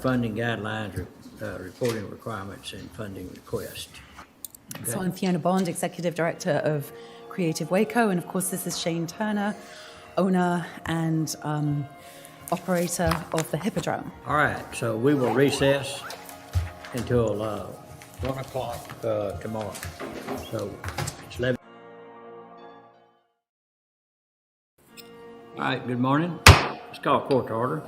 Funding guidelines, reporting requirements, and funding request. So I'm Fiona Bond, Executive Director of Creative Waco, and of course this is Shane Turner, owner and operator of the Hippodrome. All right, so we will recess until 1 o'clock tomorrow. So it's 11. All right, good morning. Let's call court to order.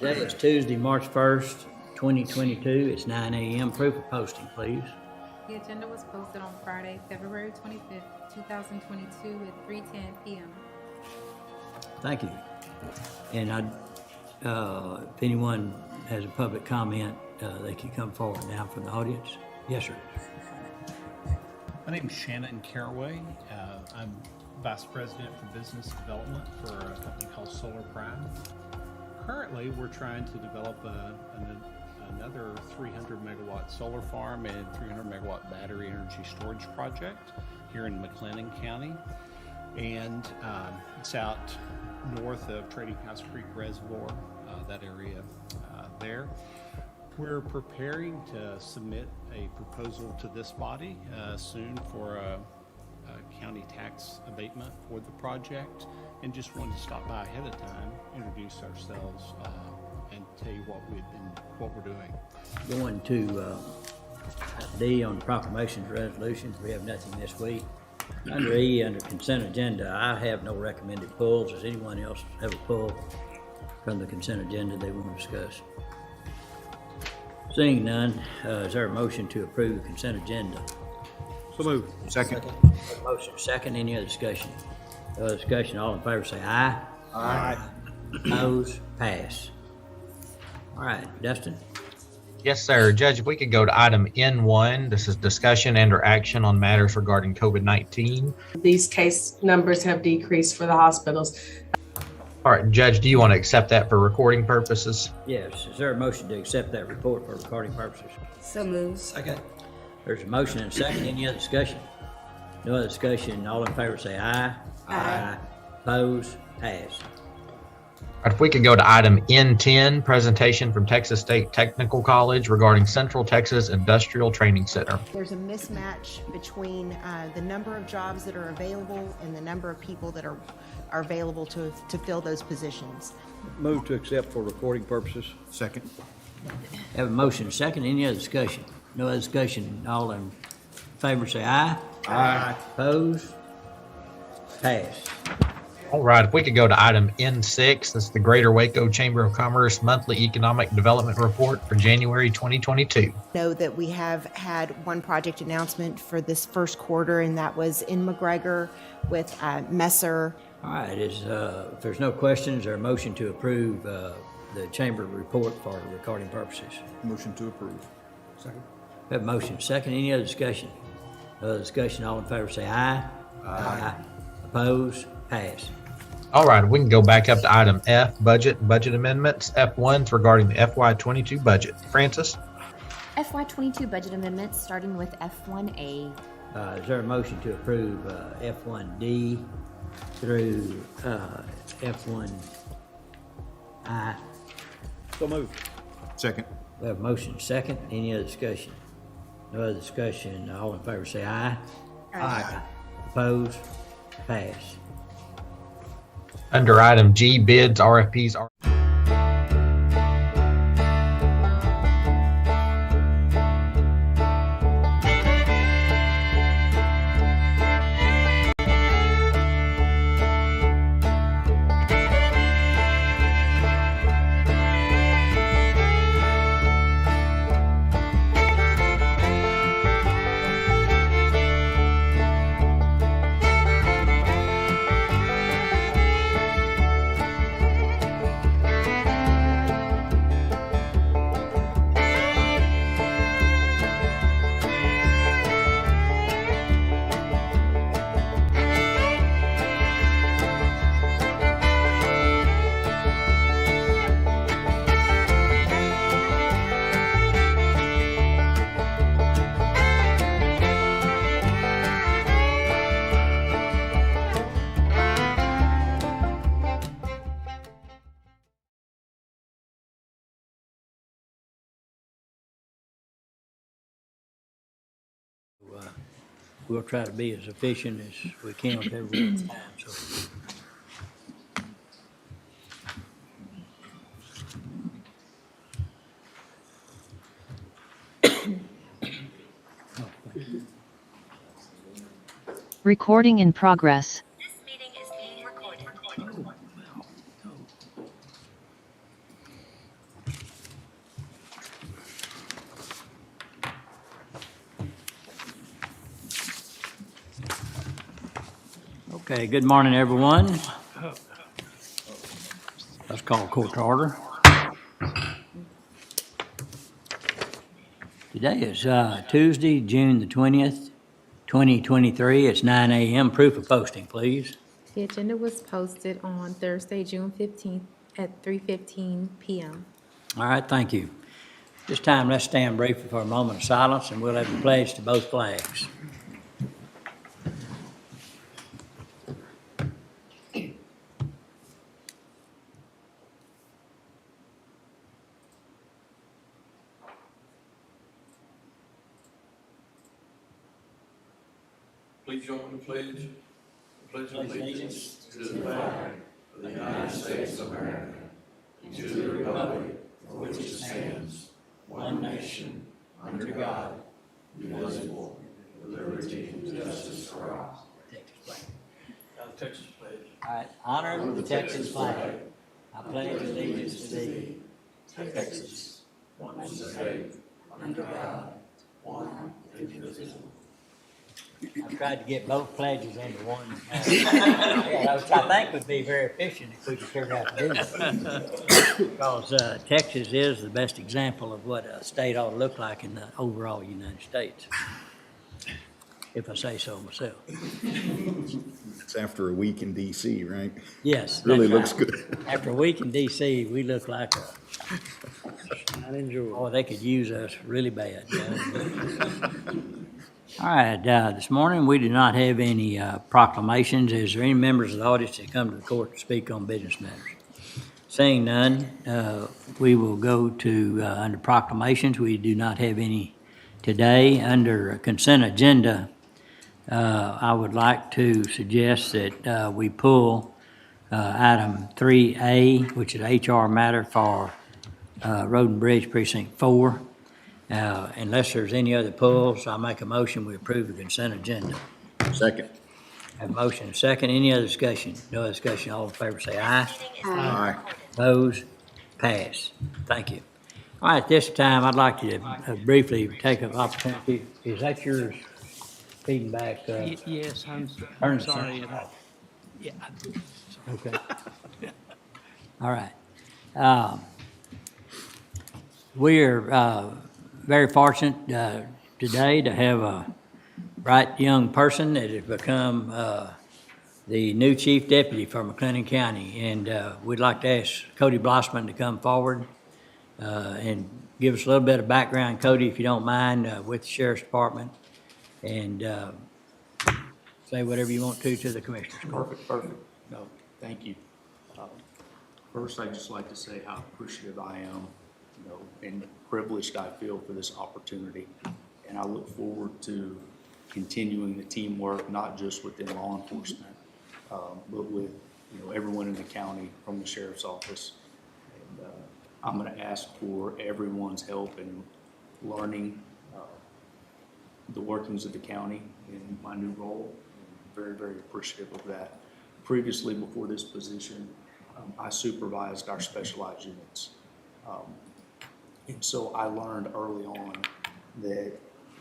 Today is Tuesday, March 1st, 2022. It's 9 a.m. Proof of posting, please. The agenda was posted on Friday, February 25th, 2022 at 3:10 p.m. Thank you. And if anyone has a public comment, they can come forward now from the audience. Yes, sir. My name is Shannon Caraway. I'm Vice President for Business Development for a company called Solar Prime. Currently, we're trying to develop another 300 megawatt solar farm and 300 megawatt battery energy storage project here in McLennan County. And it's out north of Trading House Creek Reservoir, that area there. We're preparing to submit a proposal to this body soon for a county tax abatement for the project, and just wanted to stop by ahead of time, introduce ourselves, and tell you what we're doing. Going to D on the proclamations resolutions. We have nothing this week. Under E, under consent agenda, I have no recommended pulls. Does anyone else have a pull from the consent agenda they want to discuss? Seeing none, is there a motion to approve the consent agenda? So moved. Second. Motion second. Any other discussion? Discussion, all in favor say aye. Aye. Opposed? Pass. All right, Dustin. Yes, sir. Judge, if we could go to item N1, this is discussion and or action on matters regarding COVID-19. These case numbers have decreased for the hospitals. All right, Judge, do you want to accept that for recording purposes? Yes, is there a motion to accept that report for recording purposes? So moved. Second. There's a motion and a second. Any other discussion? No other discussion. All in favor say aye. Aye. Opposed? Pass. All right, if we could go to item N10, presentation from Texas State Technical College regarding Central Texas Industrial Training Center. There's a mismatch between the number of jobs that are available and the number of people that are available to fill those positions. Move to accept for recording purposes. Second. Have a motion and a second. Any other discussion? No other discussion. All in favor say aye. Aye. Opposed? Pass. All right, if we could go to item N6, that's the Greater Waco Chamber of Commerce Monthly Economic Development Report for January 2022. Know that we have had one project announcement for this first quarter, and that was in McGregor with Messer. All right, if there's no questions, or a motion to approve the chamber report for recording purposes? Motion to approve. Second. We have a motion second. Any other discussion? No other discussion. All in favor say aye. Aye. Opposed? Pass. All right, we can go back up to item F, budget amendments. F1's regarding the FY22 budget. Francis? FY22 budget amendments, starting with F1A. Is there a motion to approve F1D through F1I? So moved. Second. We have a motion second. Any other discussion? No other discussion. All in favor say aye. Aye. Opposed? Pass. Under item G, bids, RFPs. we'll try to be as efficient as we can with everyone's time, so. Recording in progress. Okay, good morning, everyone. Let's call court to order. Today is Tuesday, June the 20th, 2023. It's 9 a.m. Proof of posting, please. The agenda was posted on Thursday, June 15th at 3:15 p.m. All right, thank you. This time, let's stand briefly for a moment of silence, and we'll have the pledge to both flags. Please join in the pledge. Pledge allegiance to the flag of the United States of America and to the republic for which it stands, one nation, under God, indivisible, with liberty and justice for all. Texas pledge. All right, honor the Texas flag. I pledge allegiance to thee, Texas, one state, under God, one indivisible. I tried to get both pledges into one, which I think would be very efficient if we could figure out to do that. Because Texas is the best example of what a state ought to look like in the overall United States, if I say so myself. It's after a week in DC, right? Yes. Really that's looks right. good. After a week in D.C., we look like oh, they could use us really bad. All right, this morning, we do not have any proclamations. Is there any members of the audience that come to the court to speak on business matters? Seeing none, we will go to, under proclamations, we do not have any today. Under consent agenda, I would like to suggest that we pull item 3A, which is HR matter for Road and Bridge Precinct 4. Unless there's any other pulls, I'll make a motion, we approve the consent agenda. Second. Have a motion and a second. Any other discussion? No other discussion. All in favor say aye. Aye. Opposed? Pass. Thank you. All right, this time, I'd like to briefly take an opportunity. Is that yours? Feeding back? Yes, I'm Turn the sorry. sound off. Yeah. Okay. All right. We're very fortunate today to have a bright young person that has become the new chief deputy for McLennan County. And we'd like to ask Cody Blossman to come forward and give us a little bit of background, Cody, if you don't mind, with the Sheriff's Department. And say whatever you want to the Commissioners Court. Perfect. No, thank you. First, I'd just like to say how appreciative I am, and privileged I feel for this opportunity. And I look forward to continuing the teamwork, not just within law enforcement, but with, everyone in the county from the Sheriff's Office. And I'm going to ask for everyone's help in learning the workings of the county in my new role. I'm very, very appreciative of that. Previously, before this position, I supervised our specialized units. And so I learned early on that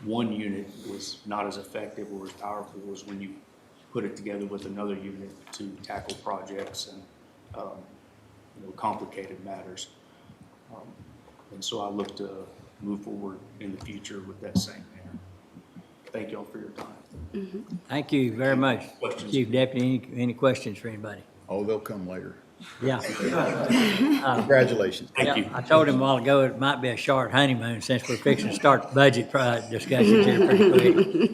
one unit was not as effective or as powerful as when you put it together with another unit to tackle projects and complicated matters. And so I look to move forward in the future with that same manner. Thank you all for your time. Thank you very much, Questions? Chief Deputy. Any questions for anybody? Oh, they'll come later. Yeah. Congratulations. Thank you. I told him a while ago it might be a short honeymoon since we're fixing to start budget discussions here pretty quick.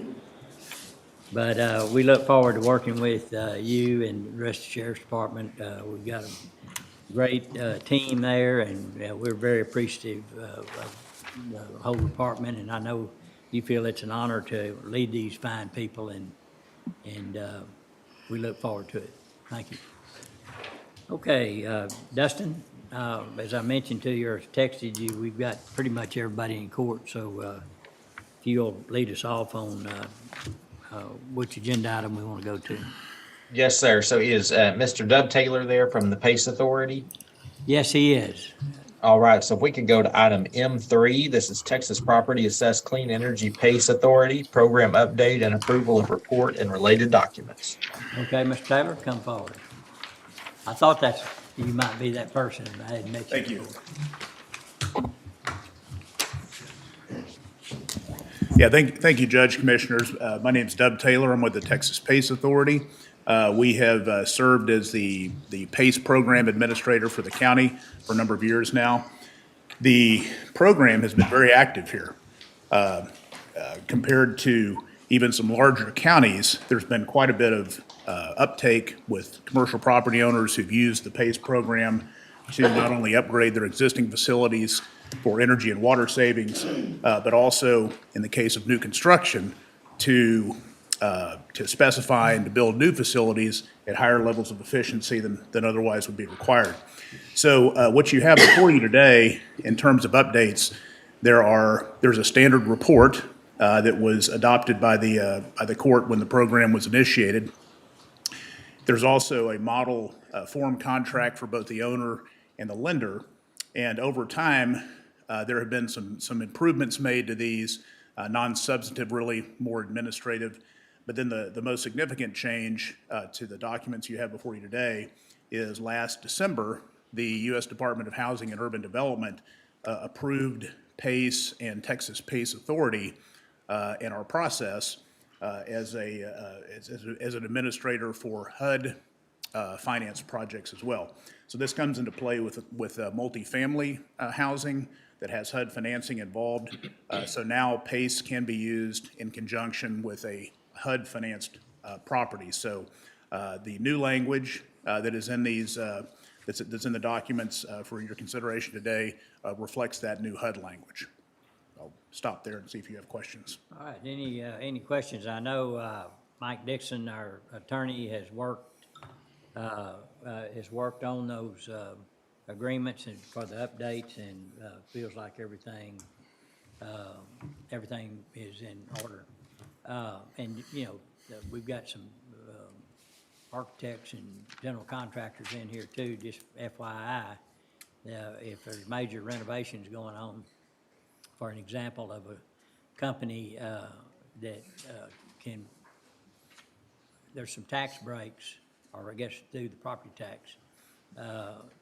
But we look forward to working with you and the rest of the Sheriff's Department. We've got a great team there, and we're very appreciative of the whole department. And I know you feel it's an honor to lead these fine people, and we look forward to it. Thank you. Okay, Dustin, as I mentioned to you or texted you, we've got pretty much everybody in court, so if you'll lead us off on which agenda item we want to go to. Yes, sir. So is Mr. Dub Taylor there from the PACE Authority? Yes, he is. All right, so if we could go to item M3, this is Texas Property Assessed Clean Energy PACE Authority, Program Update and Approval of Report and Related Documents. Okay, Mr. Taylor, come forward. I thought you might be that person. I hadn't met you. Thank you. Yeah, thank you, Judge, Commissioners. My name's Dub Taylor. I'm with the Texas PACE Authority. We have served as the PACE Program Administrator for the county for a number of years now. The program has been very active here. Compared to even some larger counties, there's been quite a bit of uptake with commercial property owners who've used the PACE program to not only upgrade their existing facilities for energy and water savings, but also, in the case of new construction, to specify and to build new facilities at higher levels of efficiency than otherwise would be required. So what you have before you today, in terms of updates, there's a standard report that was adopted by the court when the program was initiated. There's also a model form contract for both the owner and the lender, and over time, there have been some improvements made to these, non-substantive, really more administrative. But then the most significant change to the documents you have before you today is last December, the U.S. Department of Housing and Urban Development approved PACE and Texas PACE Authority in our process as an administrator for HUD finance projects as well. So this comes into play with multifamily housing that has HUD financing involved. So now PACE can be used in conjunction with a HUD financed property. So the new language that is in these, that's in the documents for your consideration today reflects that new HUD language. I'll stop there and see if you have questions. All right, any questions? I know Mike Dixon, our attorney, has worked on those agreements and for the updates, and feels like everything is in order. And you know, we've got some architects and general contractors in here too, just FYI. If there's major renovations going on, for an example of a company that there's some tax breaks, or I guess through the property tax,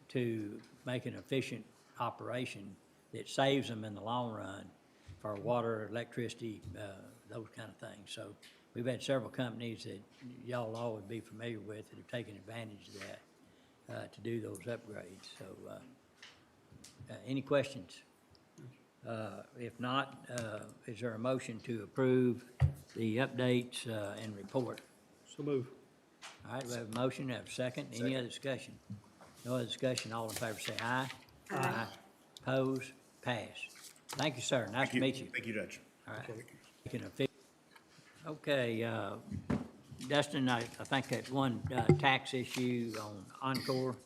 to make an efficient operation that saves them in the long run for water, electricity, those kind of things. So we've had several companies that y'all all would be familiar with that have taken advantage of that to do those upgrades. So any questions? If not, is there a motion to approve the updates and report? So move. All right, we have a motion, have a second. Any other discussion? No other discussion, all in favor say aye. Aye. Oppose, pass. Thank you, sir. Nice to meet you. Thank you, Judge. All right. Okay, Dustin, I think that one tax issue on Encore.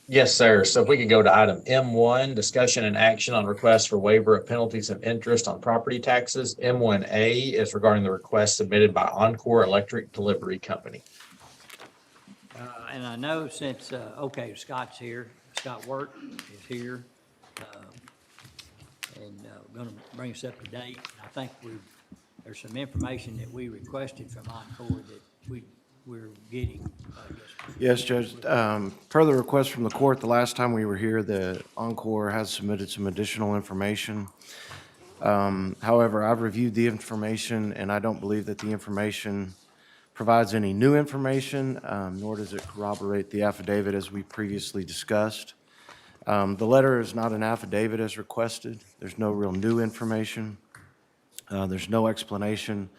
Yes, sir. So if we could go to item M1, discussion and action on request for waiver of penalties and interest on property taxes. M1A is regarding the request submitted by Encore Electric Delivery Company. And I know since, Scott's here, Scott Wirt is here, and going to bring us up to date. I think there's some information that we requested from Encore that we're getting, I guess. Yes, Judge. Per the request from the court, the last time we were here, the Encore has submitted some additional information. However, I've reviewed the information, and I don't believe that the information provides any new information, nor does it corroborate the affidavit as we previously discussed. The letter is not an affidavit as requested. There's no real new information. There's no explanation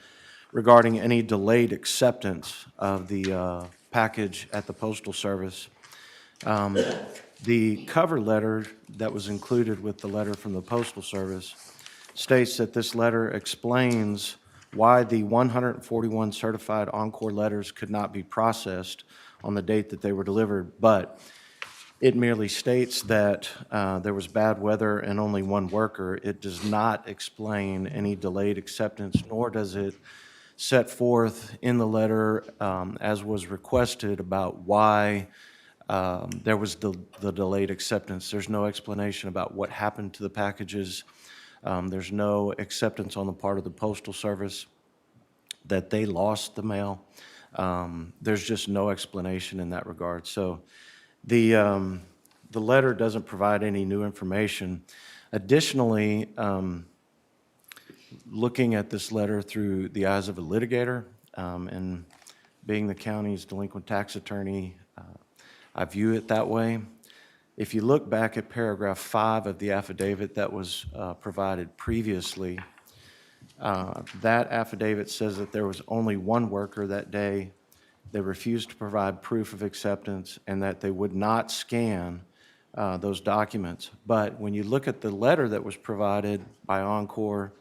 regarding any delayed acceptance of the package at the Postal Service. The cover letter that was included with the letter from the Postal Service states that this letter explains why the 141 certified Encore letters could not be processed on the date that they were delivered, but it merely states that there was bad weather and only one worker. It does not explain any delayed acceptance, nor does it set forth in the letter, as was requested, about why there was the delayed acceptance. There's no explanation about what happened to the packages. There's no acceptance on the part of the Postal Service that they lost the mail. There's just no explanation in that regard. So the letter doesn't provide any new information. Additionally, looking at this letter through the eyes of a litigator, and being the county's delinquent tax attorney, I view it that way. If you look back at paragraph 5 of the affidavit that was provided previously, that affidavit says that there was only one worker that day. They refused to provide proof of acceptance and that they would not scan those documents. But when you look at the letter that was provided by Encore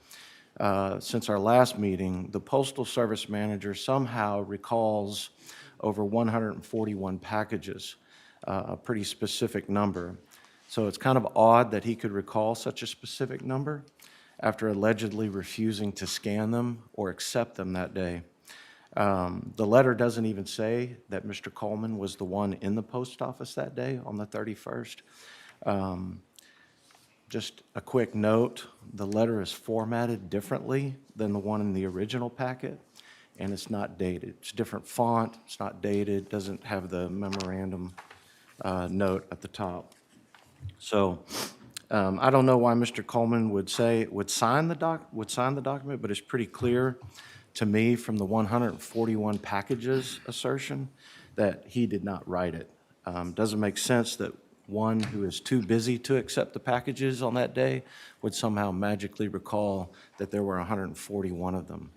since our last meeting, the Postal Service manager somehow recalls over 141 packages, a pretty specific number. So it's kind of odd that he could recall such a specific number after allegedly refusing to scan them or accept them that day. The letter doesn't even say that Mr. Coleman was the one in the post office that day on the 31st. Just a quick note, the letter is formatted differently than the one in the original packet, and it's not dated. It's a different font, it's not dated, doesn't have the memorandum note at the top. So I don't know why Mr. Coleman would sign the document, but it's pretty clear to me from the 141 packages assertion that he did not write it. Doesn't make sense that one who is too busy to accept the packages on that day would somehow magically recall that there were 141 of them.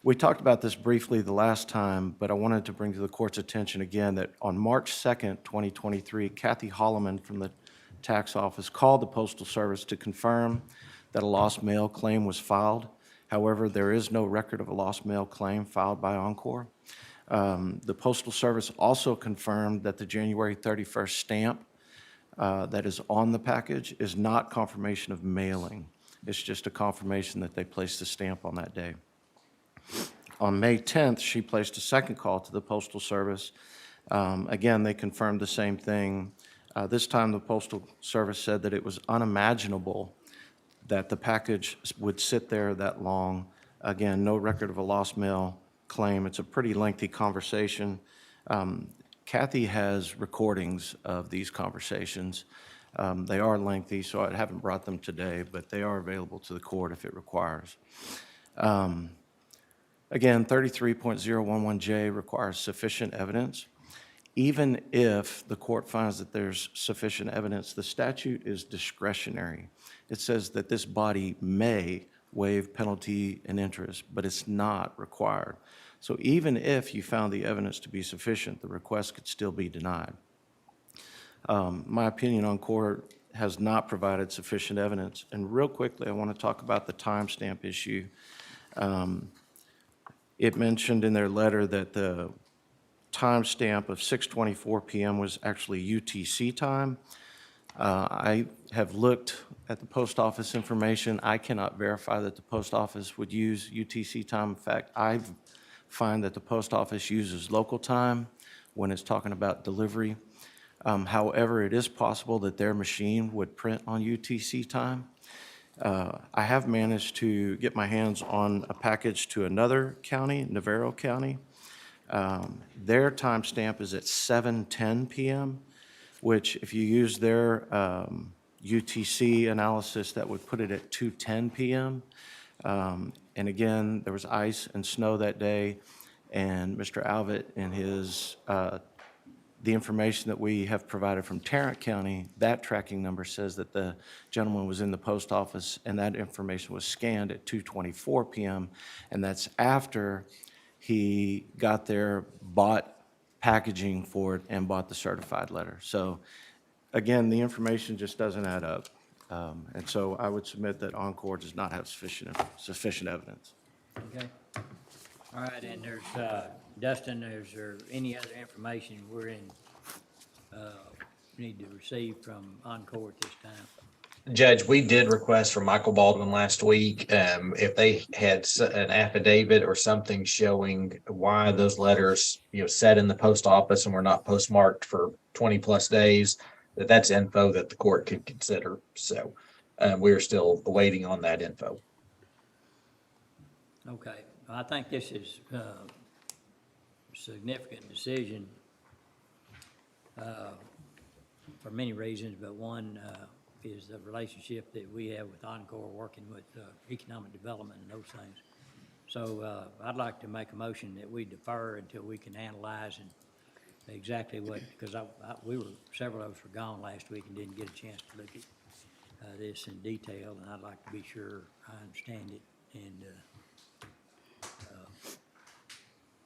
We talked about this briefly the last time, but I wanted to bring to the court's attention again that on March 2nd, 2023, Kathy Holloman from the tax office called the Postal Service to confirm that a lost mail claim was filed. However, there is no record of a lost mail claim filed by Encore. The Postal Service also confirmed that the January 31st stamp that is on the package is not confirmation of mailing. It's just a confirmation that they placed a stamp on that day. On May 10th, she placed a second call to the Postal Service. Again, they confirmed the same thing. This time, the Postal Service said that it was unimaginable that the package would sit there that long. Again, no record of a lost mail claim. It's a pretty lengthy conversation. Kathy has recordings of these conversations. They are lengthy, so I haven't brought them today, but they are available to the court if it requires. Again, 33.011J requires sufficient evidence. Even if the court finds that there's sufficient evidence, the statute is discretionary. It says that this body may waive penalty and interest, but it's not required. So even if you found the evidence to be sufficient, the request could still be denied. My opinion on court has not provided sufficient evidence. And real quickly, I want to talk about the timestamp issue. It mentioned in their letter that the timestamp of 6:24 p.m. was actually UTC time. I have looked at the post office information. I cannot verify that the post office would use UTC time. In fact, I find that the post office uses local time when it's talking about delivery. However, it is possible that their machine would print on UTC time. I have managed to get my hands on a package to another county, Navarro County. Their timestamp is at 7:10 p.m., which if you use their UTC analysis, that would put it at 2:10 p.m. And again, there was ice and snow that day, and Mr. Alvett and his, the information that we have provided from Tarrant County, that tracking number says that the gentleman was in the post office, and that information was scanned at 2:24 p.m., and that's after he got there, bought packaging for it, and bought the certified letter. So again, the information just doesn't add up. And so I would submit that Encore does not have sufficient evidence. Okay. All right, and there's, Dustin, is there any other information we're in, need to receive from Encore at this time? Judge, we did request from Michael Baldwin last week, if they had an affidavit or something showing why those letters, sat in the post office and were not postmarked for 20+ days, that's info that the court could consider. So, we're still waiting on that info. Okay, I think this is a significant decision for many reasons, but one is the relationship that we have with Encore, working with economic development and those things. So I'd like to make a motion that we defer until we can analyze and exactly what, because several of us were gone last week and didn't get a chance to look at this in detail, and I'd like to be sure I understand it. And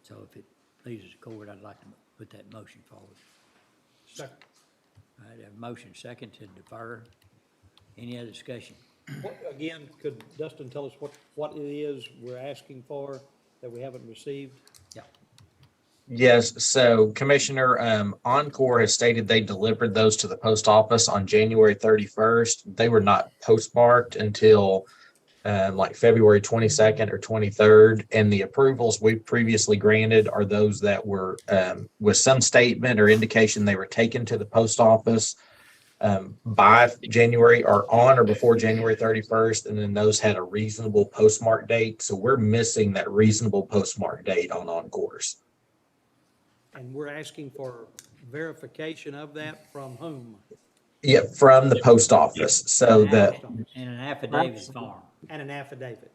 so if it pleases the court, I'd like to put that motion forward. Second. All right, I have a motion second to defer. Any other discussion? Again, could Dustin tell us what it is we're asking for that we haven't received? Yeah. Yes, so Commissioner, Encore has stated they delivered those to the post office on January 31st. They were not postmarked until like February 22nd or 23rd. And the approvals we previously granted are those that were with some statement or indication they were taken to the post office by January or on or before January 31st. And then those had a reasonable postmark date. So we're missing that reasonable postmark date on Encore's. And we're asking for verification of that from whom? Yeah, from the post office. So that, And an affidavit form. And an affidavit.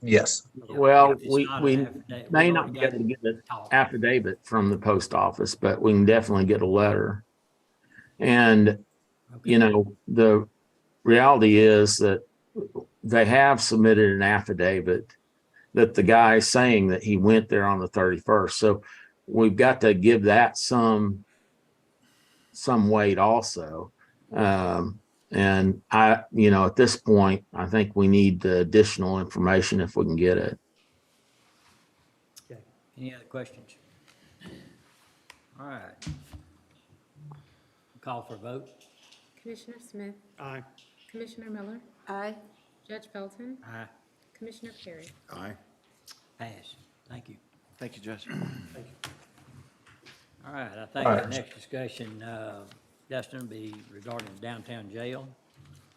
yes. Well, If it's we not an affidavit, may we've not already be got able to get the talk. affidavit from the post office, but we can definitely get a letter. And, the reality is that they have submitted an affidavit that the guy is saying that he went there on the 31st. So we've got to give that some weight also. And at this point, I think we need the additional information if we can get it. Okay. Any other questions? All right. Call for a vote. Commissioner Smith, Aye. Commissioner Miller, Aye. Judge Felton, Aye. Commissioner Perry. Aye. Pass. Thank you. Thank you, Judge. All right, I think All the right. next discussion, Dustin, will be regarding the downtown jail.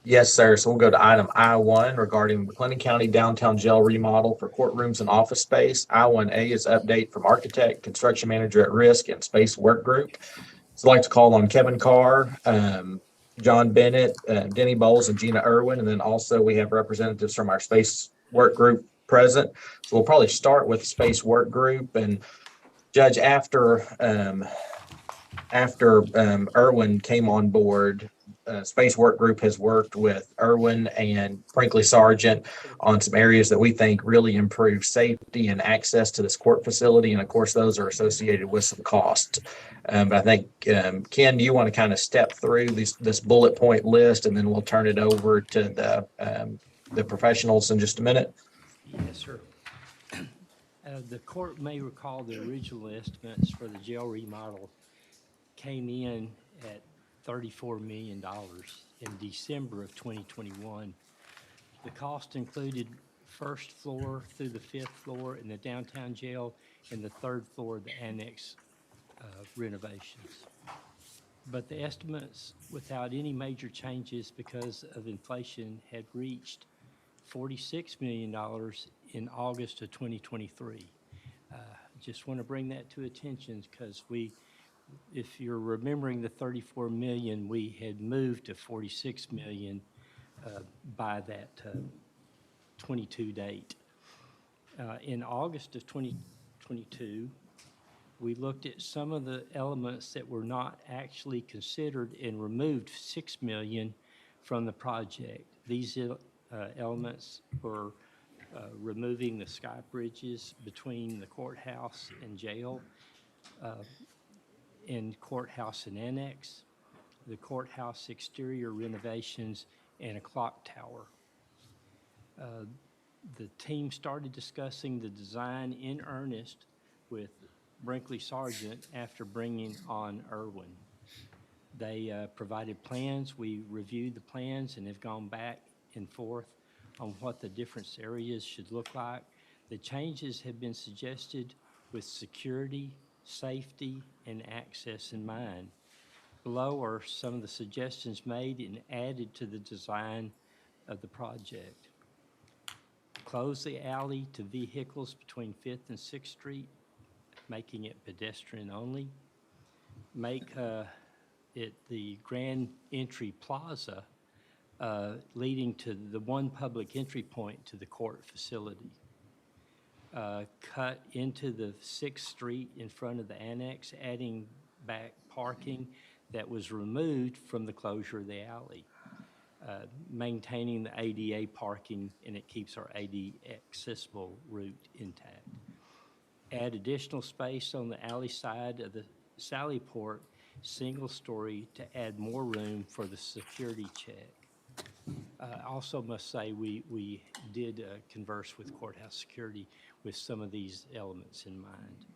Yes, sir. So we'll go to item I-1 regarding McLennan County downtown jail remodel for courtrooms and office space. I-1A is update from architect, construction manager at risk, and space work group. So I'd like to call on Kevin Carr, John Bennett, Denny Bowles, and Gina Irwin. And then also we have representatives from our space work group present. So we'll probably start with the space work group. And Judge, after Irwin came on board, Space Work Group has worked with Irwin and Brinkley Sargent on some areas that we think really improve safety and access to this court facility. And of course, those are associated with some costs. But I think, Ken, do you want to kind of step through this bullet point list, and then we'll turn it over to the professionals in just a minute? Yes, sir. The court may recall the original estimates for the jail remodel came in at $34 million in December of 2021. The cost included first floor through the fifth floor in the downtown jail and the third floor of the annex renovations. But the estimates, without any major changes because of inflation, had reached $46 million in August of 2023. Just want to bring that to attention because if you're remembering the 34 million, we had moved to 46 million by that 22 date. In August of 2022, we looked at some of the elements that were not actually considered and removed 6 million from the project. These elements were removing the sky bridges between the courthouse and jail, in courthouse and annex, the courthouse exterior renovations, and a clock tower. The team started discussing the design in earnest with Brinkley Sargent after bringing on Irwin. They provided plans. We reviewed the plans and have gone back and forth on what the different areas should look like. The changes have been suggested with security, safety, and access in mind. Below are some of the suggestions made and added to the design of the project. Close the alley to vehicles between 5th and 6th Street, making it pedestrian only. Make it the Grand Entry Plaza, leading to the one public entry point to the court facility. Cut into the 6th Street in front of the annex, adding back parking that was removed from the closure of the alley. Maintaining the ADA parking, and it keeps our ADA accessible route intact. Add additional space on the alley side of the Sallyport single story to add more room for the security check. I also must say we did converse with courthouse security with some of these elements in mind.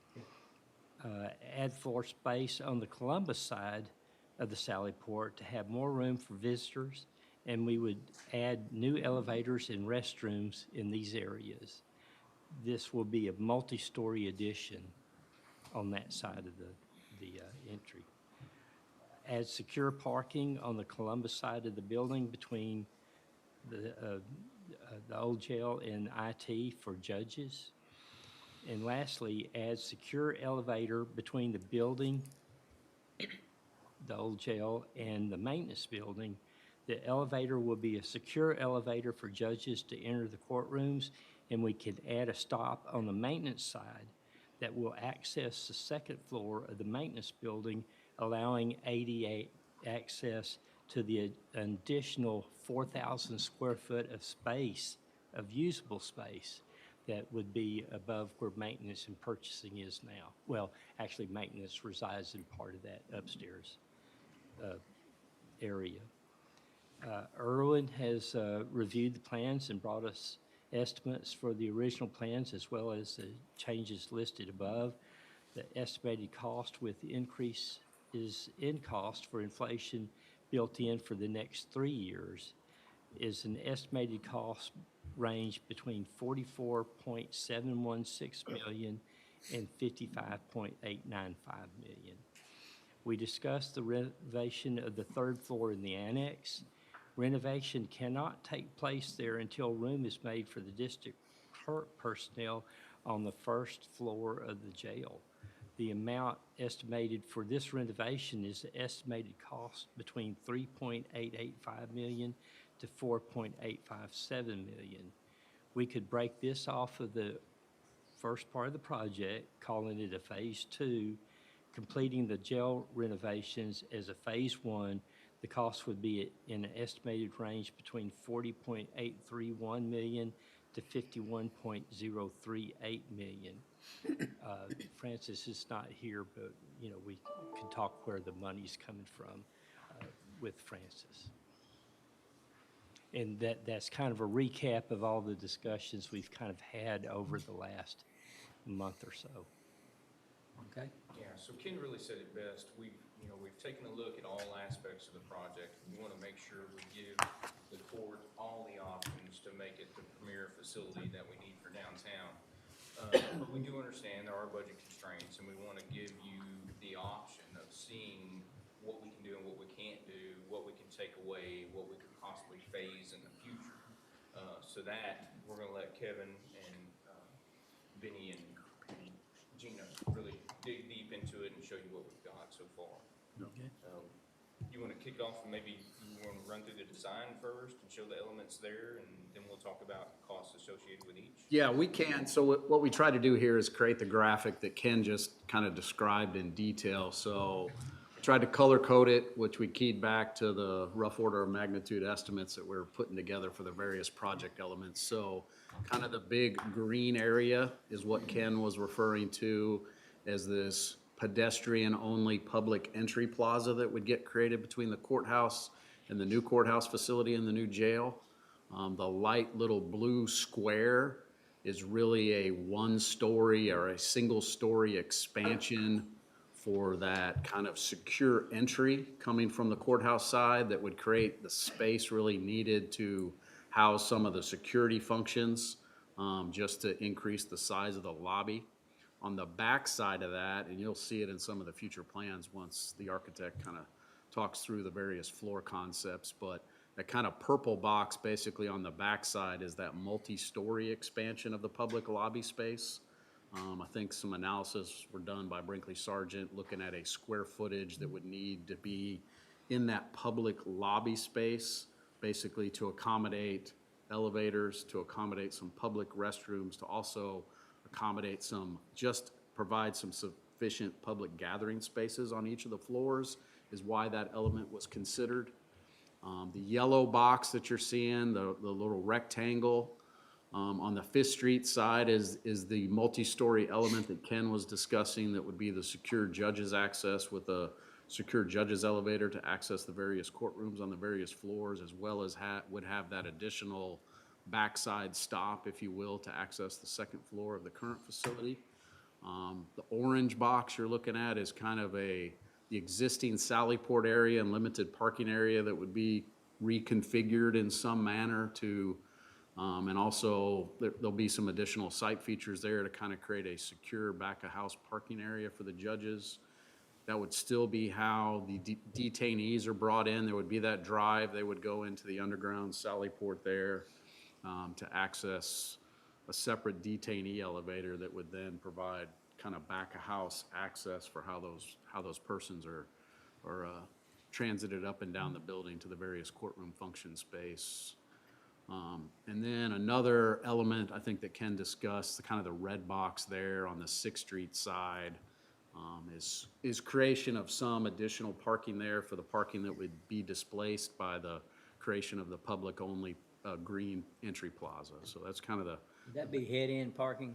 Add floor space on the Columbus side of the Sallyport to have more room for visitors, and we would add new elevators and restrooms in these areas. This will be a multi-story addition on that side of the entry. Add secure parking on the Columbus side of the building between the old jail and IT for judges. And lastly, add secure elevator between the building, the old jail, and the maintenance building. The elevator will be a secure elevator for judges to enter the courtrooms, and we could add a stop on the maintenance side that will access the second floor of the maintenance building, allowing ADA access to the additional 4,000 square foot of space, of usable space, that would be above where maintenance and purchasing is now. Well, actually, maintenance resides in part of that upstairs area. Irwin has reviewed the plans and brought us estimates for the original plans as well as the changes listed above. The estimated cost with the increase is in cost for inflation built in for the next 3 years is an estimated cost range between $44.716 million and $55.895 million. We discussed the renovation of the third floor in the annex. Renovation cannot take place there until room is made for the district court personnel on the first floor of the jail. The amount estimated for this renovation is the estimated cost between $3.885 million to $4.857 million. We could break this off of the first part of the project, calling it a phase 2, completing the jail renovations as a phase 1. The cost would be in an estimated range between $40.831 million to $51.038 million. Francis is not here, but we can talk where the money's coming from with Francis. And that's kind of a recap of all the discussions we've kind of had over the last month or so. Okay. Yeah, so Ken really said it best. We've taken a look at all aspects of the project. We want to make sure we give the court all the options to make it the premier facility that we need for downtown. But we do understand there are budget constraints, and we want to give you the option of seeing what we can do and what we can't do, what we can take away, what we could possibly phase in the future. So that we're going to let Kevin and Benny and Gina really dig deep into it and show you what we've got so far. Okay. You want to kick off and maybe you want to run through the design first and show the elements there, and then we'll talk about costs associated with each? Yeah, we can. So what we try to do here is create the graphic that Ken just kind of described in detail. So we tried to color code it, which we keyed back to the rough order of magnitude estimates that we're putting together for the various project elements. So kind of the big green area is what Ken was referring to as this pedestrian-only public entry plaza that would get created between the courthouse in the new courthouse facility and the new jail. The light little blue square is really a one-story or a single-story expansion for that kind of secure entry coming from the courthouse side that would create the space really needed to house some of the security functions, just to increase the size of the lobby. On the back side of that, and you'll see it in some of the future plans once the architect kind of talks through the various floor concepts, but that kind of purple box basically on the back side is that multi-story expansion of the public lobby space. I think some analysis were done by Brinkley Sargent looking at a square footage that would need to be in that public lobby space, basically to accommodate elevators, to accommodate some public restrooms, to also accommodate some, just provide some sufficient public gathering spaces on each of the floors is why that element was considered. The yellow box that you're seeing, the little rectangle, on the Fifth Street side is the multi-story element that Ken was discussing that would be the secure judges access with a secure judges elevator to access the various courtrooms on the various floors, as well as would have that additional backside stop, if you will, to access the second floor of the current facility. The orange box you're looking at is kind of the existing Sallyport area and limited parking area that would be reconfigured in some manner to, and also there'll be some additional site features there to kind of create a secure back-of-house parking area for the judges. That would still be how the detainees are brought in. There would be that drive. They would go into the underground Sallyport there to access a separate detainee elevator that would then provide kind of back-of-house access for how those persons are transited up and down the building to the various courtroom function space. And then another element I think that Ken discussed, the kind of the red box there on the Sixth Street side, is creation of some additional parking there for the parking that would be displaced by the creation of the public-only green entry plaza. So that's kind of the. Would that be head-end parking,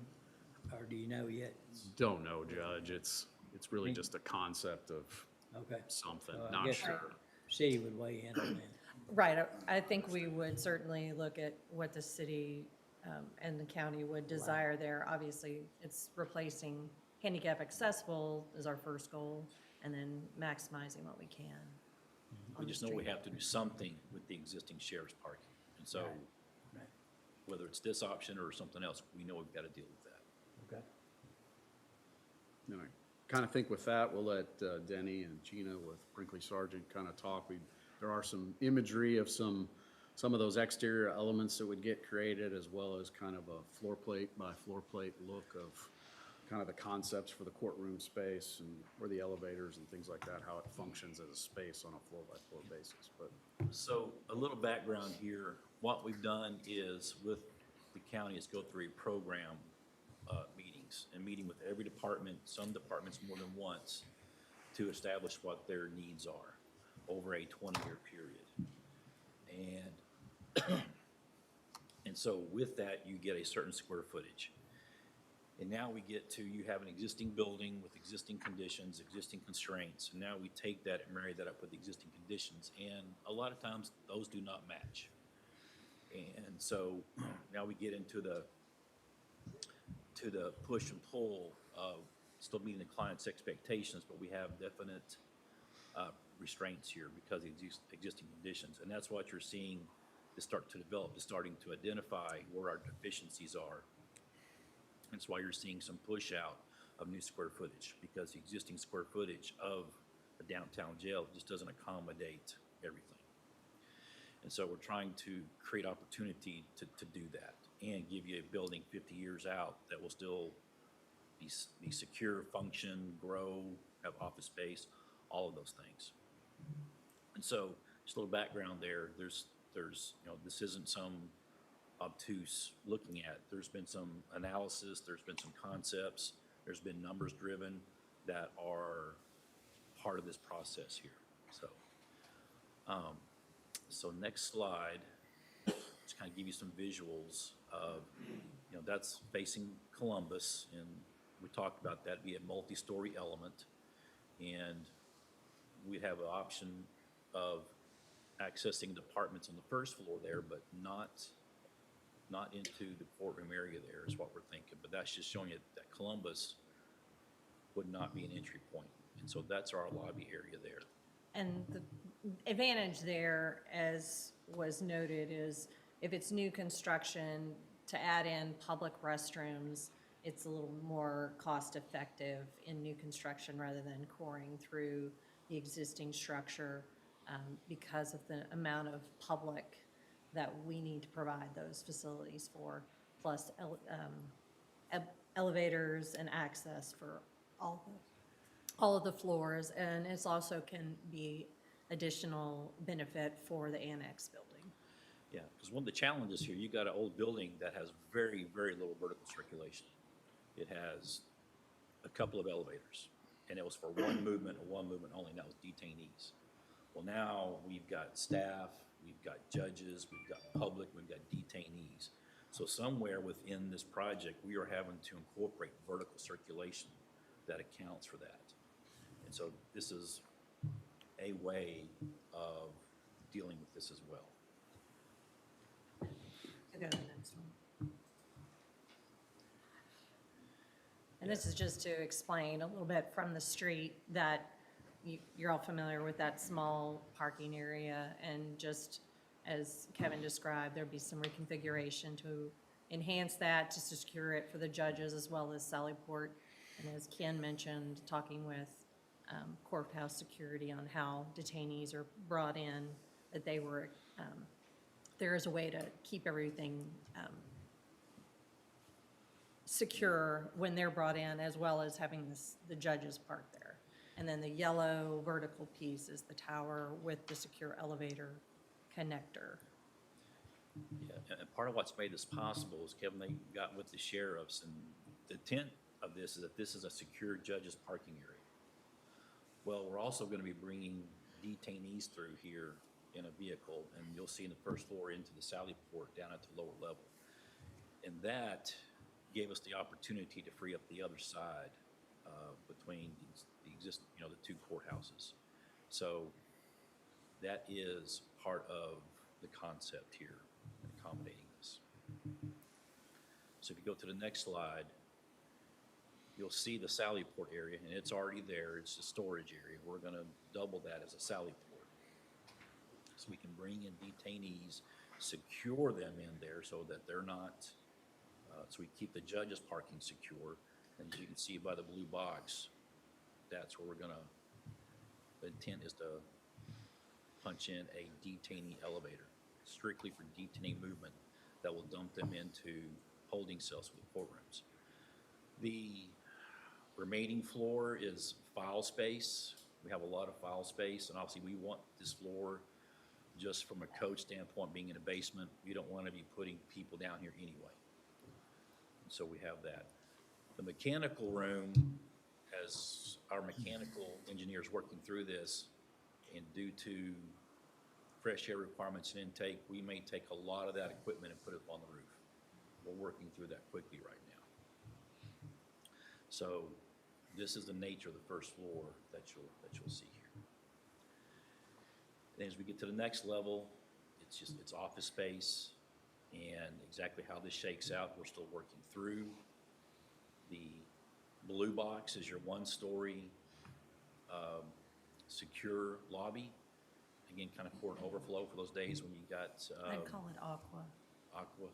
or do you know yet? Don't know, Judge. It's really just a concept of Okay. something, I not guess sure. City would weigh in on that. Right, I think we would certainly look at what the city and the county would desire there. Obviously, it's replacing handicap accessible is our first goal, and then maximizing what we can. We just know we have to do something with the existing sheriff's parking. And so, Right. whether it's this option or something else, we know we've got to deal with that. Okay. All right. Kind of think with that, we'll let Denny and Gina with Brinkley Sargent kind of talk. There are some imagery of some of those exterior elements that would get created, as well as kind of a floor plate by floor plate look of kind of the concepts for the courtroom space and where the elevators and things like that, how it functions as a space on a floor by floor basis. But So a little background here. What we've done is with the county is go through a program meetings and meeting with every department, some departments more than once, to establish what their needs are over a 20-year period. And so with that, you get a certain square footage. And now we get to, you have an existing building with existing conditions, existing constraints. And now we take that and marry that up with existing conditions. And a lot of times those do not match. And so now we get into the push and pull of still meeting the client's expectations, but we have definite restraints here because of the existing conditions. And that's what you're seeing is start to develop, is starting to identify where our deficiencies are. That's why you're seeing some push out of new square footage, because the existing square footage of a downtown jail just doesn't accommodate everything. And so we're trying to create opportunity to do that and give you a building 50 years out that will still be secure, function, grow, have office space, all of those things. And so just a little background there, there's this isn't some obtuse looking at. There's been some analysis, there's been some concepts, there's been numbers driven that are part of this process here. So next slide, just kind of give you some visuals of, that's facing Columbus, and we talked about that be a multi-story element, and we have an option of accessing the apartments on the first floor there, but not into the courtroom area there is what we're thinking. But that's just showing you that Columbus would not be an entry point. And so that's our lobby area there. And the advantage there, as was noted, is if it's new construction, to add in public restrooms, it's a little more cost-effective in new construction rather than coring through the existing structure because of the amount of public that we need to provide those facilities for, plus elevators and access for all of the floors. And it's also can be additional benefit for the annex building. Yeah, because one of the challenges here, you got an old building that has very, very little vertical circulation. It has a couple of elevators, and it was for one movement only, and that was detainees. Well, now we've got staff, we've got judges, we've got public, we've got detainees. So somewhere within this project, we are having to incorporate vertical circulation that accounts for that. And so this is a way of dealing with this as well. Go to the next one. And this is just to explain a little bit from the street that you're all familiar with that small parking area, and just as Kevin described, there'd be some reconfiguration to enhance that, to secure it for the judges as well as Sallyport. And as Ken mentioned, talking with courthouse security on how detainees are brought in, that they were, there is a way to keep everything secure when they're brought in, as well as having the judges parked there. And then the yellow vertical piece is the tower with the secure elevator connector. Yeah, and part of what's made this possible is, Kevin, they got with the sheriffs, and the intent of this is that this is a secure judges parking area. Well, we're also going to be bringing detainees through here in a vehicle, and you'll see in the first floor into the Sallyport down at the lower level. And that gave us the opportunity to free up the other side between the existing, the two courthouses. So that is part of the concept here, in accommodating this. So if you go to the next slide, you'll see the Sallyport area, and it's already there. It's a storage area. We're going to double that as a Sallyport. So we can bring in detainees, secure them in there so that they're not, so we keep the judges parking secure. And as you can see by the blue box, that's where we're going to, the intent is to punch in a detainee elevator, strictly for detainee movement, that will dump them into holding cells for the courtrooms. The remaining floor is file space. We have a lot of file space, and obviously we want this floor, just from a code standpoint, being in a basement, we don't want to be putting people down here anyway. So we have that. The mechanical room, as our mechanical engineers working through this, and due to fresh air requirements and intake, we may take a lot of that equipment and put it on the roof. We're working through that quickly right now. So this is the nature of the first floor that you'll see here. And as we get to the next level, it's office space, and exactly how this shakes out, we're still working through. The blue box is your one-story secure lobby. Again, kind of court overflow for those days when you got. I'd call it aqua. Aqua.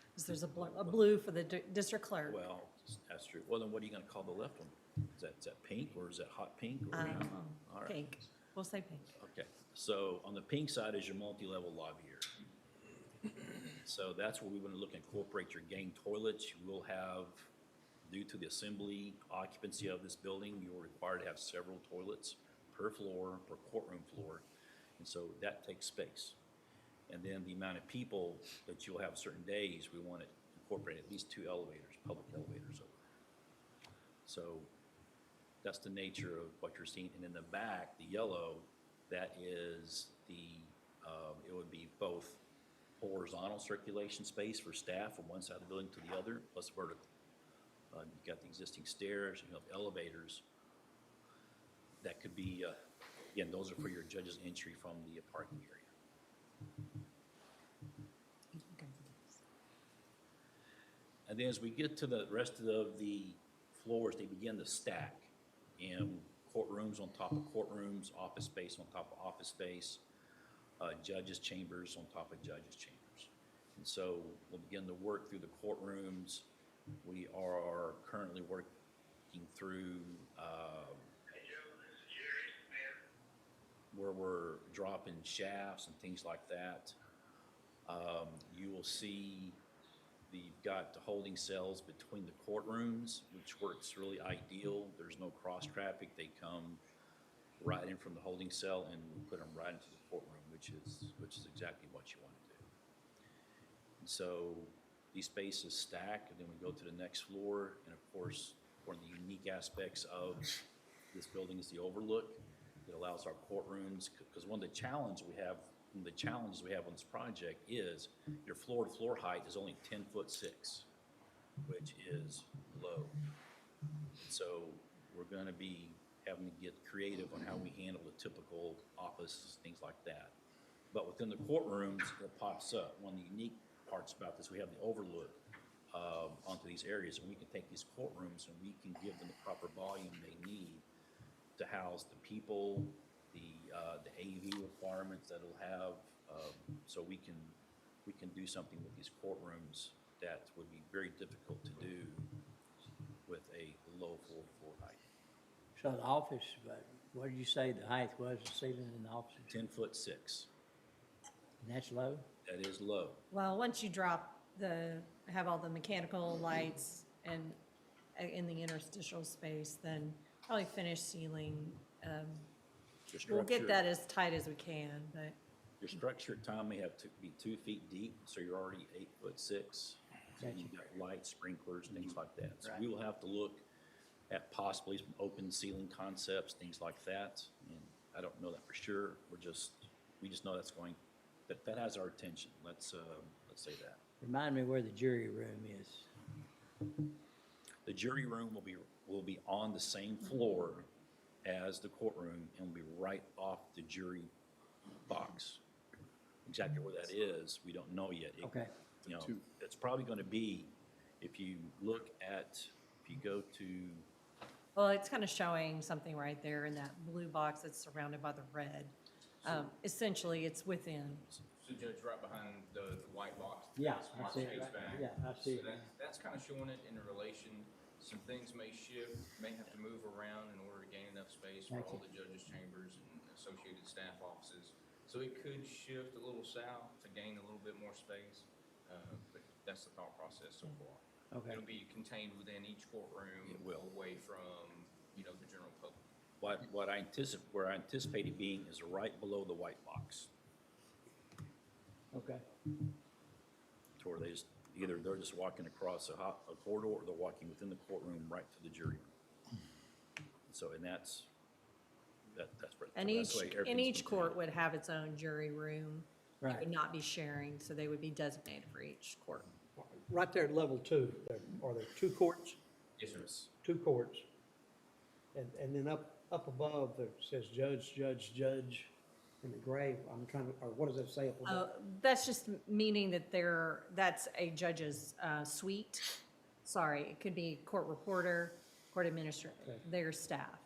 Because there's a blue for the district clerk. Well, that's true. Well, then what are you going to call the left one? Is that pink, or is that hot pink? Or I don't know. All right. Pink. We'll say pink. Okay, so on the pink side is your multi-level lobby area. So that's where we want to look and incorporate your gang toilets. You will have, due to the assembly occupancy of this building, you're required to have several toilets per floor, per courtroom floor. And so that takes space. And then the amount of people that you'll have certain days, we want to incorporate at least 2 elevators, public elevators over there. So that's the nature of what you're seeing. And in the back, the yellow, that is the, it would be both horizontal circulation space for staff from one side of the building to the other, plus vertical. You've got the existing stairs, you have elevators. That could be Again, those are for your judge's entry from the parking area. And then as we get to the rest of the floors, they begin to stack in courtrooms on top of courtrooms, office space on top of office space, judges' chambers on top of judges' chambers. And so we'll begin to work through the courtrooms. We are currently working through where we're dropping shafts and things like that. You will see you've got the holding cells between the courtrooms, which works really ideal. There's no cross traffic. They come right in from the holding cell and we put them right into the courtroom, which is exactly what you want to do. And so these spaces stack, and then we go to the next floor. And of course, one of the unique aspects of this building is the overlook. It allows our courtrooms, because one of the challenges we have on this project is your floor-to-floor height is only 10'6", which is low. So we're going to be having to get creative on how we handle the typical office, things like that. But within the courtrooms, it pops up. One of the unique parts about this, we have the overlook onto these areas, and we can take these courtrooms and we can give them the proper volume they need to house the people, the AV requirements that it'll have, so we can do something with these courtrooms that would be very difficult to do with a low floor height. So the office, what did you say the height was, the ceiling in the office? 10'6". And that's low? That is low. Well, once you have all the mechanical lights and in the interstitial space, then probably finished ceiling. We'll get that as tight as we can, but. Your structure, Tom, may have to be 2 feet deep, so you're already 8'6". And you've got lights, sprinklers, things like that. So we will have to look at possibly some open ceiling concepts, things like that. And I don't know that for sure. We just know that has our attention. Let's say that. Remind me where the jury room is. The jury room will be on the same floor as the courtroom and will be right off the jury box. Exactly where that is, we don't know yet. Okay. You know, it's probably going to be, if you go to, Well, it's kind of showing something right there in that blue box that's surrounded by the red. Essentially, it's within. So Judge, right behind the white box. Yeah, I smart see it space right bag. there. Yeah, I see So it. that's kind of showing it in a relation. Some things may shift, may have to move around in order to gain enough space for Thank all you. the judges' chambers and associated staff offices. So it could shift a little south to gain a little bit more space, but that's the thought process so far. Okay. It'll be contained within each courtroom. It will. Away from, the general public. where I anticipate it being is right below the white box. Okay. To where they're just walking across a corridor, or they're walking within the courtroom right to the jury room. So, and that's And that's the way each everything's been court would have its own jury room. It Right. would not be sharing, so they would be designated for each court. Right there at level 2, are there 2 courts? Yes, sir. 2 courts. And then up above, it says judge in the gray. I'm trying to, or what does that say up above? That's just meaning that that's a judge's suite. Sorry, it could be court reporter, court administrator, their staff.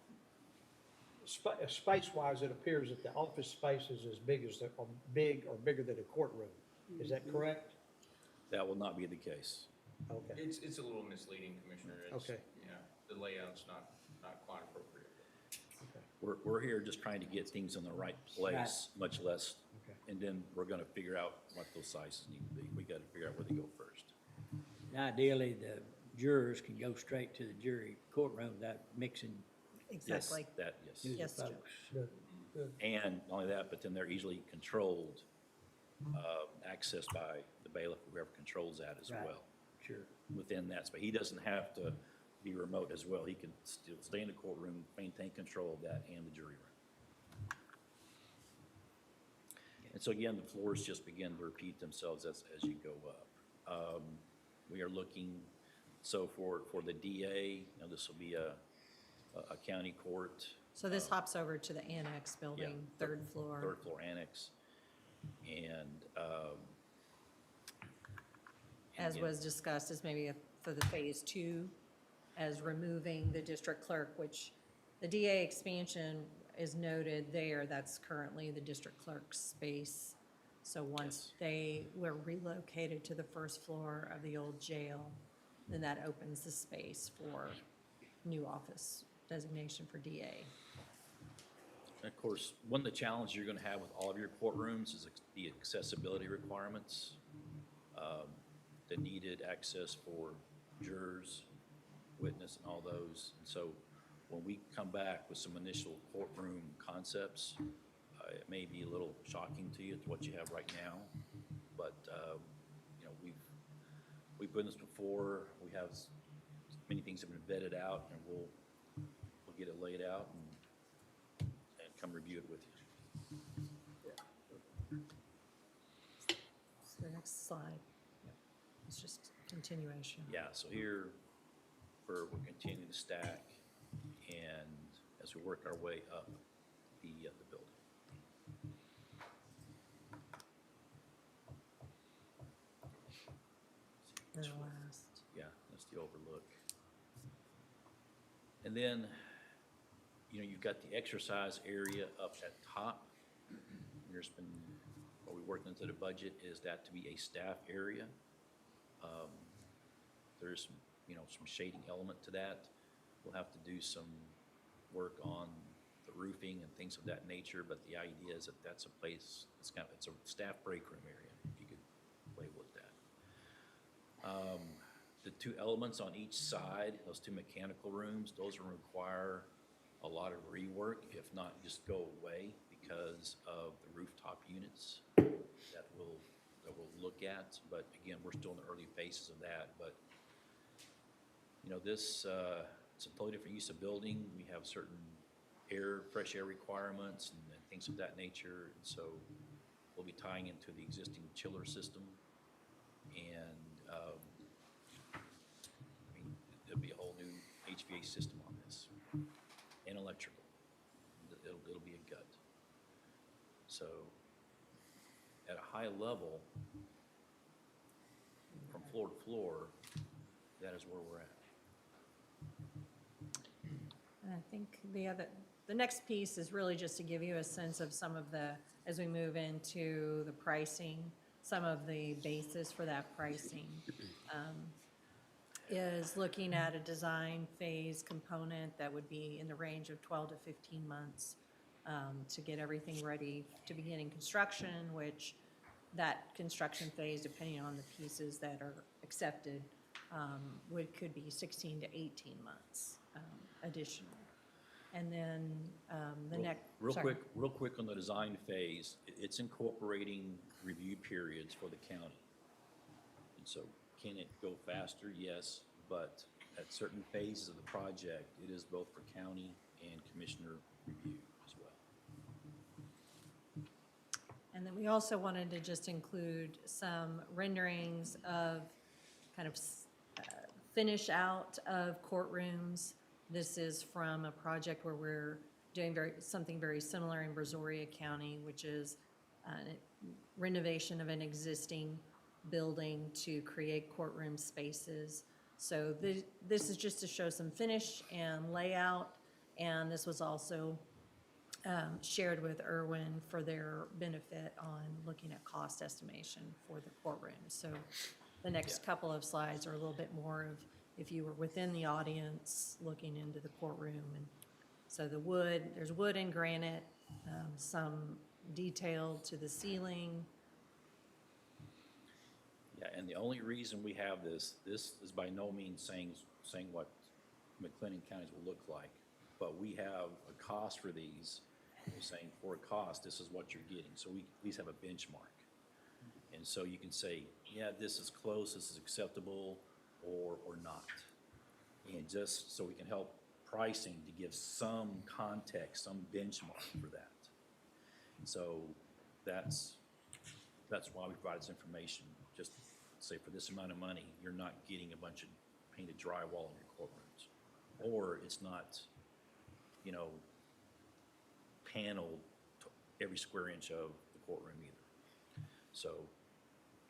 Space-wise, it appears that the office space is as big as, or bigger than a courtroom. Is that correct? That will not be the case. Okay. It's a little misleading, Commissioner. Okay. The layout's not quite appropriate. We're here just trying to get things in the right place, much less, and then we're gonna figure out what those sizes need to be. We gotta figure out where they go first. Ideally, the jurors can go straight to the jury courtroom without mixing. Exactly. Yes. Yes, Judge. And not only that, but then they're easily controlled, accessed by the bailiff, whoever controls that as Right. well. Sure. Within that space. He doesn't have to be remote as well. He can still stay in the courtroom, maintain control of that and the jury room. And so again, the floors just begin to repeat themselves as you go up. We are looking, so for the DA, this will be a county court So this hops over to the annex building, third floor. Third floor annex. And, As yeah. was discussed, as maybe for the phase two, as removing the district clerk, which the DA expansion is noted there, that's currently the district clerk's space. So once they were relocated to the first floor of the old jail, then that opens the space for new office designation for DA. And of course, one of the challenges you're gonna have with all of your courtrooms is the accessibility requirements. The needed access for jurors, witness, and all those. And so when we come back with some initial courtroom concepts, it may be a little shocking to you to what you have right now. But, you know, we've done this before. We have many things have been vetted out, and we'll get it laid out and come review it with you. So the next slide. It's just continuation. Yeah, so here, we'll continue to stack, and as we work our way up the building. The last. Yeah, that's the overlook. And then, you know, you've got the exercise area up at top. There's been, what we worked into the budget is that to be a staff area. There's, you know, some shading element to that. We'll have to do some work on the roofing and things of that nature, but the idea is that that's a place, it's a staff break room area, you could label it that. The two elements on each side, those two mechanical rooms, those will require a lot of rework, if not just go away because of the rooftop units that we'll look at. But again, we're still in the early phases of that. But you know, this it's a totally different use of building. We have certain fresh air requirements and things of that nature. And so we'll be tying into the existing chiller system, and I mean, there'll be a whole new HVAC system on this and electrical. It'll be a gut. So at a high level, from floor to floor, that is where we're at. And I think the next piece is really just to give you a sense of some of the, as we move into the pricing, some of the basis for that pricing. Is looking at a design phase component that would be in the range of 12 to 15 months to get everything ready to beginning construction, which that construction phase, depending on the pieces that are accepted, could be 16 to 18 months additional. And then the next. Real quick on the design phase, it's incorporating review periods for the county. And so can it go faster? Yes, but at certain phases of the project, it is both for county and commissioner review as well. And then we also wanted to just include some renderings of kind of finish out of courtrooms. This is from a project where we're doing something very similar in Brazoria County, which is renovation of an existing building to create courtroom spaces. So this is just to show some finish and layout, and this was also shared with Irwin for their benefit on looking at cost estimation for the courtroom. So the next couple of slides are a little bit more of if you were within the audience looking into the courtroom. And so there's wood and granite, some detail to the ceiling. Yeah, and the only reason we have this is by no means saying what McLennan counties will look like, but we have a cost for these. We're saying for a cost, this is what you're getting. So we at least have a benchmark. And so you can say, yeah, this is close, this is acceptable, or not. And just so we can help pricing to give some context, some benchmark for that. And so that's why we provide this information. Just say for this amount of money, you're not getting a bunch of painted drywall in your courtrooms. Or it's not, you know, panel to every square inch of the courtroom either. So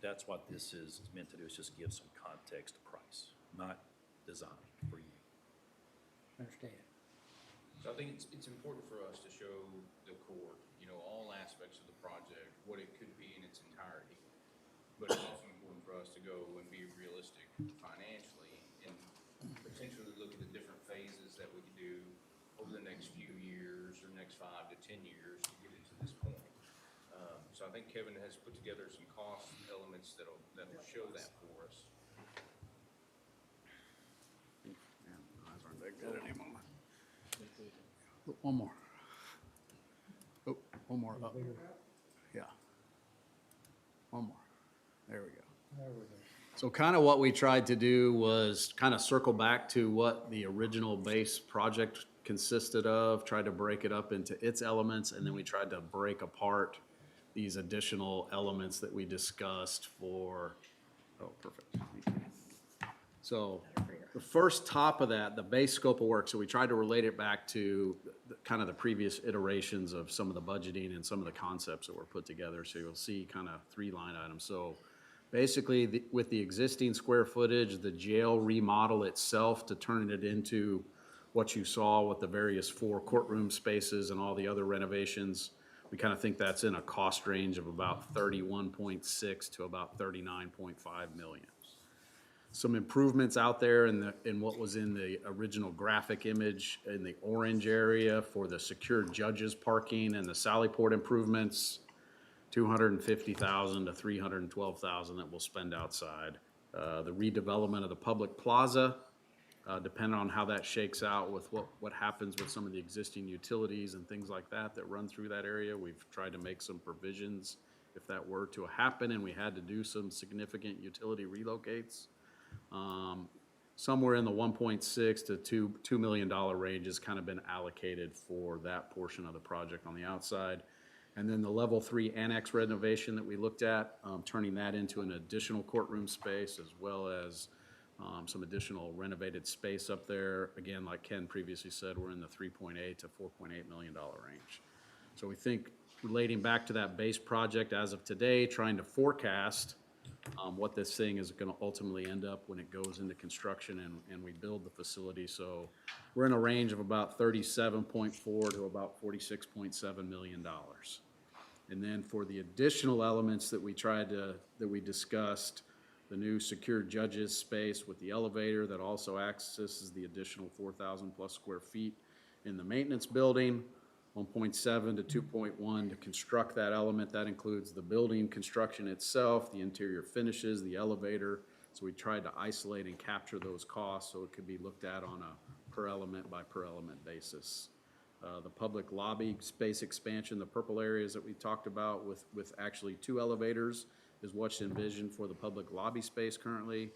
that's what this is meant to do, is just give some context to price, not design for you. Understand. So I think it's important for us to show the court, all aspects of the project, what it could be in its entirety. But it's also important for us to go and be realistic financially and potentially look at the different phases that we could do over the next few years or next 5 to 10 years to get it to this point. So I think Kevin has put together some cost elements that'll show that for us. Eyes aren't that good anymore. One more. Oh, one more up. Yeah. One more. There we go. So kind of what we tried to do was kind of circle back to what the original base project consisted of, tried to break it up into its elements, and then we tried to break apart these additional elements that we discussed for, oh, perfect. Thank you. So the first top of that, the base scope of work, so we tried to relate it back to kind of the previous iterations of some of the budgeting and some of the concepts that were put together. So you'll see kind of 3 line items. So basically, with the existing square footage, the jail remodel itself to turn it into what you saw with the various 4 courtroom spaces and all the other renovations, we kind of think that's in a cost range of about 31.6 to about 39.5 million. Some improvements out there in what was in the original graphic image in the orange area for the secured judges parking and the Sallyport improvements, 250,000 to 312,000 that we'll spend outside. The redevelopment of the public plaza, depending on how that shakes out with what happens with some of the existing utilities and things like that run through that area. We've tried to make some provisions if that were to happen and we had to do some significant utility relocates. Somewhere in the 1.6 to $2 million range has kind of been allocated for that portion of the project on the outside. And then the level 3 annex renovation that we looked at, turning that into an additional courtroom space as well as some additional renovated space up there. Again, like Ken previously said, we're in the $3.8 to $4.8 million range. So we think relating back to that base project as of today, trying to forecast what this thing is going to ultimately end up when it goes into construction and we build the facility. So we're in a range of about 37.4 to about $46.7 million. And then for the additional elements that we discussed, the new secured judges space with the elevator that also accesses the additional 4,000 plus square feet in the maintenance building, 1.7 to 2.1 to construct that element. That includes the building construction itself, the interior finishes, the elevator. So we tried to isolate and capture those costs so it could be looked at on a per element by per element basis. The public lobby space expansion, the purple areas that we talked about with actually 2 elevators is what's envisioned for the public lobby space currently,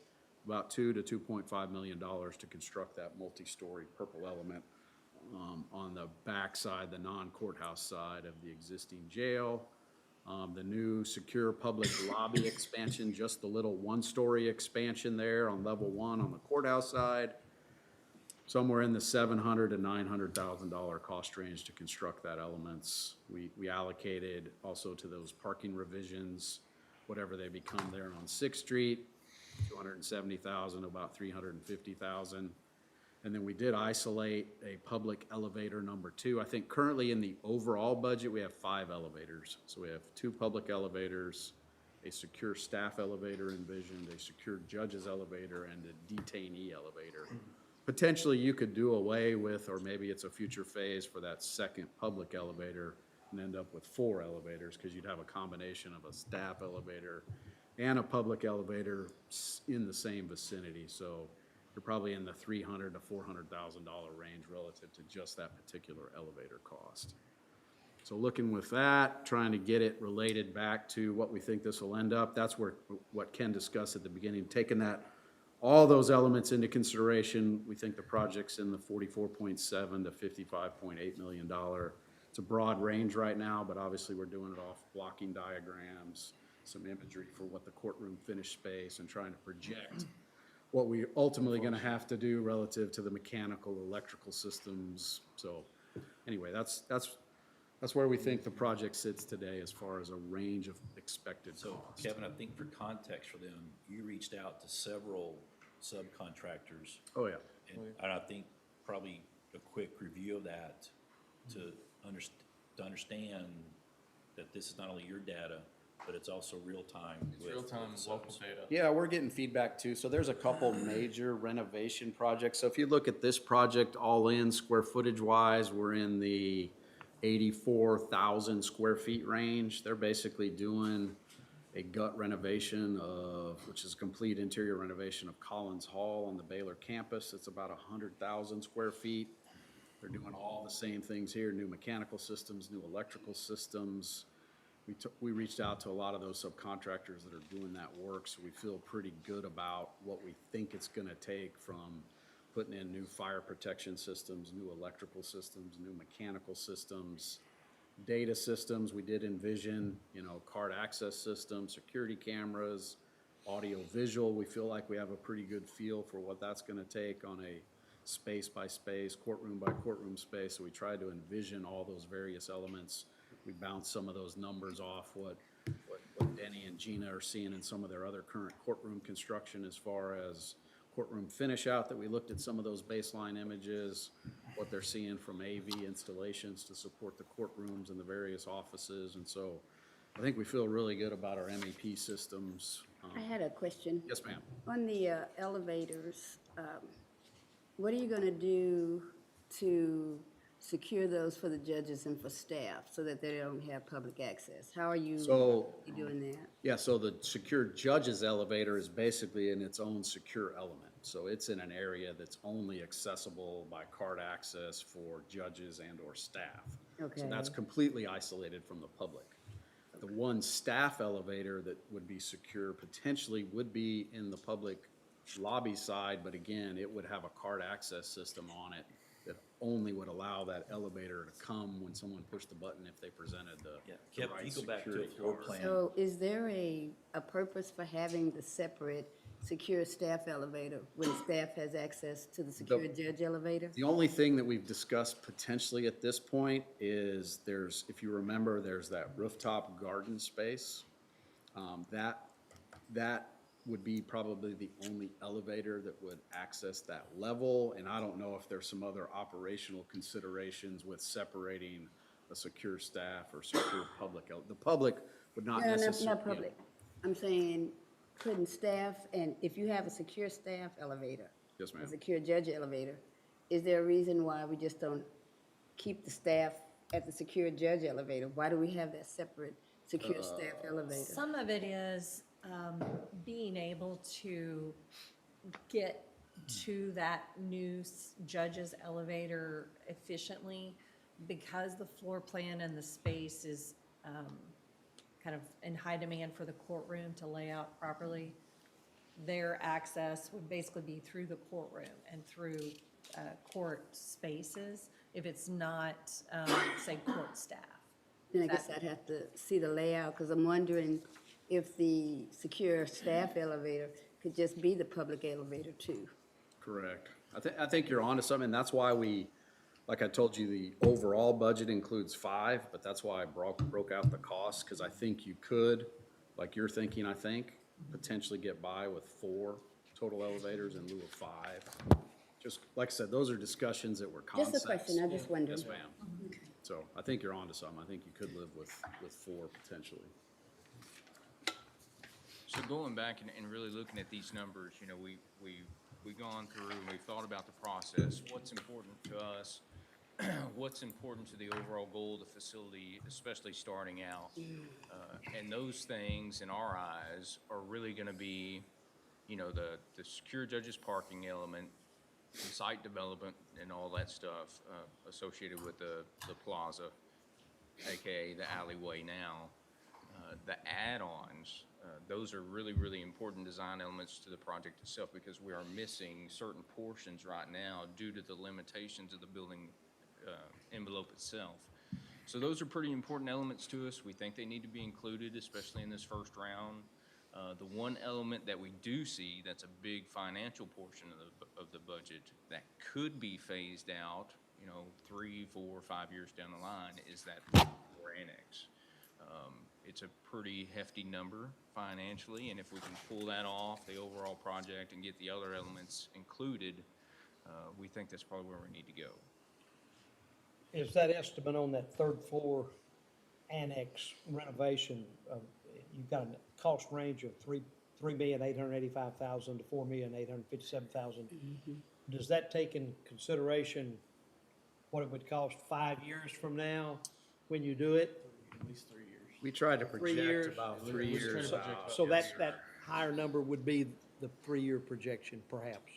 about $2 to $2.5 million to construct that multi-story purple element on the back side, the non-courthouse side of the existing jail. The new secure public lobby expansion, just the little 1-story expansion there on level 1 on the courthouse side, somewhere in the $700,000 to $900,000 cost range to construct that elements. We allocated also to those parking revisions, whatever they become there on 6th Street, $270,000 to about $350,000. And then we did isolate a public elevator number 2. I think currently in the overall budget, we have 5 elevators. So we have 2 public elevators, a secure staff elevator envisioned, a secure judges elevator, and a detainee elevator. Potentially you could do away with, or maybe it's a future phase for that second public elevator and end up with 4 elevators because you'd have a combination of a staff elevator and a public elevator in the same vicinity. So you're probably in the $300,000 to $400,000 range relative to just that particular elevator cost. So looking with that, trying to get it related back to what we think this will end up, that's where what Ken discussed at the beginning, taking all those elements into consideration, we think the project's in the $44.7 to $55.8 million. It's a broad range right now, but obviously we're doing it off blocking diagrams, some imagery for what the courtroom finish space, and trying to project what we ultimately going to have to do relative to the mechanical, electrical systems. So anyway, that's That's where we think the project sits today as far as a range of expected So costs. Kevin, I think for context for them, you reached out to several subcontractors. Oh, yeah. And I think probably a quick review of that to understand that this is not only your data, but it's also real-time. It's real-time local data. Yeah, we're getting feedback too. So there's a couple major renovation projects. So if you look at this project all in square footage wise, we're in the 84,000 square feet range. They're basically doing a gut renovation of, which is a complete interior renovation of Collins Hall on the Baylor campus. It's about 100,000 square feet. They're doing all the same things here, new mechanical systems, new electrical systems. We reached out to a lot of those subcontractors that are doing that work, so we feel pretty good about what we think it's gonna take from putting in new fire protection systems, new electrical systems, new mechanical systems, data systems. We did envision, card access systems, security cameras, audio visual. We feel like we have a pretty good feel for what that's gonna take on a space by space, courtroom by courtroom space. So we tried to envision all those various elements. We bounced some of those numbers off what Denny and Gina are seeing in some of their other current courtroom construction as far as courtroom finish out, that we looked at some of those baseline images, what they're seeing from AV installations to support the courtrooms and the various offices. And so I think we feel really good about our MEP systems. I had a question. Yes, ma'am. On the elevators, what are you going to do to secure those for the judges and for staff so that they don't have public access? How are you doing that? Yeah, so the secure judges elevator is basically in its own secure element. So it's in an area that's only accessible by card access for judges and or staff. Okay. So that's completely isolated from the public. The one staff elevator that would be secure potentially would be in the public lobby side, but again, it would have a card access system on it that only would allow that elevator to come when someone pushed the button if they presented the Kevin, right if you go back to a security floor card. plan. So is there a purpose for having the separate secure staff elevator when staff has access to the secure judge elevator? The only thing that we've discussed potentially at this point is if you remember, there's that rooftop garden space. That would be probably the only elevator that would access that level. And I don't know if there's some other operational considerations with separating a secure staff or secure public. The public would not necessarily. Not public. I'm saying putting staff, and if you have a secure staff elevator, Yes, ma'am. a secure judge elevator, is there a reason why we just don't keep the staff at the secure judge elevator? Why do we have that separate secure staff elevator? Some of it is being able to get to that new judge's elevator efficiently, because the floor plan and the space is kind of in high demand for the courtroom to lay out properly. Their access would basically be through the courtroom and through court spaces if it's not, say, court staff. Then I guess I'd have to see the layout, because I'm wondering if the secure staff elevator could just be the public elevator too. Correct. I think you're onto something. That's why like I told you, the overall budget includes 5, but that's why I broke out the costs, because I think you could, like you're thinking, I think, potentially get by with 4 total elevators in lieu of 5. Just, like I said, those are discussions that were concepts. Just a question, I just wondered. Yes, ma'am. So I think you're onto something. I think you could live with 4 potentially. So going back and really looking at these numbers, we've gone through and we've thought about the process, what's important to us, what's important to the overall goal of the facility, especially starting out. And those things, in our eyes, are really gonna be, the secure judges parking element, site development and all that stuff associated with the plaza, AKA the alleyway now. The add-ons, those are really, really important design elements to the project itself, because we are missing certain portions right now due to the limitations of the building envelope itself. So those are pretty important elements to us. We think they need to be included, especially in this first round. The one element that we do see that's a big financial portion of the budget that could be phased out, 3, 4, 5 years down the line is that floor annex. It's a pretty hefty number financially, and if we can pull that off the overall project and get the other elements included, we think that's probably where we need to go. Is that estimate on that third floor annex renovation, you've got a cost range of $3,885,000 to $4,857,000. Does that take in consideration what it would cost 5 years from now when you do it? At least 3 years. We tried to 3 years? project about 3 years out. So that higher number would be the 3-year projection, perhaps?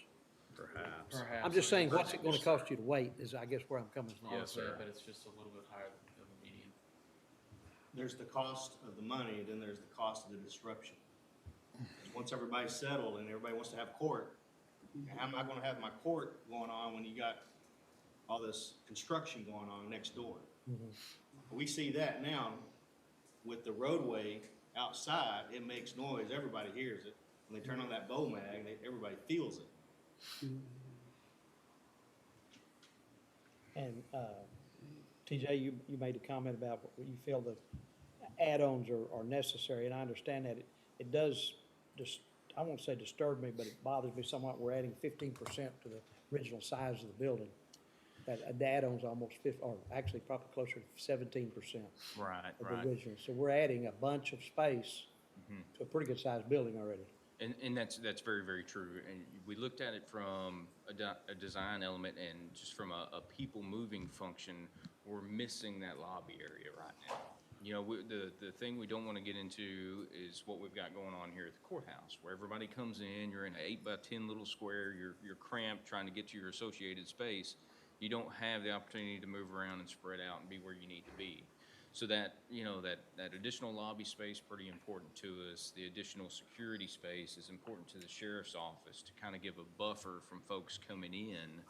Perhaps. I'm just saying, what's it gonna cost you to wait, is I guess where I'm coming from. Yes, sir. But it's just a little bit higher than the median. There's the cost of the money, then there's the cost of the disruption. Once everybody's settled and everybody wants to have court, how am I gonna have my court going on when you got all this construction going on next door? We see that now with the roadway outside, it makes noise, everybody hears it. When they turn on that bow mag, everybody feels it. And, TJ, you made a comment about what you feel the add-ons are necessary, and I understand that. It does, just, I won't say disturb me, but it bothers me somewhat. We're adding 15% to the original size of the building. That the add-on's almost or actually probably closer to 17%. Right, Of right. the original. So we're adding a bunch of space to a pretty good-sized building already. And that's very, very true. And we looked at it from a design element and just from a people moving function, we're missing that lobby area right now. The thing we don't want to get into is what we've got going on here at the courthouse, where everybody comes in, you're in an 8 by 10 little square, you're cramped trying to get to your associated space. You don't have the opportunity to move around and spread out and be where you need to be. So that additional lobby space, pretty important to us. The additional security space is important to the sheriff's office to kind of give a buffer from folks coming in,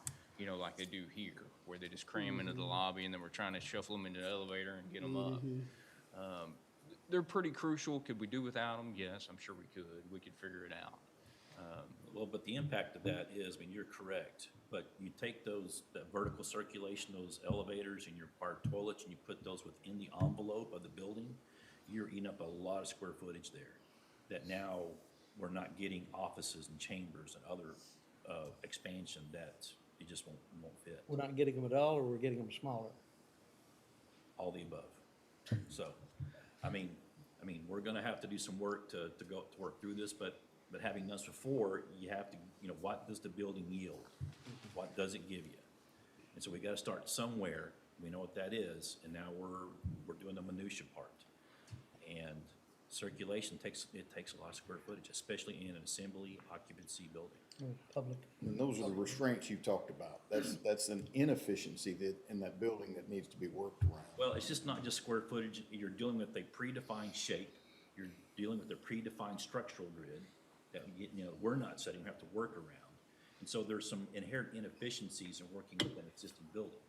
like they do here, where they just cram into the lobby and then we're trying to shuffle them into the elevator and get them up. They're pretty crucial. Could we do without them? Yes, I'm sure we could. We could figure it out. Well, but the impact of that is, you're correct, but you take that vertical circulation, those elevators and your park toilets, and you put those within the envelope of the building, you're eating up a lot of square footage there that now we're not getting offices and chambers and other expansion that it just won't fit. We're not getting them at all, or we're getting them smaller? All the above. So, we're gonna have to do some work to work through this, but having done this before, you have to, what does the building yield? What does it give you? And so we gotta start somewhere. We know what that is, and now we're doing the minutia part. And circulation takes a lot of square footage, especially in an assembly occupancy building. Public. And those are the restraints you talked about. That's an inefficiency in that building that needs to be worked around. Well, it's just not just square footage. You're dealing with a predefined shape. You're dealing with a predefined structural grid that we're not setting, we have to work around. And so there's some inherent inefficiencies in working with an existing building.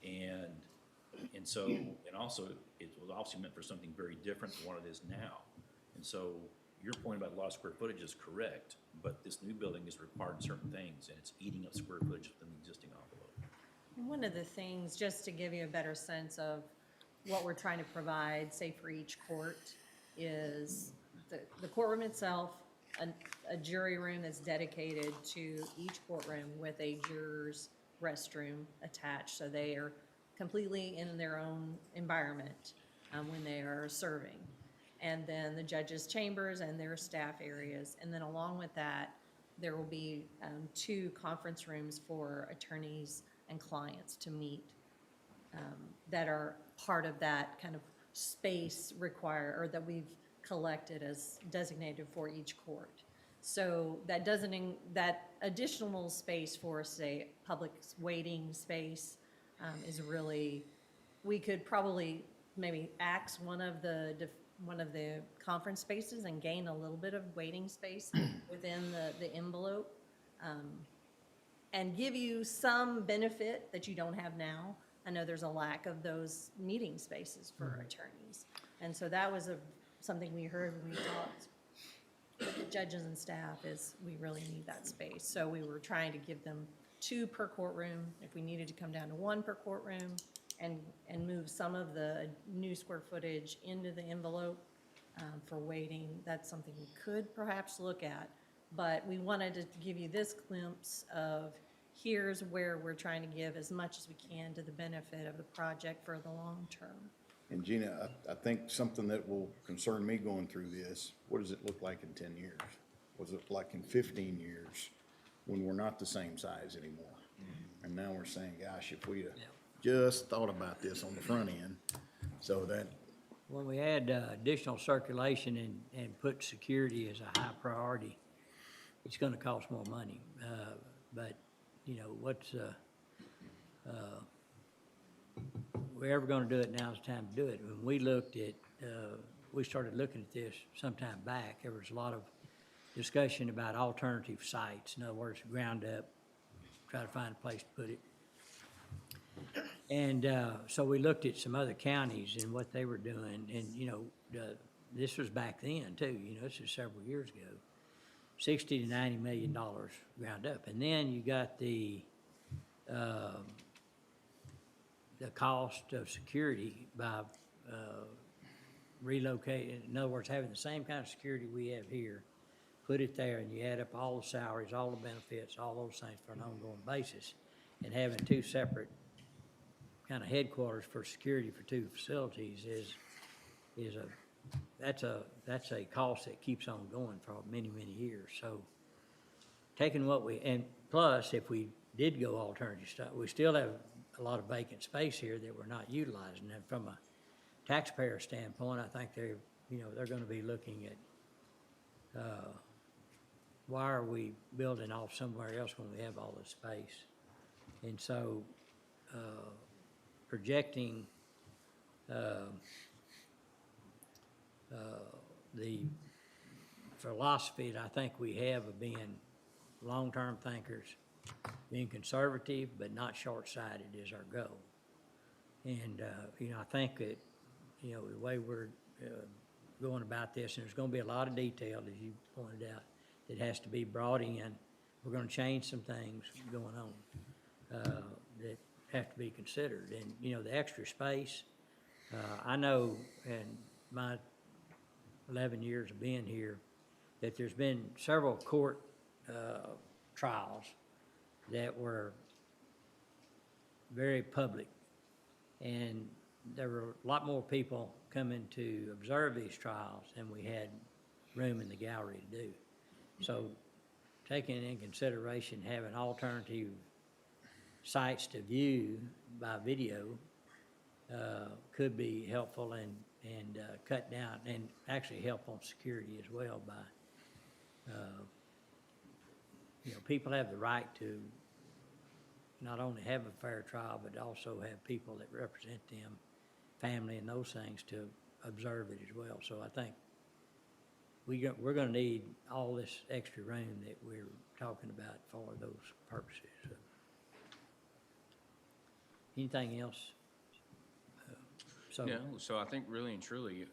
And also, it was obviously meant for something very different than what it is now. And so your point about a lot of square footage is correct, but this new building is requiring certain things, and it's eating up square footage within the existing envelope. And one of the things, just to give you a better sense of what we're trying to provide, say for each court, is the courtroom itself, a jury room that's dedicated to each courtroom with a juror's restroom attached, so they are completely in their own environment when they are serving. And then the judges' chambers and their staff areas. And then along with that, there will be 2 conference rooms for attorneys and clients to meet that are part of that kind of space that we've collected as designated for each court. So that that additional space for, say, public waiting space is really, we could probably maybe axe one of the conference spaces and gain a little bit of waiting space within the envelope, and give you some benefit that you don't have now. I know there's a lack of those meeting spaces for attorneys. And so that was something we heard when we talked with the judges and staff, is we really need that space. So we were trying to give them 2 per courtroom, if we needed to come down to 1 per courtroom, and move some of the new square footage into the envelope for weighting, that's something we could perhaps look at. But we wanted to give you this glimpse of here's where we're trying to give as much as we can to the benefit of the project for the long term. And Gina, I think something that will concern me going through this, what does it look like in 10 years? What does it look like in 15 years when we're not the same size anymore? And now we're saying, gosh, if we'd have just thought about this on the front end, so that. When we add additional circulation and put security as a high priority, it's gonna cost more money. But, you know, we're ever gonna do it, now's the time to do it. When we looked at, we started looking at this sometime back, there was a lot of discussion about alternative sites. In other words, ground up, try to find a place to put it. And so we looked at some other counties and what they were doing, and, you know, this was back then too, you know, this was several years ago. $60 to $90 million ground up. And then you got the cost of security by relocating, in other words, having the same kind of security we have here, put it there, and you add up all the salaries, all the benefits, all those things for an ongoing basis, and having 2 separate kind of headquarters for security for 2 facilities that's a cost that keeps on going for many, many years. So taking and plus, if we did go alternative stuff, we still have a lot of vacant space here that we're not utilizing. And from a taxpayer standpoint, I think they're going to be looking at why are we building off somewhere else when we have all this space? And so projecting the philosophy that I think we have of being long-term thinkers, being conservative but not short-sighted is our goal. And, you know, I think that, you know, the way we're going about this, and there's going to be a lot of detail, as you pointed out, that has to be brought in. We're going to change some things going on that have to be considered. And, you know, the extra space, I know in my 11 years of being here that there's been several court trials that were very public, and there were a lot more people coming to observe these trials than we had room in the gallery to do. So taking in consideration having alternative sites to view by video could be helpful and cut down and actually help on security as well by, you know, people have the right to not only have a fair trial, but also have people that represent them, family and those things, to observe it as well. So I think we're going to need all this extra room that we're talking about for those purposes. So. Anything else? Yeah, so I think really and truly,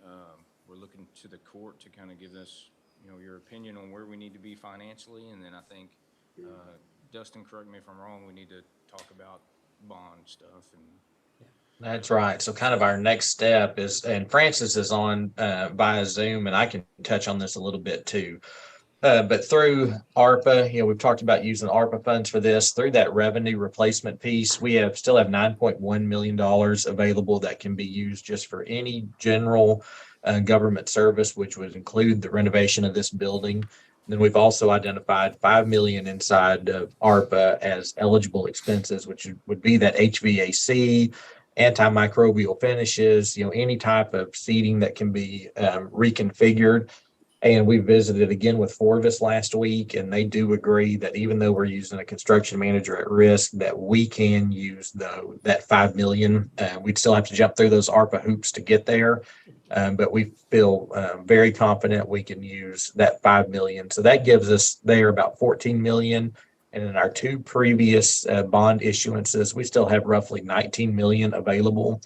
we're looking to the court to kind of give us, you know, your opinion on where we need to be financially, and then I think, Dustin, correct me if I'm wrong, we need to talk about bond stuff and. That's right. So kind of our next step is, and Francis is on via Zoom, and I can touch on this a little bit too. But through ARPA, you know, we've talked about using ARPA funds for this. Through that revenue replacement piece, we still have $9.1 million available that can be used just for any general government service, which would include the renovation of this building. And then we've also identified $5 million inside of ARPA as eligible expenses, which would be that HVAC, antimicrobial finishes, you know, any type of seating that can be reconfigured. And we visited again with Forvis last week, and they do agree that even though we're using a construction manager at risk, that we can use that $5 million. We'd still have to jump through those ARPA hoops to get there, but we feel very confident we can use that $5 million. So that gives us there about $14 million. And in our 2 previous bond issuances, we still have roughly $19 million available.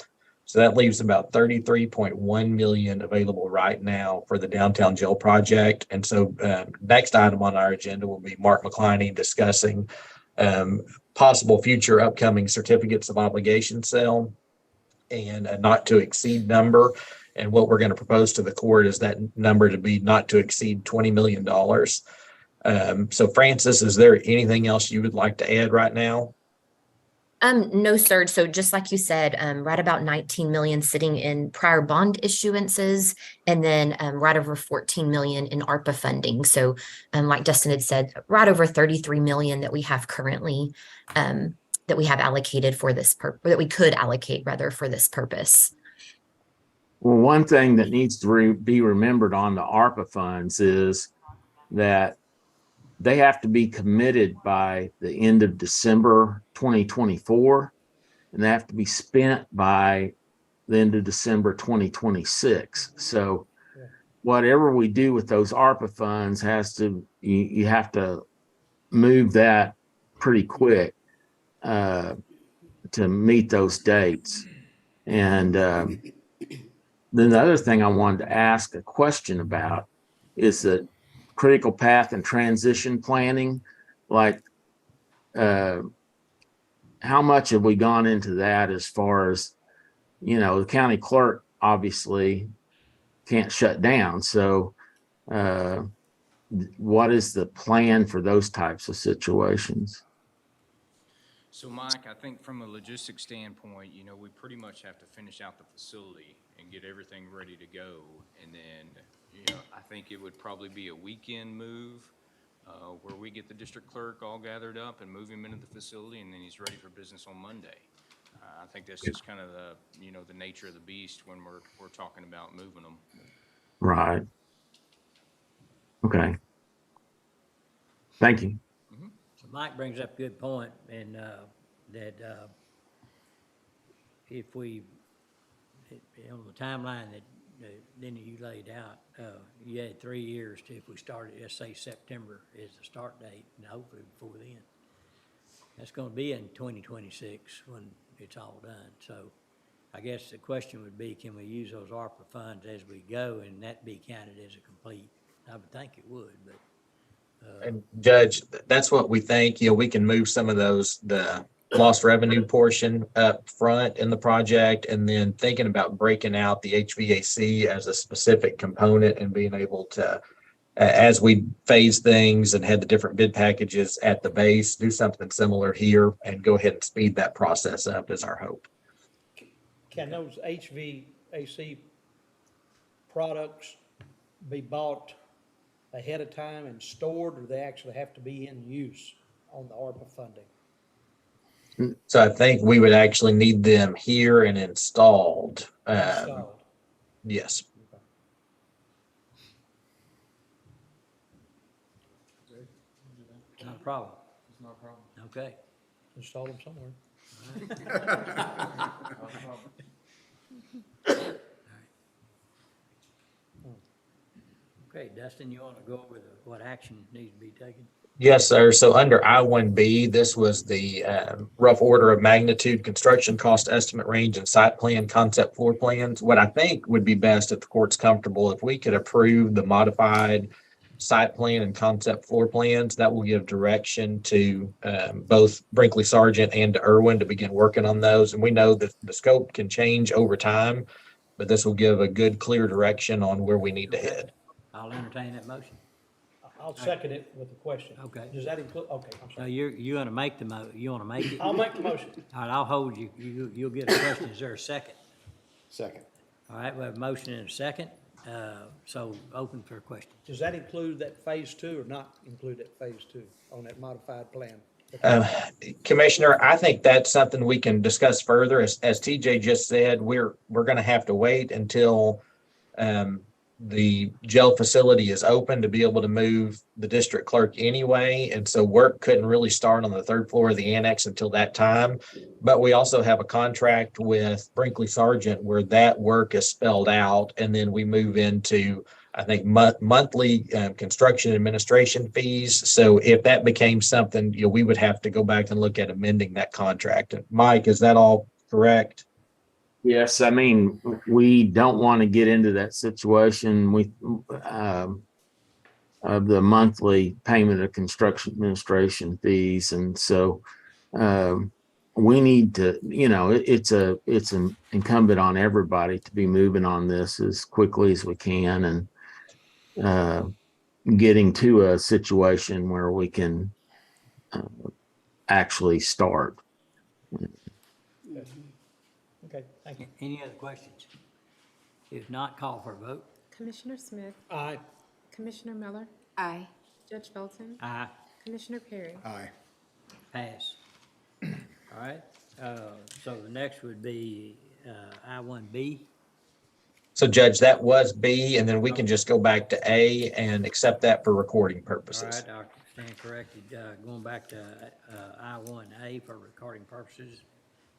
So that leaves about $33.1 million available right now for the downtown jail project. And so next item on our agenda will be Mark McCliney discussing possible future upcoming certificates of obligation sale and a not to exceed number. And what we're going to propose to the court is that number to be not to exceed $20 million. So Francis, is there anything else you would like to add right now? No, sir. So just like you said, right about 19 million sitting in prior bond issuances, and then right over 14 million in ARPA funding. So like Dustin had said, right over 33 million that we have currently, that we have allocated for this that we could allocate rather for this purpose. Well, one thing that needs to be remembered on the ARPA funds is that they have to be committed by the end of December 2024, and they have to be spent by the end of December 2026. So whatever we do with those ARPA funds you have to move that pretty quick to meet those dates. And then the other thing I wanted to ask a question about is that critical path and transition planning, like how much have we gone into that as far as, the county clerk obviously can't shut down. So what is the plan for those types of situations? So Mike, I think from a logistics standpoint, we pretty much have to finish out the facility and get everything ready to go. And then, I think it would probably be a weekend move where we get the district clerk all gathered up and move him into the facility, and then he's ready for business on Monday. I think that's just kind of the nature of the beast when we're talking about moving them. Right. Okay. Thank you. So Mike brings up a good point, and that if we, on the timeline that then you laid out, you had 3 years to, if we started, let's say September is the start date, and hopefully before then. That's going to be in 2026 when it's all done. So I guess the question would be, can we use those ARPA funds as we go and that be counted as a complete? I would think it would, but. And Judge, that's what we think. We can move some of the lost revenue portion up front in the project, and then thinking about breaking out the HVAC as a specific component and being able to, as we phase things and had the different bid packages at the base, do something similar here and go ahead and speed that process up is our hope. Can those HVAC products be bought ahead of time and stored, or they actually have to be in use on the ARPA funding? So I think we would actually need them here and installed. Yes. It's not a problem. It's not a problem. Okay. Install them somewhere. Okay, Dustin, you want to go over what action needs to be taken? Yes, sir. So under I-1B, this was the rough order of magnitude, construction cost estimate range, and site plan concept floor plans. What I think would be best, if the court's comfortable, if we could approve the modified site plan and concept floor plans, that will give direction to both Brinkley Sargent and to Irwin to begin working on those. And we know that the scope can change over time, but this will give a good, clear direction on where we need to head. I'll entertain that motion. I'll second it with a question. Okay. Does that include, okay, I'm So sorry. you're going to make you want to make it? I'll make the motion. All right, I'll hold you. You'll get a question. Is there a second? Second. All right, we have a motion and a second. So open for a question. Does that include that phase 2 or not include that phase 2 on that modified plan? Commissioner, I think that's something we can discuss further. As TJ just said, we're going to have to wait until the jail facility is open to be able to move the district clerk anyway. And so work couldn't really start on the 3rd floor of the annex until that time. But we also have a contract with Brinkley Sargent where that work is spelled out. And then we move into, I think, monthly construction administration fees. So if that became something, we would have to go back and look at amending that contract. Mike, is that all correct? Yes, I mean, we don't want to get into that situation of the monthly payment of construction administration fees. And so we need to, it's incumbent on everybody to be moving on this as quickly as we can and getting to a situation where we can actually start. Okay, thank you. Any other questions? If not, call for a vote. Commissioner Smith, Aye. Commissioner Miller, Aye. Judge Felton, Aye. Commissioner Perry. Aye. Pass. All right, so the next would be, I-1B. So Judge, that was B, and then we can just go back to A and accept that for recording All purposes. right, I stand corrected. Going back to, I-1A for recording purposes.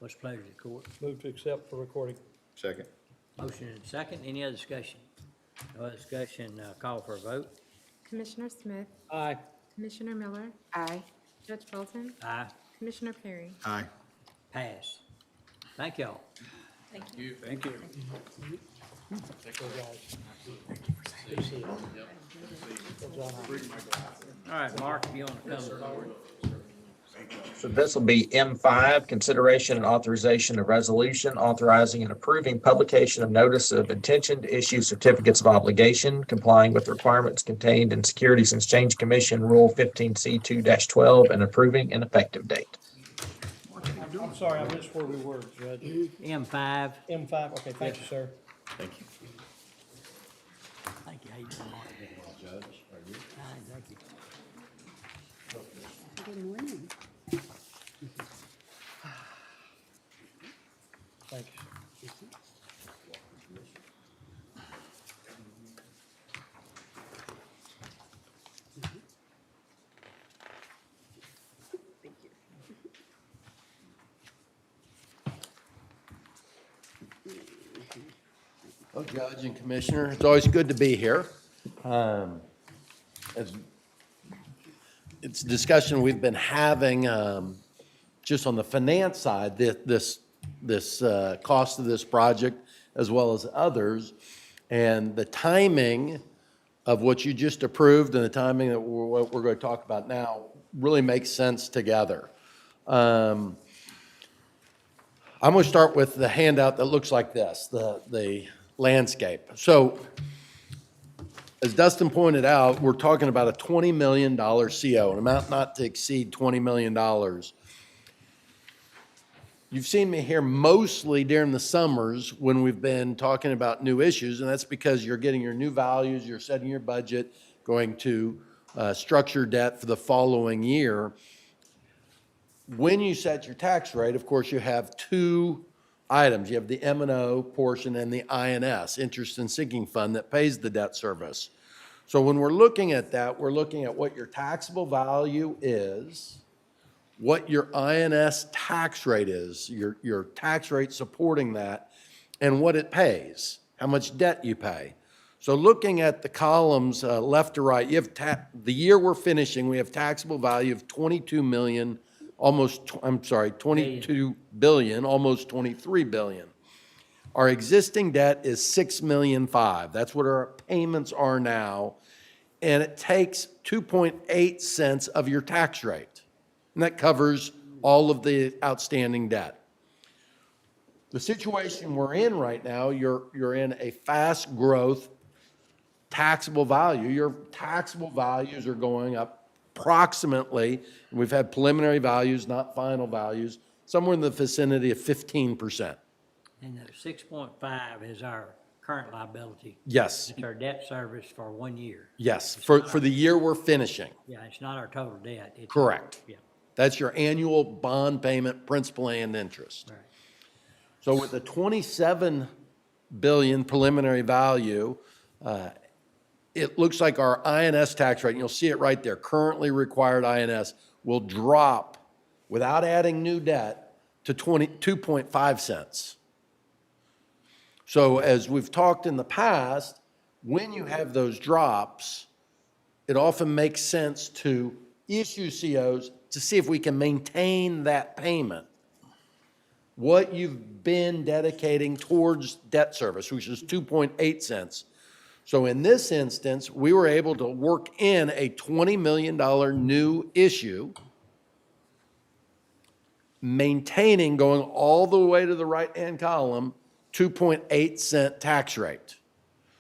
What's the pleasure of the court? Move to accept for recording. Second. Motion and second. Any other discussion? No other discussion, call for a vote. Commissioner Smith, Aye. Commissioner Miller, Aye. Judge Felton, Aye. Commissioner Perry. Aye. Pass. Thank y'all. Thank you. Thank you. All right, Mark, if you want to come forward. So this will be M5, consideration and authorization of resolution authorizing and approving publication of notice of intention to issue certificates of obligation complying with requirements contained in Securities and Exchange Commission Rule 15C2-12 and approving an effective date. I'm sorry, I missed where we were, Judge. M5. M5, okay, thank you, sir. Thank you. Thank you. How you doing, Mark? Judge, are you? Fine, thank you. Good morning. Thank you. Well, Judge and Commissioner, it's always good to be here. It's a discussion we've been having just on the finance side, this cost of this project as well as others. And the timing of what you just approved and the timing that what we're going to talk about now really makes sense together. I'm going to start with the handout that looks like this, the landscape. So as Dustin pointed out, we're talking about a $20 million CO, an amount not to exceed $20 million. You've seen me here mostly during the summers when we've been talking about new issues, and that's because you're getting your new values, you're setting your budget, going to structure debt for the following year. When you set your tax rate, of course, you have two items. You have the M&O portion and the INS, interest and sinking fund, that pays the debt service. So when we're looking at that, we're looking at what your taxable value is, what your INS tax rate is, your tax rate supporting that, and what it pays, how much debt you pay. So looking at the columns left to right, you have the year we're finishing, we have taxable value of 22 billion, almost 23 billion. Our existing debt is 6.5 million. That's what our payments are now. And it takes 2.8 cents of your tax rate. And that covers all of the outstanding debt. The situation we're in right now, you're in a fast growth taxable value. Your taxable values are going up approximately, and we've had preliminary values, not final values, somewhere in the vicinity of 15%. And the 6.5 is our current liability. Yes. It's our debt service for 1 year. Yes, for the year we're finishing. Yeah, it's not our total debt. It's Correct. Yeah. That's your annual bond payment, principal and interest. Right. So with the 27 billion preliminary value, it looks like our INS tax rate, and you'll see it right there, currently required INS, will drop without adding new debt to 2.5 cents. So as we've talked in the past, when you have those drops, it often makes sense to issue COs to see if we can maintain that payment. What you've been dedicating towards debt service, which is 2.8 cents. So in this instance, we were able to work in a $20 million new issue maintaining, going all the way to the right-hand column, 2.8 cent tax rate.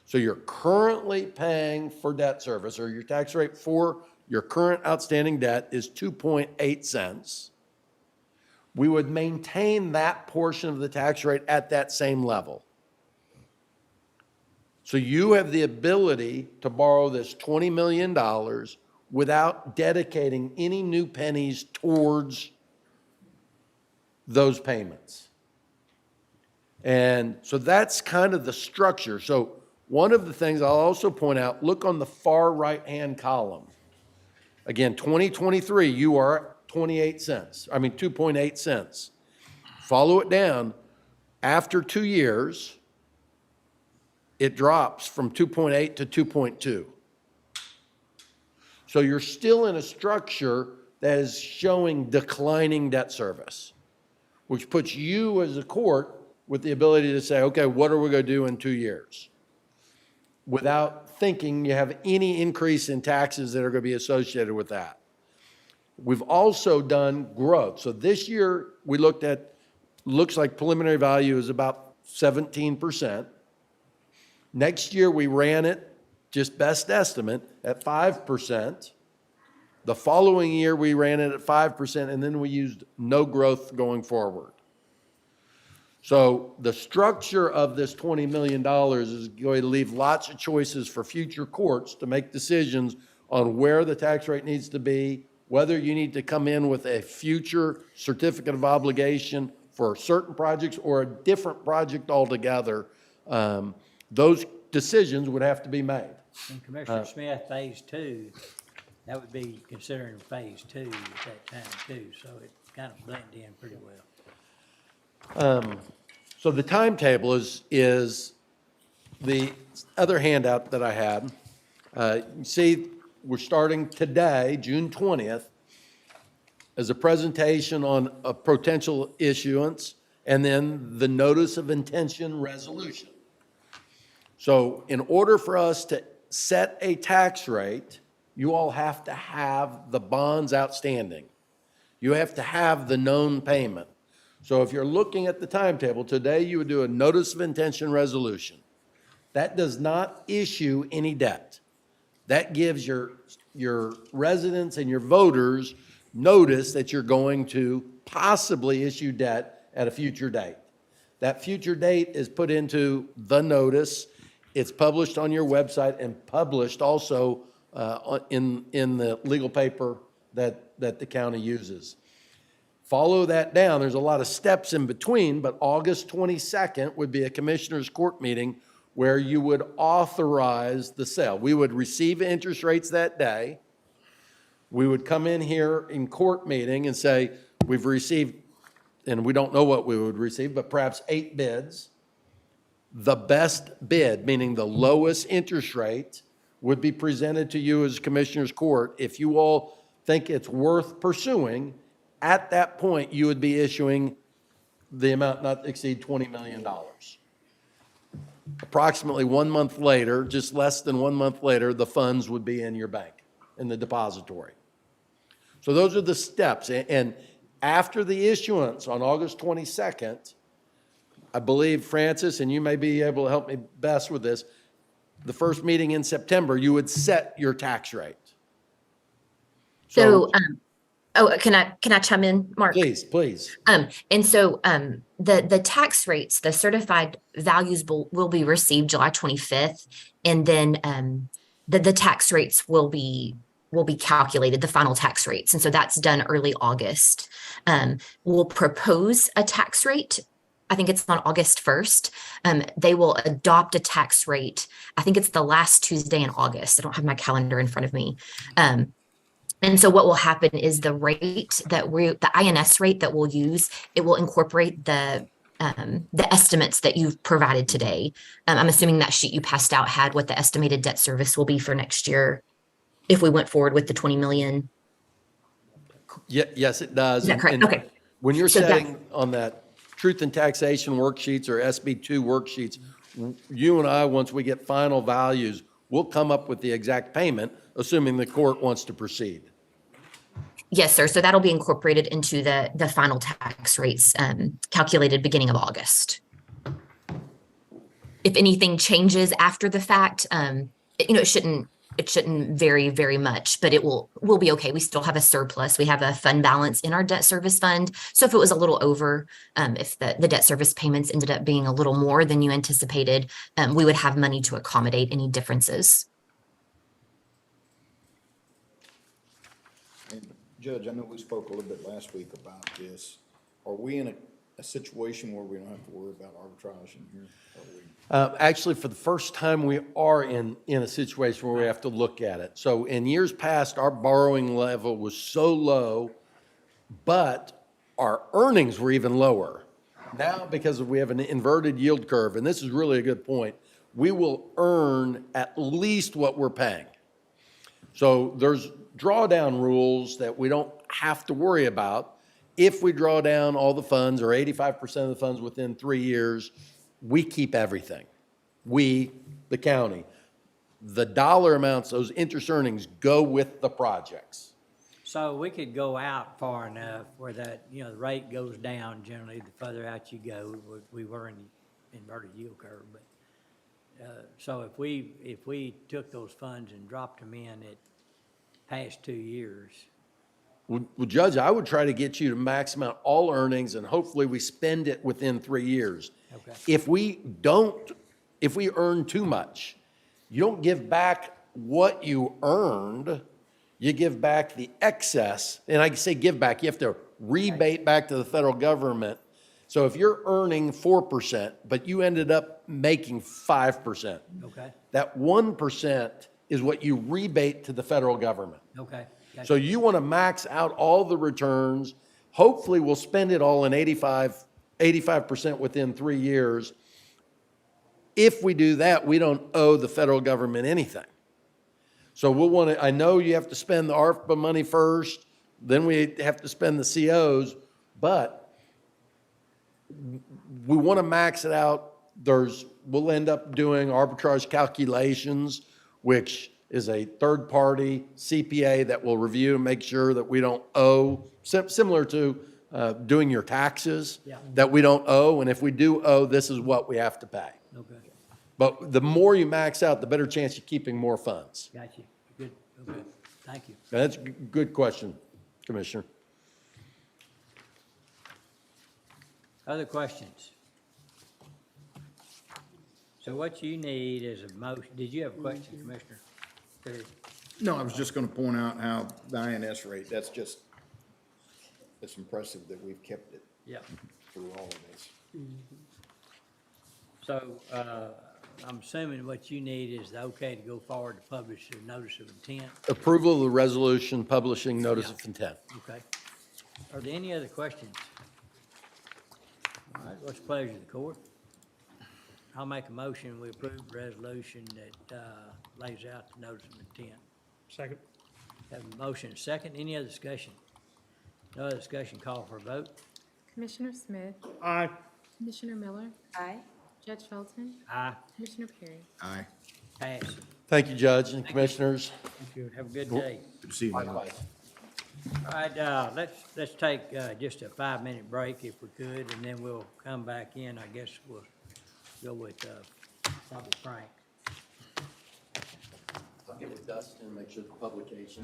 So you're currently paying for debt service, or your tax rate for your current outstanding debt is 2.8 cents. We would maintain that portion of the tax rate at that same level. So you have the ability to borrow this $20 million without dedicating any new pennies towards those payments. And so that's kind of the structure. So one of the things I'll also point out, look on the far right-hand column. Again, 2023, you are 2.8 cents. Follow it down. After 2 years, it drops from 2.8 to 2.2. So you're still in a structure that is showing declining debt service, which puts you as a court with the ability to say, okay, what are we going to do in 2 years? Without thinking you have any increase in taxes that are going to be associated with that. We've also done growth. So this year we looked at, looks like preliminary value is about 17%. Next year we ran it, just best estimate, at 5%. The following year we ran it at 5%, and then we used no growth going forward. So the structure of this $20 million is going to leave lots of choices for future courts to make decisions on where the tax rate needs to be, whether you need to come in with a future certificate of obligation for certain projects or a different project altogether. Those decisions would have to be made. And Commissioner Smith, phase two, that would be considering phase two at that time too, so it kind of blended in pretty well. So the timetable is the other handout that I had. You see, we're starting today, June 20th, as a presentation on a potential issuance, and then the notice of intention resolution. So in order for us to set a tax rate, you all have to have the bonds outstanding. You have to have the known payment. So if you're looking at the timetable, today you would do a notice of intention resolution. That does not issue any debt. That gives your residents and your voters notice that you're going to possibly issue debt at a future date. That future date is put into the notice. It's published on your website and published also in the legal paper that the county uses. Follow that down. There's a lot of steps in between, but August 22nd would be a commissioner's court meeting where you would authorize the sale. We would receive interest rates that day. We would come in here in court meeting and say, we've received, and we don't know what we would receive, but perhaps 8 bids. The best bid, meaning the lowest interest rate, would be presented to you as commissioner's court. If you all think it's worth pursuing, at that point, you would be issuing the amount not to exceed $20 million. Approximately 1 month later, just less than 1 month later, the funds would be in your bank, in the depository. So those are the steps. And after the issuance on August 22nd, I believe, Francis, and you may be able to help me best with this, the first meeting in September, you would set your tax rate. So, can I chime in, Mark? Please. And so the tax rates, the certified values will be received July 25th, and then the tax rates will be calculated, the final tax rates. And so that's done early August. We'll propose a tax rate. I think it's on August 1st. They will adopt a tax rate. I think it's the last Tuesday in August. I don't have my calendar in front of me. And so what will happen is the rate that the INS rate that we'll use, it will incorporate the estimates that you've provided today. I'm assuming that sheet you passed out had what the estimated debt service will be for next year if we went forward with the 20 million. Yes, it does. Is that correct? And Okay. When you're So setting on that truth and taxation worksheets or SB2 worksheets, you and I, once we get final values, we'll come up with the exact payment, assuming the court wants to proceed. Yes, sir. So that'll be incorporated into the final tax rates calculated beginning of August. If anything changes after the fact, it shouldn't vary very much, but we'll be okay. We still have a surplus. We have a fund balance in our debt service fund. So if it was a little over, if the debt service payments ended up being a little more than you anticipated, we would have money to accommodate any differences. And Judge, I know we spoke a little bit last week about this. Are we in a situation where we don't have to worry about arbitrage in here? Are we? Actually, for the first time, we are in a situation where we have to look at it. So in years past, our borrowing level was so low, but our earnings were even lower. Now, because we have an inverted yield curve, and this is really a good point, we will earn at least what we're paying. So there's drawdown rules that we don't have to worry about. If we draw down all the funds or 85% of the funds within 3 years, we keep everything. We, the county. The dollar amounts, those interest earnings go with the projects. So we could go out far enough where that, the rate goes down generally, the further out you go. We were in the inverted yield curve, but, so if we took those funds and dropped them in at past 2 years. Well, Judge, I would try to get you to max out all earnings and hopefully we spend it within 3 years. Okay. If we earn too much, you don't give back what you earned, you give back the excess. And I say give back, you have to rebate back to the federal government. So if you're earning 4%, but you ended up making 5%, Okay, that 1% is what you rebate to the federal government. okay. Gotcha. So you want to max out all the returns. Hopefully, we'll spend it all in 85% within 3 years. If we do that, we don't owe the federal government anything. So we'll want to, I know you have to spend the ARPA money first, then we have to spend the COs, but we want to max it out. We'll end up doing arbitrage calculations, which is a third-party CPA that will review and make sure that we don't owe, similar to doing your taxes, Yeah. that we don't owe, and if we do owe, this is what we have to pay. Okay, But the more you max out, the better chance you're keeping more funds. got you. Good, okay, thank you. That's a good question, Commissioner. Other questions? So what you need is a motion. Did you have a question, Commissioner? Terry? No, I was just gonna point out how the INS rate, it's impressive that we've kept it Yeah. through all of this. So, I'm assuming what you need is the okay to go forward to publish a notice of intent? Approval of the resolution publishing notice of intent. Okay. Are there any other questions? All right, what's the pleasure of the court? I'll make a motion, we approve the resolution that lays out the notice of intent. Second. Have a motion and second. Any other discussion? No other discussion, call for a vote. Commissioner Smith, Aye. Commissioner Miller, Aye. Judge Felton, Aye. Commissioner Perry. Aye. Pass. Thank you, Judge and Commissioners. Thank you. Have a good day. Good to see you. man. All right, let's take just a 5-minute break if we could, and then we'll come back in. I guess we'll go with probably Frank. I'll get with Dustin and make sure the publication.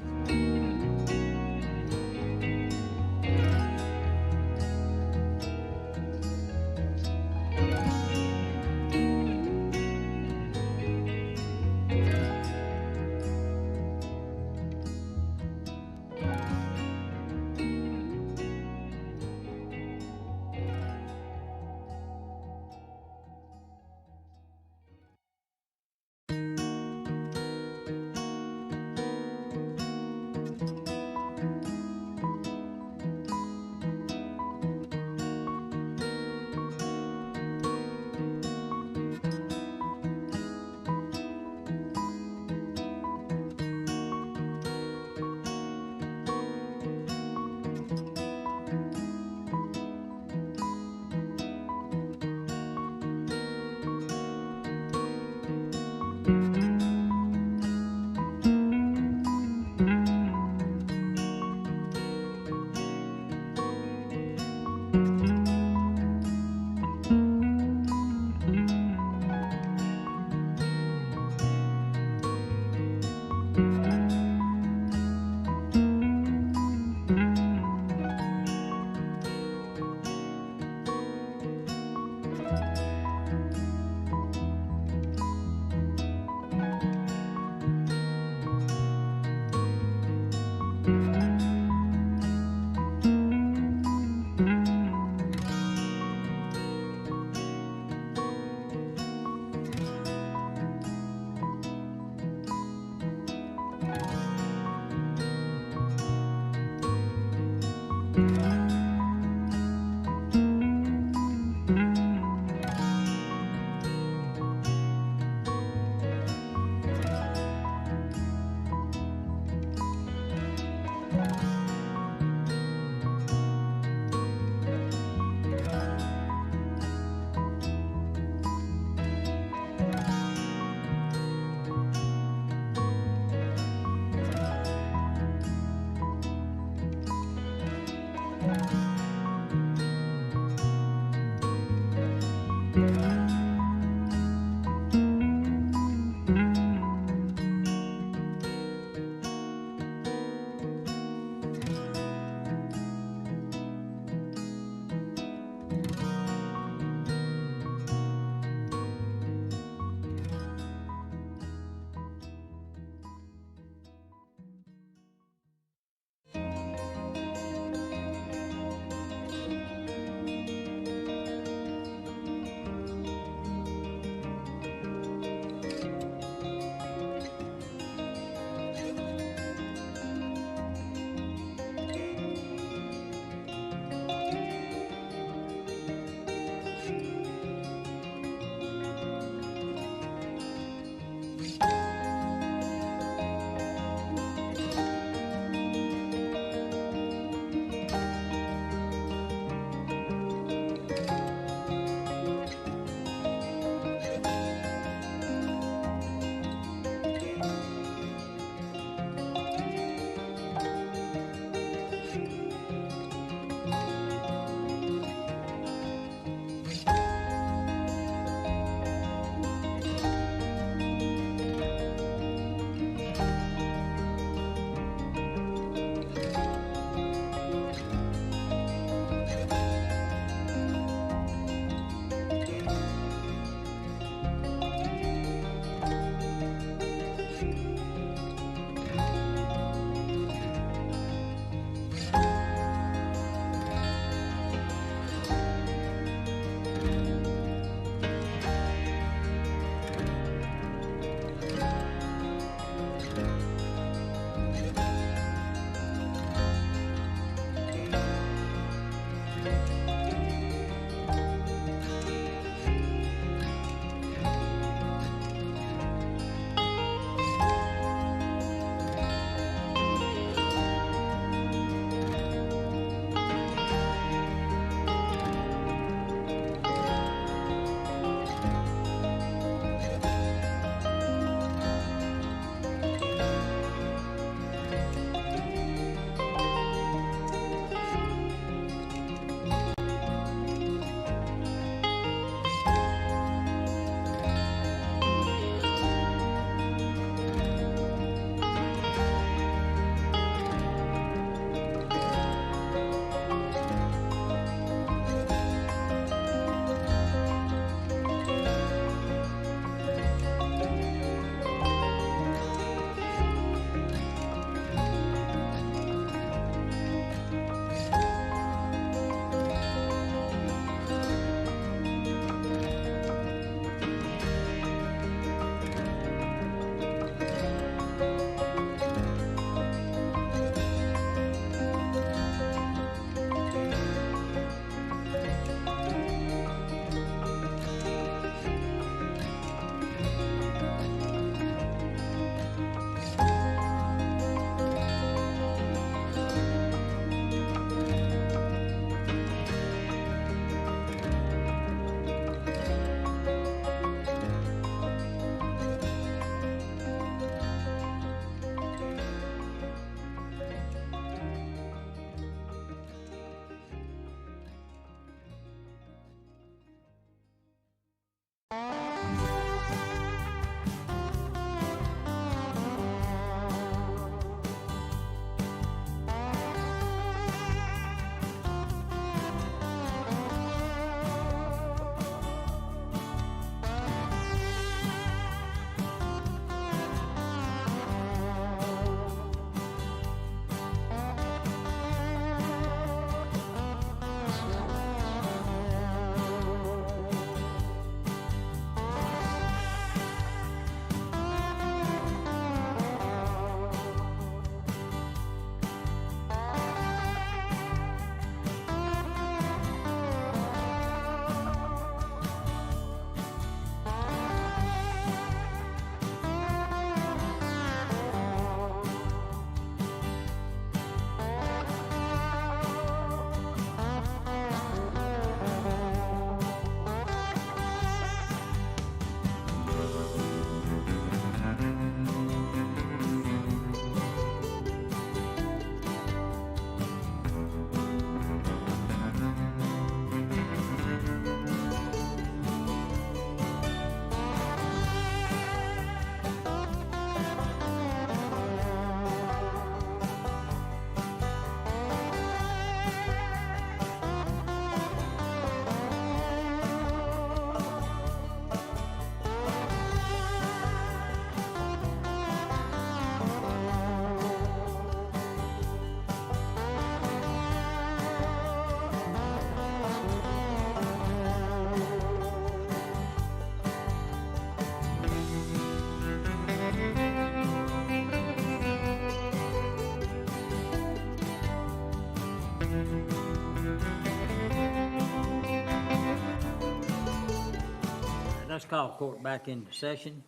let's call court back into session.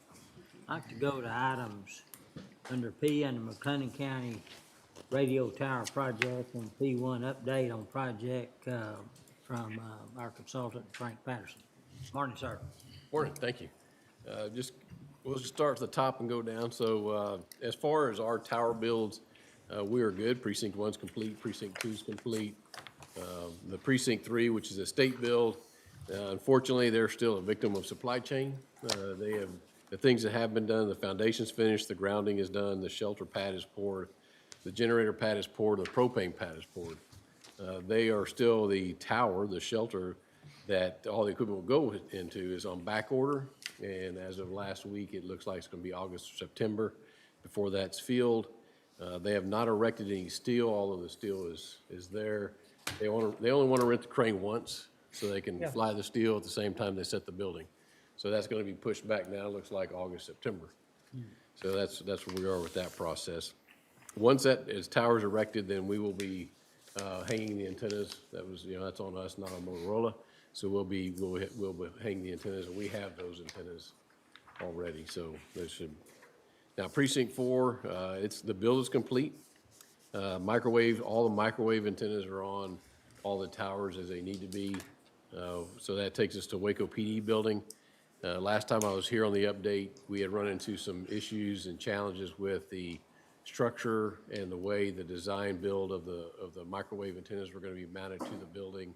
I'd like to go to items under P, under McLennan County Radio Tower Project, and P1 update on project from our consultant, Frank Patterson. Morning, sir. Morning, thank you. We'll just start at the top and go down. So as far as our tower builds, we are good. Precinct 1's complete, Precinct 2's complete. The Precinct 3, which is a state build, unfortunately, they're still a victim of supply chain. They have, the things that have been done, the foundation's finished, the grounding is done, the shelter pad is poured, the generator pad is poured, the propane pad is poured. They are still the tower, the shelter that all the equipment will go into is on back order. And as of last week, it looks like it's going to be August or September before that's filled. They have not erected any steel, although the steel is there. They only want to rent the crane once so they can fly the steel at the same time they set the building. So that's going to be pushed back now, looks like August, September. So that's where we are with that process. Once that is towers erected, then we will be hanging the antennas. That was, that's on us, not on Motorola. So we'll be hanging the antennas, and we have those antennas already. So they should. Now Precinct 4, the build is complete. Microwave, all the microwave antennas are on all the towers as they need to be. So that takes us to Waco PD building. Last time I was here on the update, we had run into some issues and challenges with the structure and the way the design build of the microwave antennas were going to be mounted to the building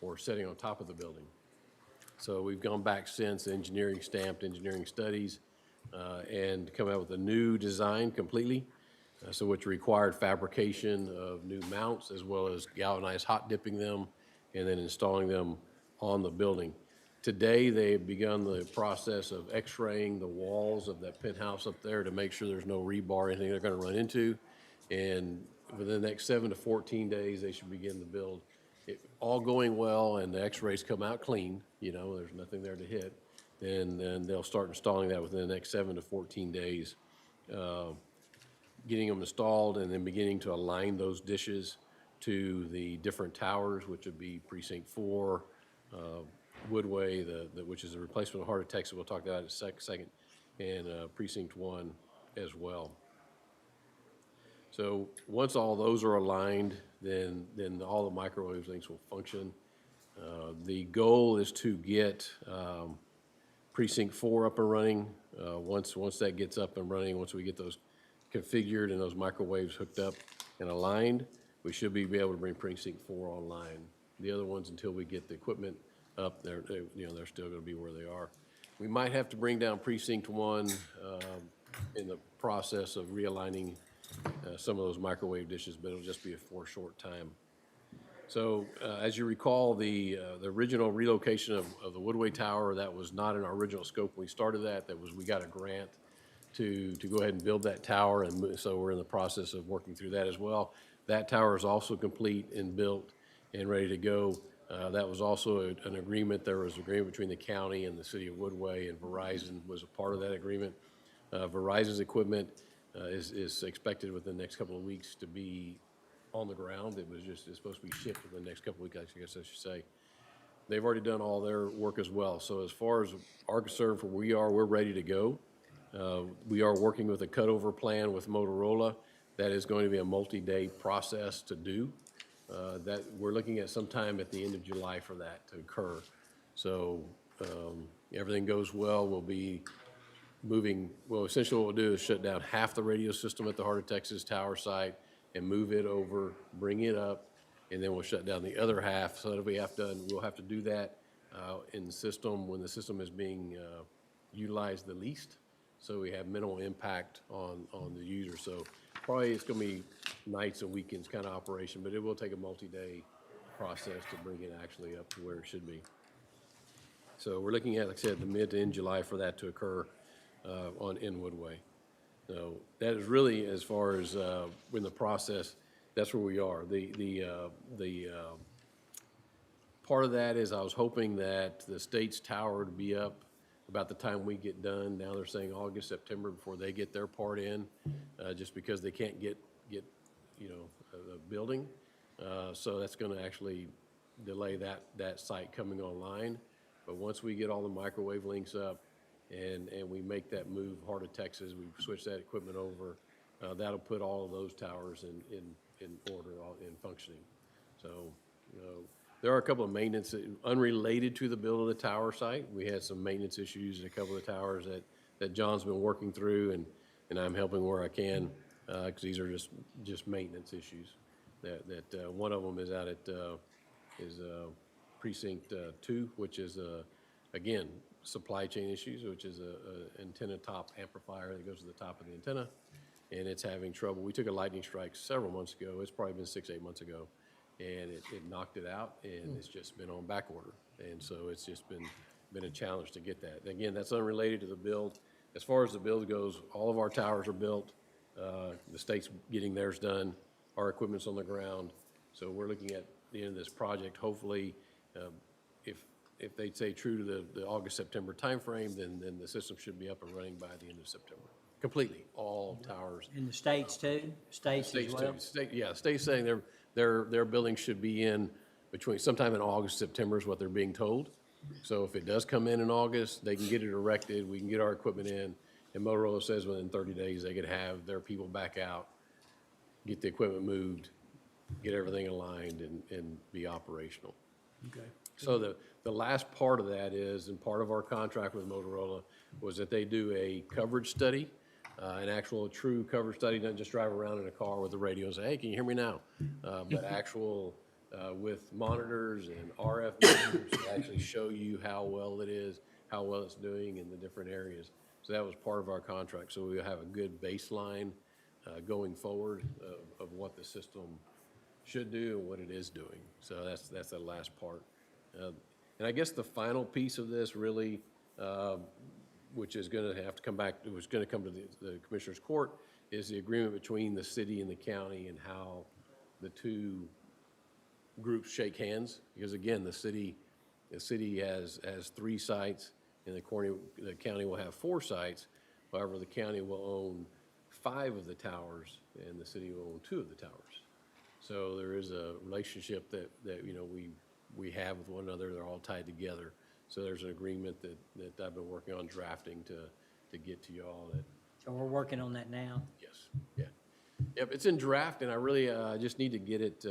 or setting on top of the building. So we've gone back since, engineering stamped engineering studies, and come out with a new design completely. So which required fabrication of new mounts as well as galvanized hot dipping them and then installing them on the building. Today, they've begun the process of x-raying the walls of that penthouse up there to make sure there's no rebar or anything they're going to run into. And within the next 7 to 14 days, they should begin the build. All going well and the x-rays come out clean, there's nothing there to hit, then they'll start installing that within the next 7 to 14 days. Getting them installed and then beginning to align those dishes to the different towers, which would be Precinct 4, Woodway, which is a replacement of Heart of Texas, we'll talk about in a second, and Precinct 1 as well. So once all those are aligned, then all the microwave links will function. The goal is to get Precinct 4 up and running. Once that gets up and running, once we get those configured and those microwaves hooked up and aligned, we should be able to bring Precinct 4 online. The other ones, until we get the equipment up, they're still going to be where they are. We might have to bring down Precinct 1 in the process of realigning some of those microwave dishes, but it'll just be for a short time. So as you recall, the original relocation of the Woodway Tower, that was not in our original scope when we started that. We got a grant to go ahead and build that tower, and so we're in the process of working through that as well. That tower is also complete and built and ready to go. That was also an agreement. There was an agreement between the county and the city of Woodway, and Verizon was a part of that agreement. Verizon's equipment is expected within the next couple of weeks to be on the ground. It's supposed to be shipped within the next couple of weeks, I guess I should say. They've already done all their work as well. So as far as our concern for we're ready to go. We are working with a cutover plan with Motorola. That is going to be a multi-day process to do. That we're looking at sometime at the end of July for that to occur. So everything goes well, we'll be moving, essentially what we'll do is shut down half the radio system at the Heart of Texas tower site and move it over, bring it up, and then we'll shut down the other half. So that if we'll have to do that in the system when the system is being utilized the least. So we have minimal impact on the user. So probably it's going to be nights and weekends kind of operation, but it will take a multi-day process to bring it actually up to where it should be. So we're looking at, like I said, the mid to end July for that to occur in Woodway. So that is really, as far as in the process, that's where we are. The part of that is I was hoping that the state's tower would be up about the time we get done. Now they're saying August, September before they get their part in, just because they can't get a building. So that's going to actually delay that site coming online. But once we get all the microwave links up and we make that move, Heart of Texas, we switch that equipment over, that'll put all of those towers in order, in functioning. So, you know, there are a couple of maintenance, unrelated to the build of the tower site. We had some maintenance issues at a couple of towers that John's been working through, and I'm helping where I can, because these are just maintenance issues. That one of them is out at precinct 2, which is again supply chain issues, which is a antenna top amplifier that goes to the top of the antenna, and it's having trouble. We took a lightning strike several months ago. It's probably been 6-8 months ago, and it knocked it out, and it's just been on back order, and so it's just been a challenge to get that. Again, that's unrelated to the build. As far as the build goes, all of our towers are built. The state's getting theirs done. Our equipment's on the ground. So we're looking at the end of this project. Hopefully, if they stay true to the August, September timeframe, then the system should be up and running by the end of September. Completely, all towers. In the states too? States as well? State's saying their building should be in between, sometime in August, September is what they're being told. So if it does come in August, they can get it erected, we can get our equipment in, and Motorola says within 30 days, they could have their people back out, get the equipment moved, get everything aligned, and be operational. Okay. So the last part of that is, and part of our contract with Motorola, was that they do a coverage study, an actual true coverage study, not just drive around in a car with the radio and say, hey, can you hear me now? But actual, with monitors and RF meters to actually show you how well it is, how well it's doing in the different areas. So that was part of our contract. So we have a good baseline going forward of what the system should do and what it is doing. So that's the last part. And I guess the final piece of this really, which is going to have to come back, it was going to come to the Commissioner's Court, is the agreement between the city and the county and how the two groups shake hands. Because again, the city has 3 sites, and the county will have 4 sites. However, the county will own 5 of the towers, and the city will own 2 of the towers. So there is a relationship that you know we have with one another. They're all tied together. So there's an agreement that I've been working on drafting to get to y'all. So we're working on that now? Yes, yeah. Yep, it's in draft, and I really just need to get it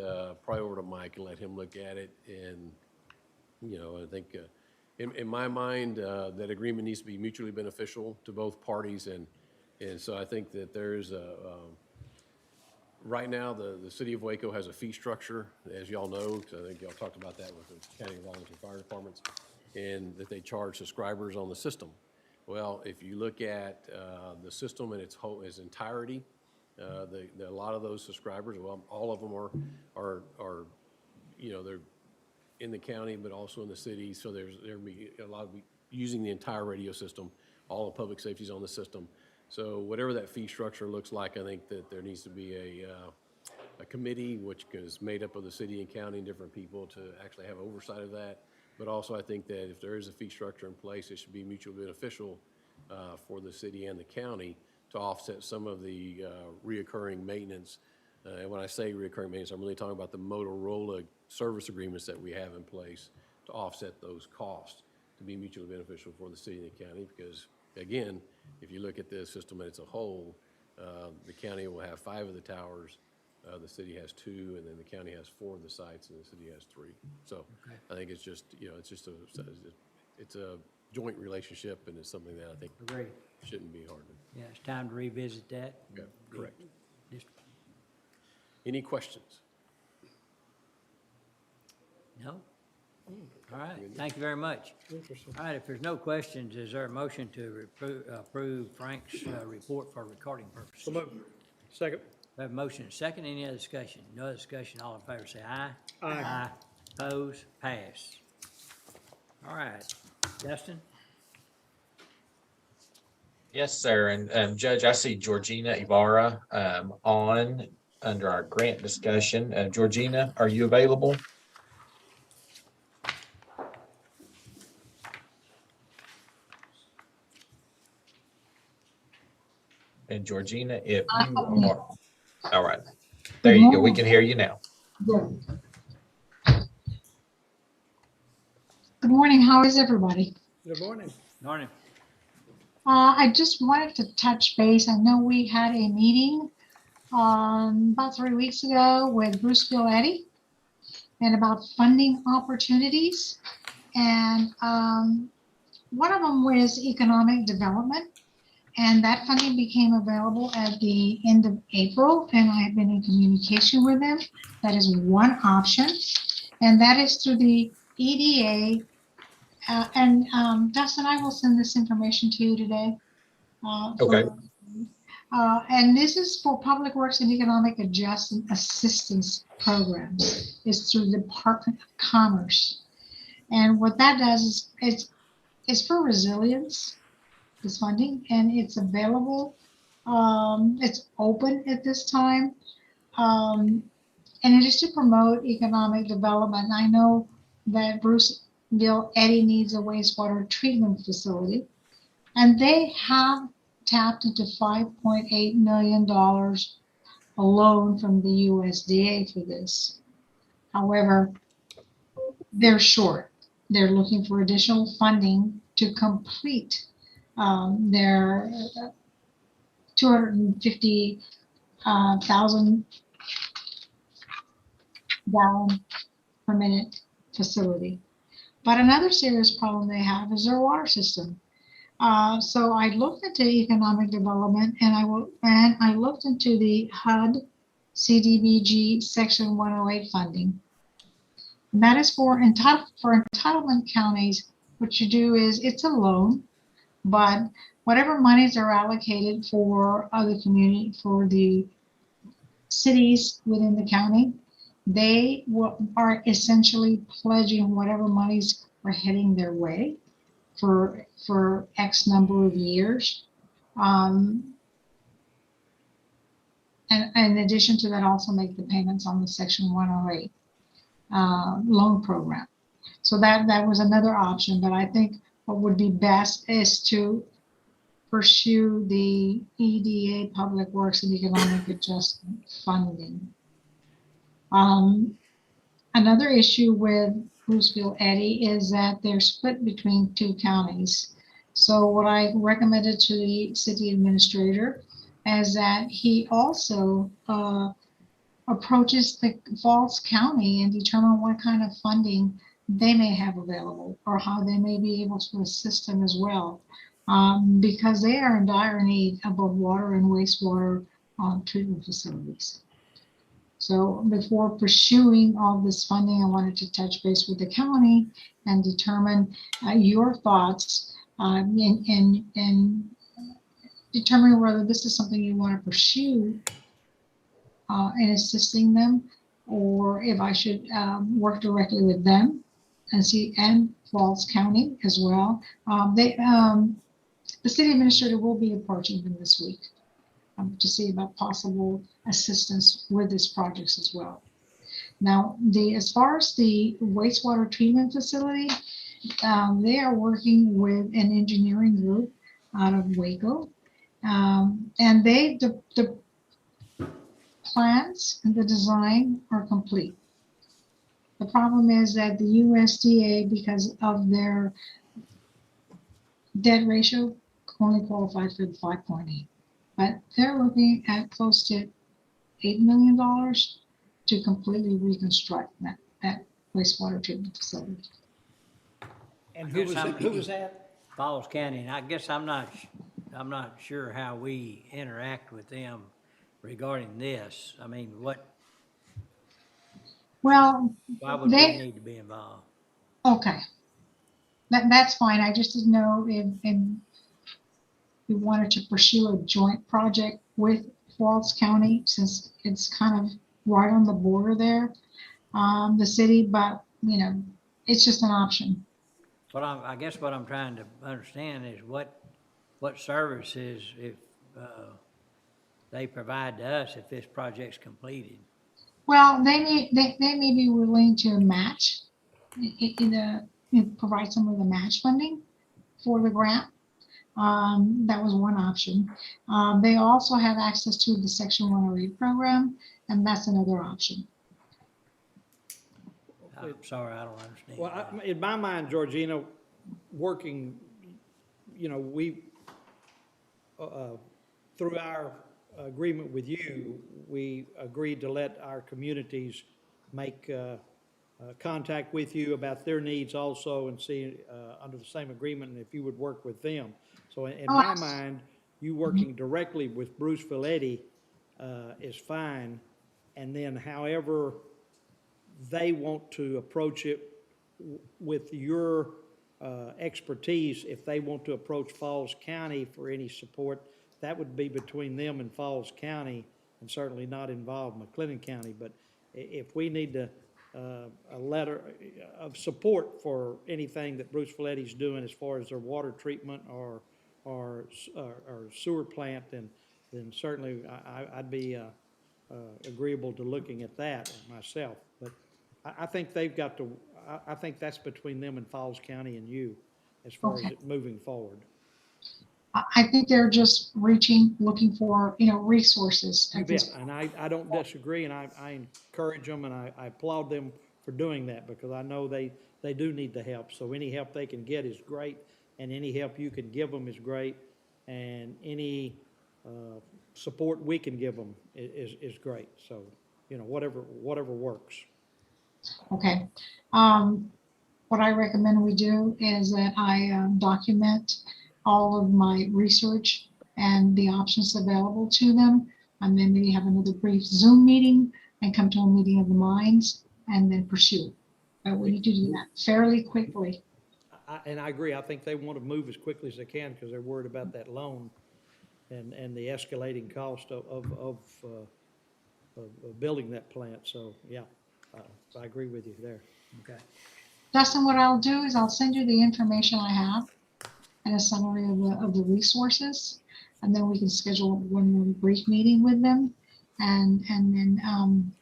probably over to Mike and let him look at it. And, you know, I think in my mind, that agreement needs to be mutually beneficial to both parties. And so I think that there's right now, the city of Waco has a fee structure, as y'all know, because I think y'all talked about that with the county volunteer fire departments, and that they charge subscribers on the system. Well, if you look at the system in its entirety, a lot of those subscribers, well, all of them are you know, they're in the county, but also in the city. So there'll be a lot of using the entire radio system. All the public safety's on the system. So whatever that fee structure looks like, I think that there needs to be a committee which is made up of the city and county and different people to actually have oversight of that. But also I think that if there is a fee structure in place, it should be mutually beneficial for the city and the county to offset some of the reoccurring maintenance. And when I say reoccurring maintenance, I'm really talking about the Motorola service agreements that we have in place to offset those costs to be mutually beneficial for the city and the county. Because again, if you look at the system as a whole, the county will have 5 of the towers, the city has 2, and then the county has 4 of the sites, and the city has 3. So I think it's just, you know, it's a joint relationship, and it's something that I think shouldn't be hard. Yeah, it's time to revisit that. Yeah, correct. Just- Any questions? No? All right, thank you very much. All right, if there's no questions, is there a motion to approve Frank's report for recording purposes? So moved. Second. We have a motion and a second. Any other discussion? No other discussion. All in favor say aye. Aye. Aye. Opposed? Pass. All right. Justin? Yes, sir. And Judge, I see Georgina Ibarra on under our grant discussion. Georgina, are you available? And Georgina, if you are, all right, there you go. We can hear you now. Good Good morning. How is everybody? Good morning. Morning. I just wanted to touch base. I know we had a meeting about 3 weeks ago with Bruce Eddy and about funding opportunities. And one of them was economic development. And that funding became available at the end of April, and I have been in communication with them. That is one option, and that is through the EDA. Dustin, I will send this information to you today. Okay. And this is for Public Works and Economic Adjustment Assistance Programs. It's through the Department of Commerce. And what that does is it's for resilience, this funding, and it's available. It's open at this time. And it is to promote economic development. I know that Bruceville Eddy needs a wastewater treatment facility, and they have tapped into $5.8 million alone from the USDA for this. However, they're short. They're looking for additional funding to complete their 250,000 gallon per minute facility. But another serious problem they have is their water system. So I looked into economic development, and I looked into the HUD CDBG Section 108 funding. And that is for entitlement counties. What you do is it's a loan, but whatever monies are allocated for other community, for the cities within the county, they are essentially pledging whatever monies are heading their way for X number of years. And in addition to that, also make the payments on the Section 108 loan program. So that was another option, but I think what would be best is to pursue the EDA Public Works and Economic Adjustment funding. Another issue with Bruceville Eddy is that they're split between two counties. So what I recommended to the city administrator is that he also approaches the Falls County and determine what kind of funding they may have available or how they may be able to assist them as well, because they are in dire need of both water and wastewater treatment facilities. So before pursuing all this funding, I wanted to touch base with the county and determine your thoughts in determining whether this is something you want to pursue in assisting them, or if I should work directly with them and Falls County as well. The city administrator will be approaching them this week to see about possible assistance with these projects as well. Now, as far as the wastewater treatment facility, they are working with an engineering group out of Waco, and the plans and the design are complete. The problem is that the USDA, because of their debt ratio, only qualified for the 5.8. But they're looking at close to $8 million to completely reconstruct that wastewater treatment facility. And who was that? Falls County, and I guess I'm not sure how we interact with them regarding this. I mean, Well, why would we need to be involved? Okay, that's fine. I just didn't know if we wanted to pursue a joint project with Falls County, since it's kind of right on the border there, the city, but it's just an option. But I guess what I'm trying to understand is what services if they provide to us if this project's completed. Well, they may be willing to match, provide some of the match funding for the grant. That was one option. They also have access to the Section 108 program, and that's another option. I'm sorry, I don't understand. Well, in my mind, Georgina, working, we, through our agreement with you, we agreed to let our communities make contact with you about their needs also and see, under the same agreement, and if you would work with them. So in my mind, you working directly with Bruce Villetti is fine. And then however they want to approach it with your expertise, if they want to approach Falls County for any support, that would be between them and Falls County and certainly not involve McLennan County. But if we need a letter of support for anything that Bruce Villetti's doing as far as their water treatment or sewer plant, then certainly I'd be agreeable to looking at that myself. But I think they've got to, I think that's between them and Falls County and you as far as it moving forward. I think they're just looking for, resources. You bet. And I don't disagree, and I encourage them, and I applaud them for doing that, because I know they do need the help. So any help they can get is great, and any help you can give them is great, and any support we can give them is great. So, whatever works. Okay. What I recommend we do is that I document all of my research and the options available to them, and then maybe have another brief Zoom meeting and come to a meeting of the minds and then pursue. But we need to do that fairly quickly. And I agree. I think they want to move as quickly as they can because they're worried about that loan and the escalating cost of building that plant. So, yeah, I agree with you there. Okay. Dustin, what I'll do is I'll send you the information I have and a summary of the resources, and then we can schedule one more brief meeting with them and then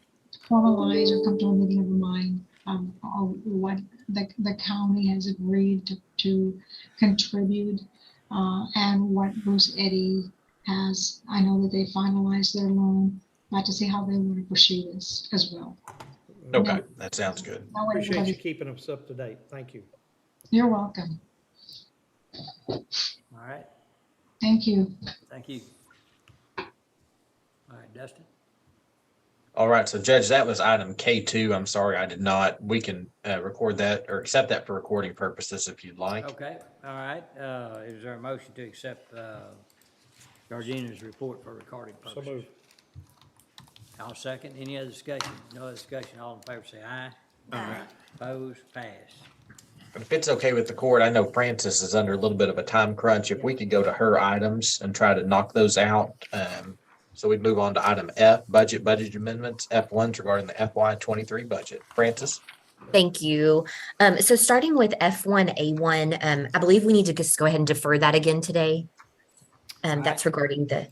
formalize or come to a meeting of the mind of what the county has agreed to contribute and what Bruce Eddy has. I know that they finalized their loan. I'd like to see how they want to pursue this as well. Okay, that sounds good. Appreciate you keeping us up to date. Thank you. You're welcome. All right, Thank you. thank you. All right, Dustin? All right, so Judge, that was item K2. I'm sorry, I did not. We can record that or accept that for recording purposes if you'd like. Okay, all right. Is there a motion to accept Georgina's report for recording So purposes? moved. I'll second. Any other discussion? No other discussion. All in favor say aye. Aye. Opposed? Pass. If it's okay with the court, I know Francis is under a little bit of a time crunch. If we could go to her items and try to knock those out. So we'd move on to item F, budget amendments. F1's regarding the FY23 budget. Francis? Thank you. So starting with F1A1, I believe we need to just go ahead and defer that again today. That's regarding the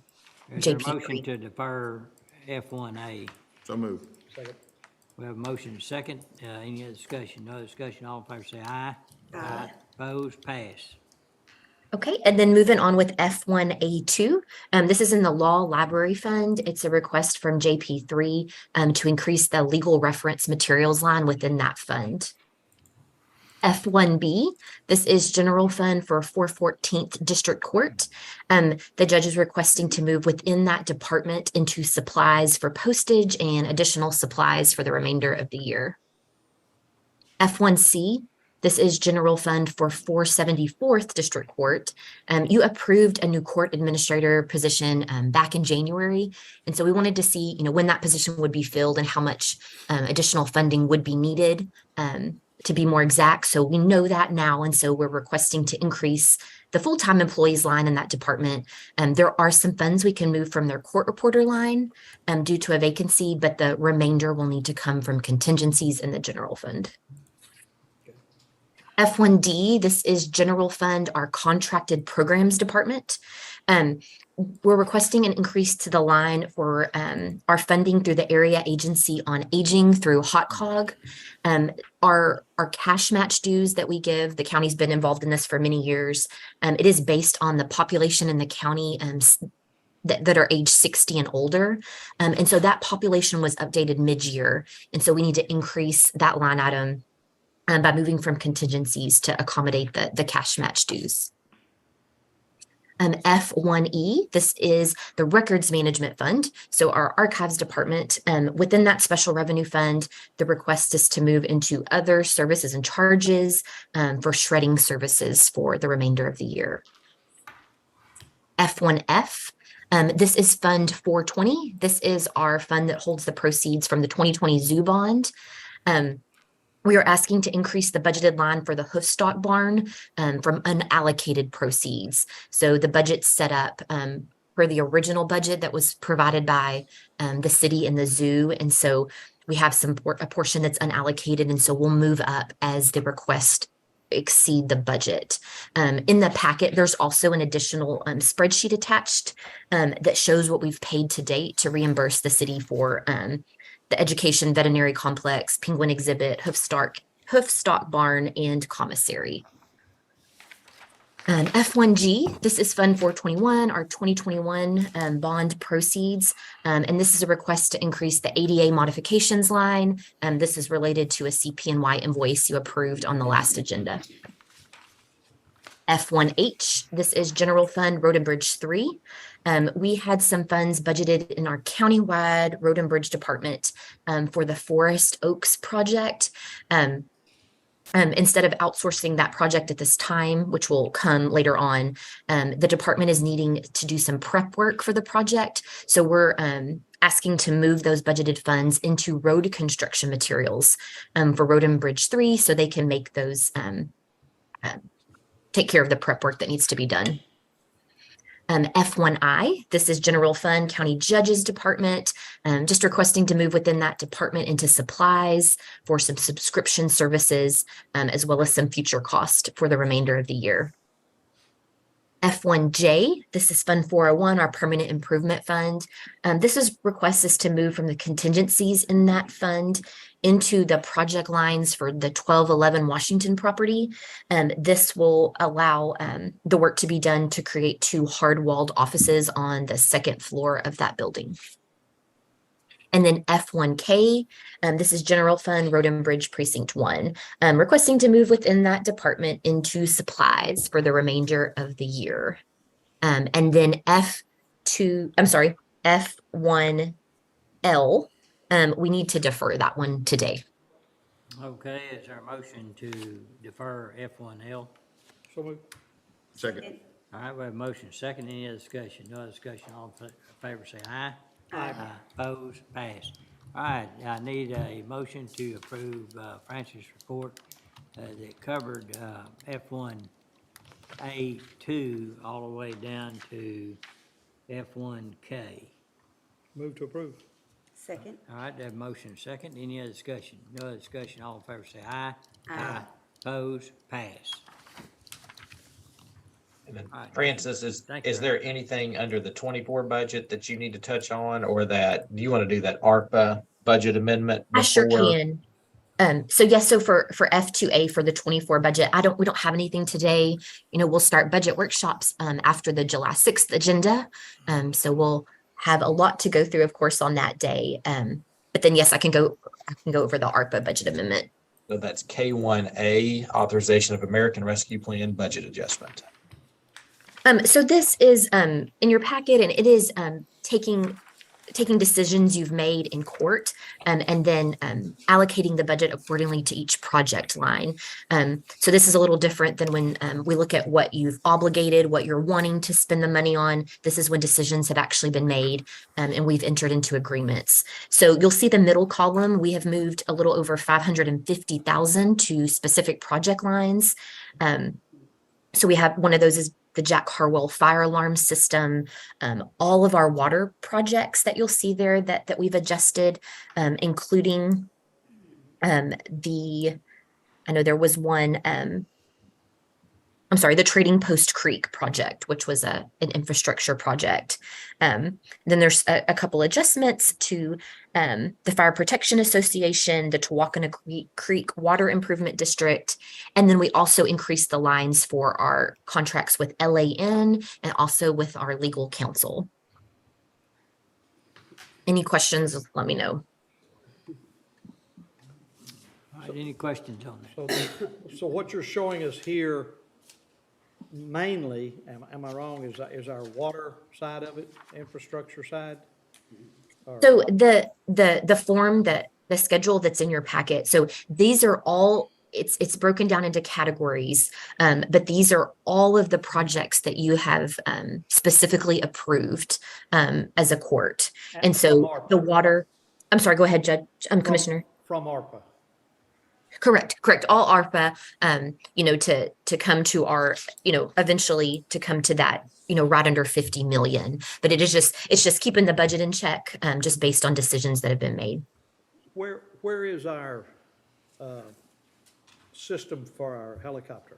Is there a JP3. motion to defer F1A? So moved. Second. We have a motion and second. Any other discussion? No other discussion. All in favor say aye. Aye. Opposed? Pass. Okay, and then moving on with F1A2. This is in the Law Library Fund. It's a request from JP3 to increase the legal reference materials line within that fund. F1B, this is general fund for 414th District Court. The judge is requesting to move within that department into supplies for postage and additional supplies for the remainder of the year. F1C, this is general fund for 474th District Court. You approved a new court administrator position back in January. And so we wanted to see, when that position would be filled and how much additional funding would be needed to be more exact. So we know that now. And so we're requesting to increase the full-time employees line in that department. There are some funds we can move from their court reporter line due to a vacancy, but the remainder will need to come from contingencies in the general fund. F1D, this is general fund, our contracted programs department. We're requesting an increase to the line for our funding through the Area Agency on Aging through HOTCOG. Our cash match dues that we give, the county's been involved in this for many years. It is based on the population in the county that are age 60 and older. And so that population was updated mid-year. And so we need to increase that line item by moving from contingencies to accommodate the cash match dues. F1E, this is the Records Management Fund. So our archives department, within that special revenue fund, the request is to move into other services and charges for shredding services for the remainder of the year. F1F, this is Fund 420. This is our fund that holds the proceeds from the 2020 zoo bond. We are asking to increase the budgeted line for the Hoofstock barn from unallocated proceeds. So the budget's set up for the original budget that was provided by the city and the zoo. And so we have a portion that's unallocated. And so we'll move up as the request exceed the budget. In the packet, there's also an additional spreadsheet attached that shows what we've paid to date to reimburse the city for the Education Veterinary Complex, Penguin Exhibit, Hoofstock Barn, and Commissary. F1G, this is Fund 421, our 2021 bond proceeds. And this is a request to increase the ADA modifications line. This is related to a CP&Y invoice you approved on the last agenda. F1H, this is General Fund Road and Bridge 3. We had some funds budgeted in our countywide road and bridge department for the Forest Oaks project. Instead of outsourcing that project at this time, which will come later on, the department is needing to do some prep work for the project. So we're asking to move those budgeted funds into road construction materials for Road and Bridge 3 so they can make those, take care of the prep work that needs to be done. F1I, this is General Fund County Judges Department, just requesting to move within that department into supplies for some subscription services, as well as some future cost for the remainder of the year. F1J, this is Fund 401, our Permanent Improvement Fund. This is request is to move from the contingencies in that fund into the project lines for the 1211 Washington property. This will allow the work to be done to create 2 hard-walled offices on the 2nd floor of that building. And then F1K, this is General Fund Road and Bridge Precinct 1, requesting to move within that department into supplies for the remainder of the year. And then F1L, we need to defer that one today. Okay, is there a motion to defer F1L? So moved. Second. All right, we have a motion, second, any other discussion? No other discussion, all in favor say aye. Aye. Opposed, passed. All right, I need a motion to approve Francis' report that covered F1A2 all the way down to F1K. Move to approve. Second. All right, that motion second. Any other discussion? No other discussion. All in favor say aye. Aye. Opposed, pass. And then, All right. Francis, Thank you, is there anything under the 24 budget that you need to touch on, or do you want to do that ARPA budget amendment before? I sure can. So yes, so for F2A for the 24 budget, we don't have anything today. We'll start budget workshops after the July 6th agenda. So we'll have a lot to go through, of course, on that day. But then yes, I can go over the ARPA budget amendment. So that's K1A, authorization of American Rescue Plan budget adjustment. So this is in your packet, and it is taking decisions you've made in court and then allocating the budget accordingly to each project line. So this is a little different than when we look at what you've obligated, what you're wanting to spend the money on. This is when decisions have actually been made and we've entered into agreements. So you'll see the middle column, we have moved a little over $550,000 to specific project lines. So we have one of those is the Jack Harwell fire alarm system, all of our water projects that you'll see there that we've adjusted, including I know there was one, the Trading Post Creek project, which was an infrastructure project. Then there's a couple adjustments to the Fire Protection Association, the Tawakona Creek Water Improvement District, and then we also increased the lines for our contracts with LAN and also with our legal counsel. Any questions, let me know. All right, any questions on that? So what you're showing us here mainly, am I wrong, is our water side of it, infrastructure side? Or- So the form that the schedule that's in your packet, so these are all, it's broken down into categories, but these are all of the projects that you have specifically approved as a court. And so the water, I'm sorry, go ahead, Judge, Commissioner. From ARPA. Correct. All ARPA, to come to our, eventually to come to that, right under 50 million. But it's just keeping the budget in check, just based on decisions that have been made. Where is our system for our helicopter?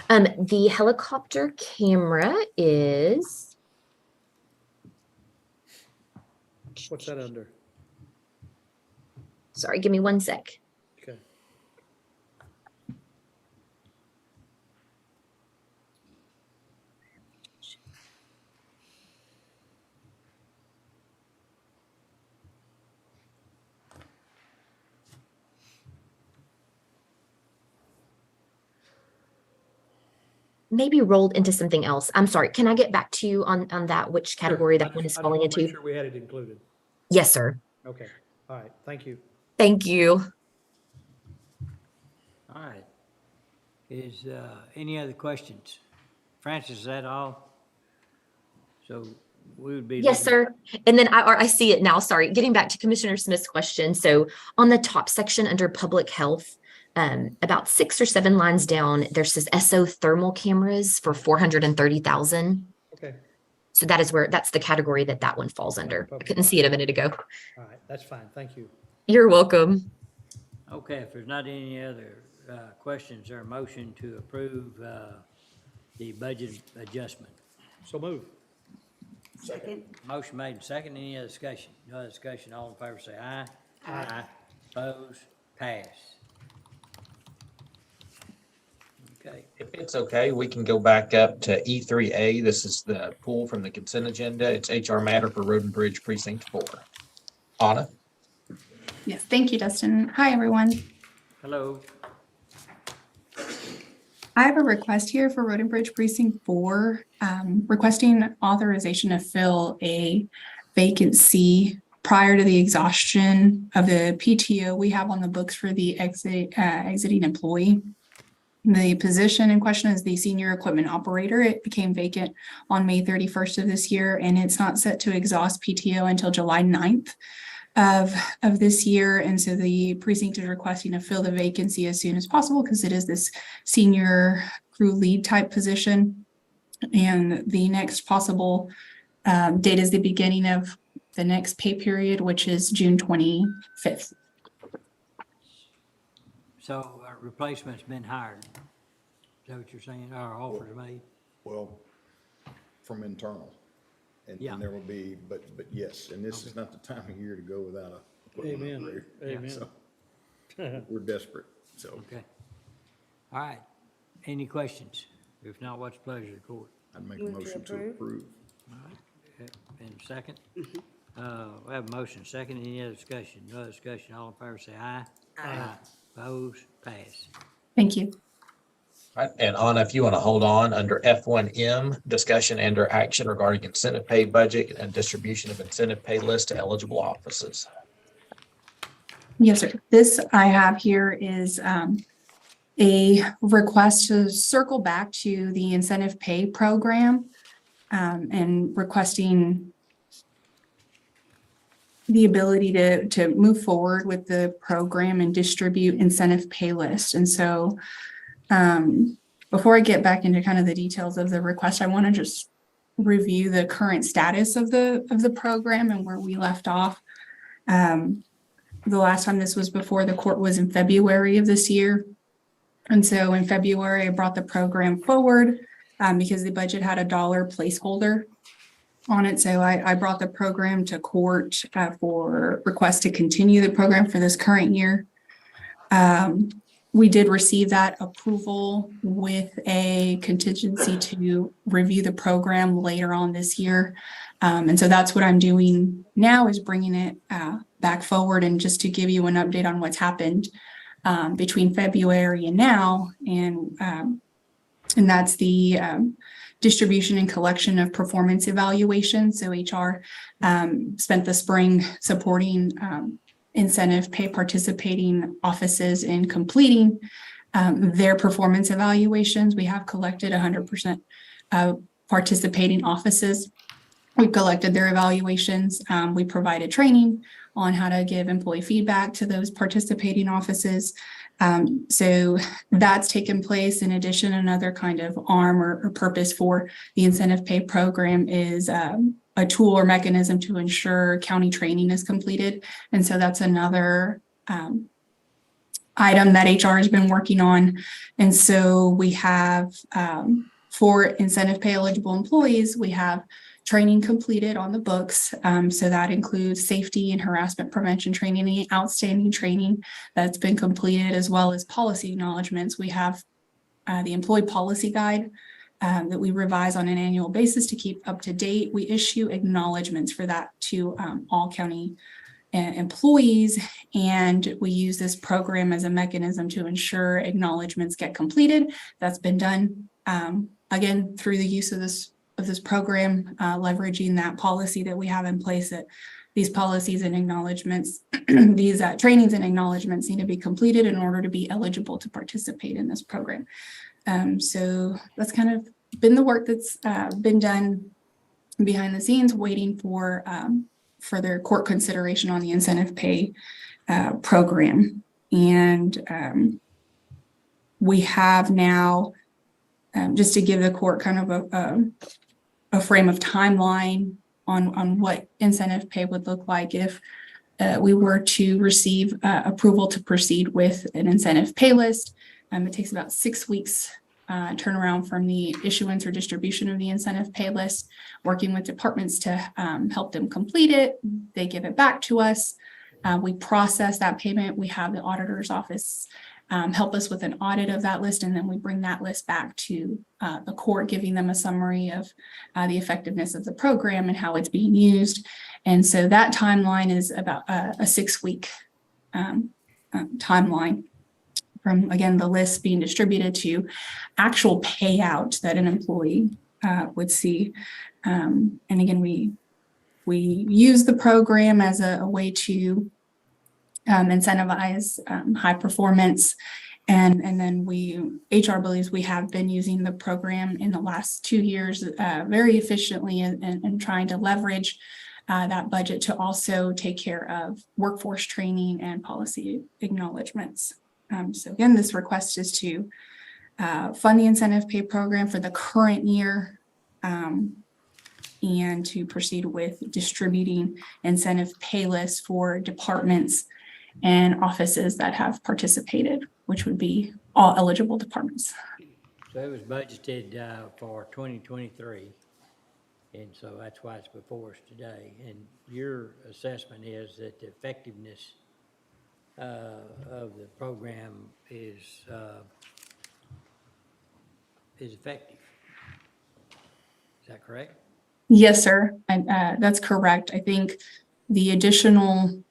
The helicopter camera is, What's that under? sorry, give me one sec. Okay. Maybe rolled into something else. I'm sorry. Can I get back to you on that, which category that one is falling I just wanna into? make sure we had it included. Yes, sir. Okay, all right, thank you. Thank you. All right. Is, any other questions? Francis, is that all? So we would be. Yes, looking- sir. And then I see it now. Sorry. Getting back to Commissioner Smith's question. So on the top section under public health, about 6 or 7 lines down, there says SO thermal cameras for 430,000. Okay, So that's the category that one falls under. I couldn't see it a minute ago. all right, that's fine, thank you. You're welcome. Okay, if there's not any other, questions or motion to approve, the budget adjustment. So move. Second. Motion made and second. Any other discussion? No other discussion. All in favor say aye. Aye. Opposed? Pass. Okay. If it's okay, we can go back up to E3A. This is the pull from the consent agenda. It's HR matter for Road and Bridge Precinct 4. Anna? Yes, thank you, Dustin. Hi, everyone. Hello. I have a request here for Road and Bridge Precinct 4, requesting authorization to fill a vacancy prior to the exhaustion of the PTO we have on the books for the exiting employee. The position in question is the senior equipment operator. It became vacant on May 31st of this year, and it's not set to exhaust PTO until July 9th of this year. And so the precinct is requesting to fill the vacancy as soon as possible because it is this senior crew lead type position. And the next possible date is the beginning of the next pay period, which is June 25th. So a replacement's been hired. Is that what you're saying? Or offers made? Well, from internal. Yeah. And there will be, but yes, and this is not the time of year to go without a equipment Amen. operator. Amen. So, we're desperate, so. Okay. All right. Any questions? If not, what's the pleasure of the court? I'd make a Move to motion to approve. approve. All right. And second? We have a motion, second. Any other discussion? No other discussion. All in favor say aye. Aye. Opposed? Pass. Thank you. Right, and Anna, if you want to hold on, under F1M, discussion and/or action regarding incentive pay budget and distribution of incentive pay list to eligible offices. Yes, sir. This I have here is a request to circle back to the incentive pay program and requesting the ability to move forward with the program and distribute incentive pay list. And so before I get back into kind of the details of the request, I want to just review the current status of the program and where we left off. The last time this was before the court was in February of this year. And so in February, I brought the program forward because the budget had a $1 placeholder on it. So I brought the program to court for request to continue the program for this current year. we did receive that approval with a contingency to review the program later on this year. And so that's what I'm doing now, is bringing it back forward, and just to give you an update on what's happened between February and now. And that's the distribution and collection of performance evaluations. So HR spent the spring supporting incentive pay participating offices in completing their performance evaluations. We have collected 100% participating offices. We've collected their evaluations. We provided training on how to give employee feedback to those participating offices. So that's taken place. In addition, another kind of arm or purpose for the incentive pay program is a tool or mechanism to ensure county training is completed. And so that's another item that HR has been working on. And so we have, for incentive pay eligible employees, we have training completed on the books. So that includes safety and harassment prevention training, any outstanding training that's been completed, as well as policy acknowledgements. We have the employee policy guide that we revise on an annual basis to keep up to date. We issue acknowledgements for that to all county employees, and we use this program as a mechanism to ensure acknowledgements get completed. That's been done again through the use of this program, leveraging that policy that we have in place, that these policies and acknowledgements, these trainings and acknowledgements need to be completed in order to be eligible to participate in this program. So that's kind of been the work that's been done behind the scenes, waiting for further court consideration on the incentive pay program. And we have now, just to give the court kind of a frame of timeline on what incentive pay would look like if we were to receive approval to proceed with an incentive pay list. It takes about 6 weeks turnaround from the issuance or distribution of the incentive pay list, working with departments to help them complete it. They give it back to us. We process that payment. We have the auditor's office help us with an audit of that list, and then we bring that list back to the court, giving them a summary of the effectiveness of the program and how it's being used. And so that timeline is about a 6-week timeline from, again, the list being distributed to actual payout that an employee would see. And again, we use the program as a way to incentivize high performance. And then HR believes we have been using the program in the last 2 years very efficiently and trying to leverage that budget to also take care of workforce training and policy acknowledgements. So again, this request is to fund the incentive pay program for the current year and to proceed with distributing incentive pay lists for departments and offices that have participated, which would be all eligible departments. So it was budgeted for 2023, and so that's why it's before us today. And your assessment is that the effectiveness of the program is effective. Is that correct? Yes, sir. And that's correct. I think the additional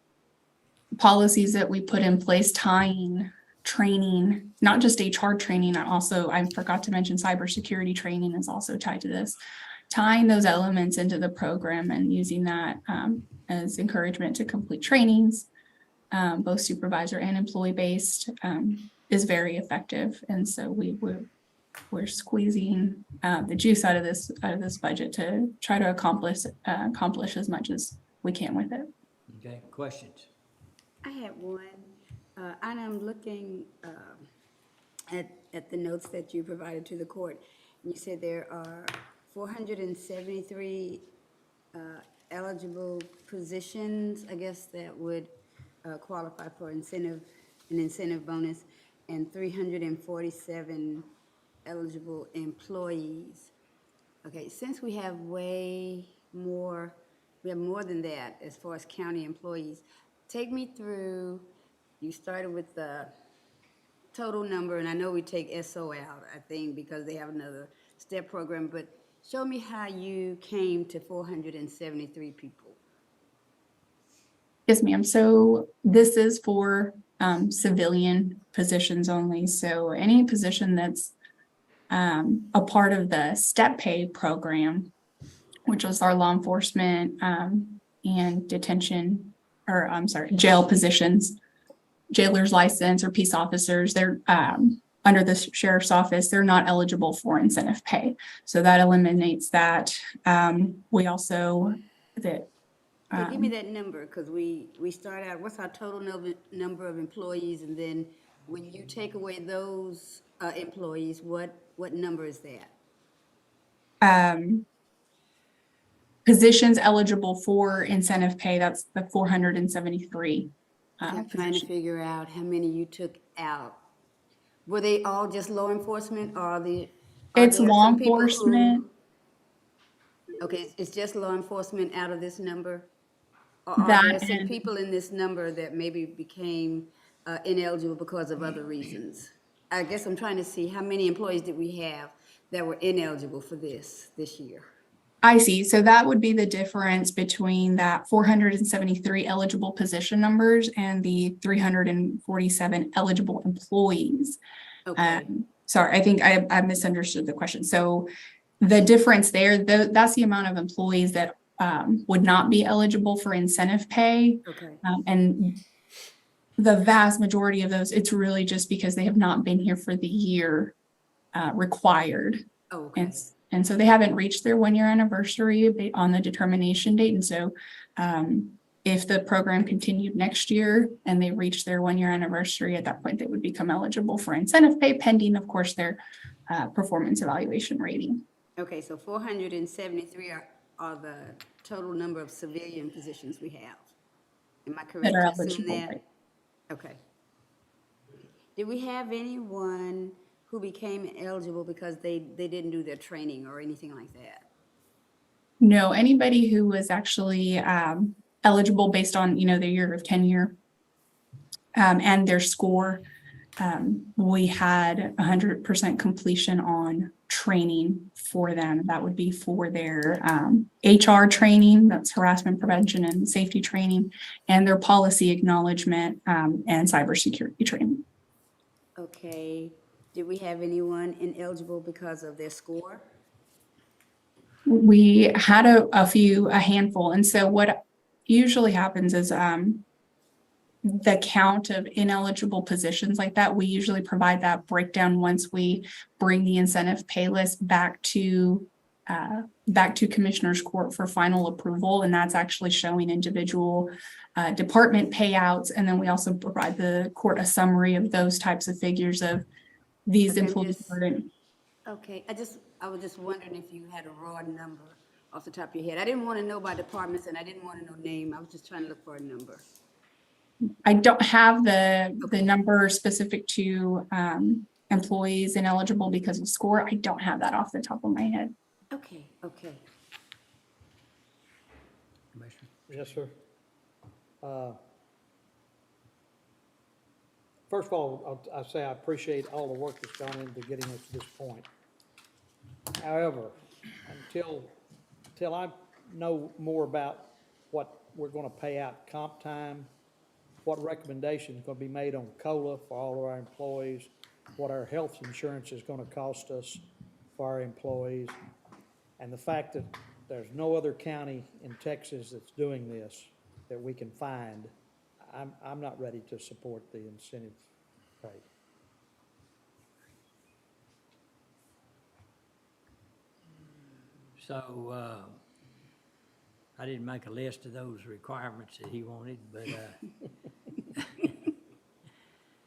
policies that we put in place tying training, not just HR training, I forgot to mention cybersecurity training is also tied to this, tying those elements into the program and using that as encouragement to complete trainings, both supervisor and employee based, is very effective. And so we're squeezing the juice out of this budget to try to accomplish as much as we can with it. Okay, questions? I had one, and I'm looking at the notes that you provided to the court. You said there are 473 eligible positions, I guess, that would qualify for an incentive bonus, and 347 eligible employees. Okay, since we have more than that as far as county employees, take me through, you started with the total number, and I know we take SO out, I think, because they have another STEP program, but show me how you came to 473 people. Yes, ma'am. So this is for civilian positions only. So any position that's a part of the STEP pay program, which was our law enforcement and detention, or I'm sorry, jail positions, jailer's license or peace officers, they're under the sheriff's office, they're not eligible for incentive pay. So that eliminates that. We also, that So give me that number, because we start out, what's our total number of employees, and then when you take away those employees, what number is that? Positions eligible for incentive pay, that's the 473. I'm trying to figure out how many you took out. Were they all just law enforcement, or are there Law some people who- enforcement. Okay, it's just law enforcement out of this number? Or are there That some and- people in this number that maybe became ineligible because of other reasons? I guess I'm trying to see how many employees did we have that were ineligible for this year? I see. So that would be the difference between that 473 eligible position numbers and the 347 eligible employees. Okay. Sorry, I think I misunderstood the question. So the difference there, that's the amount of employees that would not be eligible for incentive pay. Okay. And the vast majority of those, it's really just because they have not been here for the year required. Oh, okay. And so they haven't reached their 1-year anniversary on the determination date. And so if the program continued next year and they reached their 1-year anniversary, at that point, they would become eligible for incentive pay pending, of course, their performance evaluation rating. Okay, so 473 are the total number of civilian positions we have. Am I correct That are to assume eligible, that? right. Okay. Did we have anyone who became eligible because they didn't do their training or anything like that? No, anybody who was actually eligible based on, their year of tenure and their score, we had 100% completion on training for them. That would be for their HR training, that's harassment prevention and safety training, and their policy acknowledgement and cybersecurity training. Okay. Did we have anyone ineligible because of their score? We had a handful. And so what usually happens is the count of ineligible positions like that, we usually provide that breakdown once we bring the incentive pay list back to Commissioner's Court for final approval. And that's actually showing individual department payouts. And then we also provide the court a summary of those types of figures of these employees. Okay, I was just wondering if you had a raw number off the top of your head. I didn't want to know by departments and I didn't want to know name. I was just trying to look for a number. I don't have the number specific to employees ineligible because of score. I don't have that off the top of my head. Okay. Yes, sir. First of all, I say I appreciate all the work that's gone into getting us to this point. However, until I know more about what we're going to pay out comp time, what recommendation is going to be made on COLA for all of our employees, what our health insurance is going to cost us for our employees, and the fact that there's no other county in Texas that's doing this that we can find, I'm not ready to support the incentive pay. So, I didn't make a list of those requirements that he wanted, but,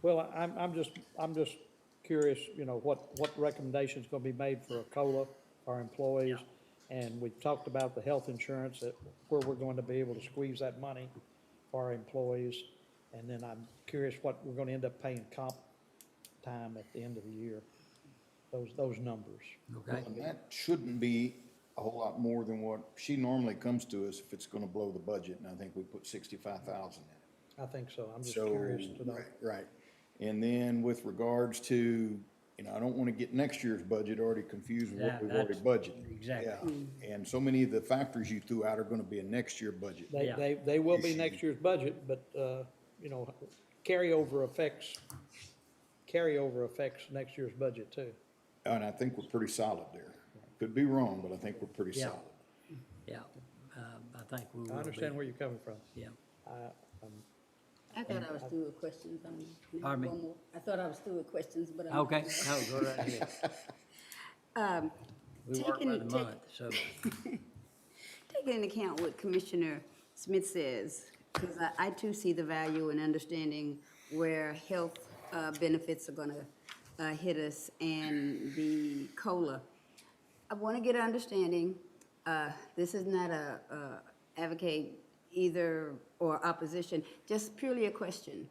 Well, I'm just curious, what recommendations going to be made for a COLA for our employees? And we've talked about the health insurance, where we're going to be able to squeeze that money for our employees. And then I'm curious what we're going to end up paying comp time at the end of the year, those numbers. okay. And that shouldn't be a whole lot more than what she normally comes to us if it's gonna blow the budget, and I think we put 65,000 in it. I think so. I'm just So, curious to know. Right. And then with regards to, you know, I don't want to get next year's budget already confused with what we've already budgeted. Exactly. Yeah. And so many of the factors you threw out are going to be a next year budget. They will be next year's budget, but, you know, carryover affects next year's budget too. And I think we're pretty solid there. Could be wrong, but I think we're pretty Yeah. solid. Yeah, I think we will I understand be. where you're coming from. Yeah. I thought I was through with questions. Pardon me? One more. I thought I was through with questions, but I'm. Okay, no, go right ahead. We work by the month, so. Taking into account what Commissioner Smith says, because I too see the value in understanding where health benefits are gonna hit us and the COLA. I want to get an understanding, this is not a advocate either or opposition, just purely a question.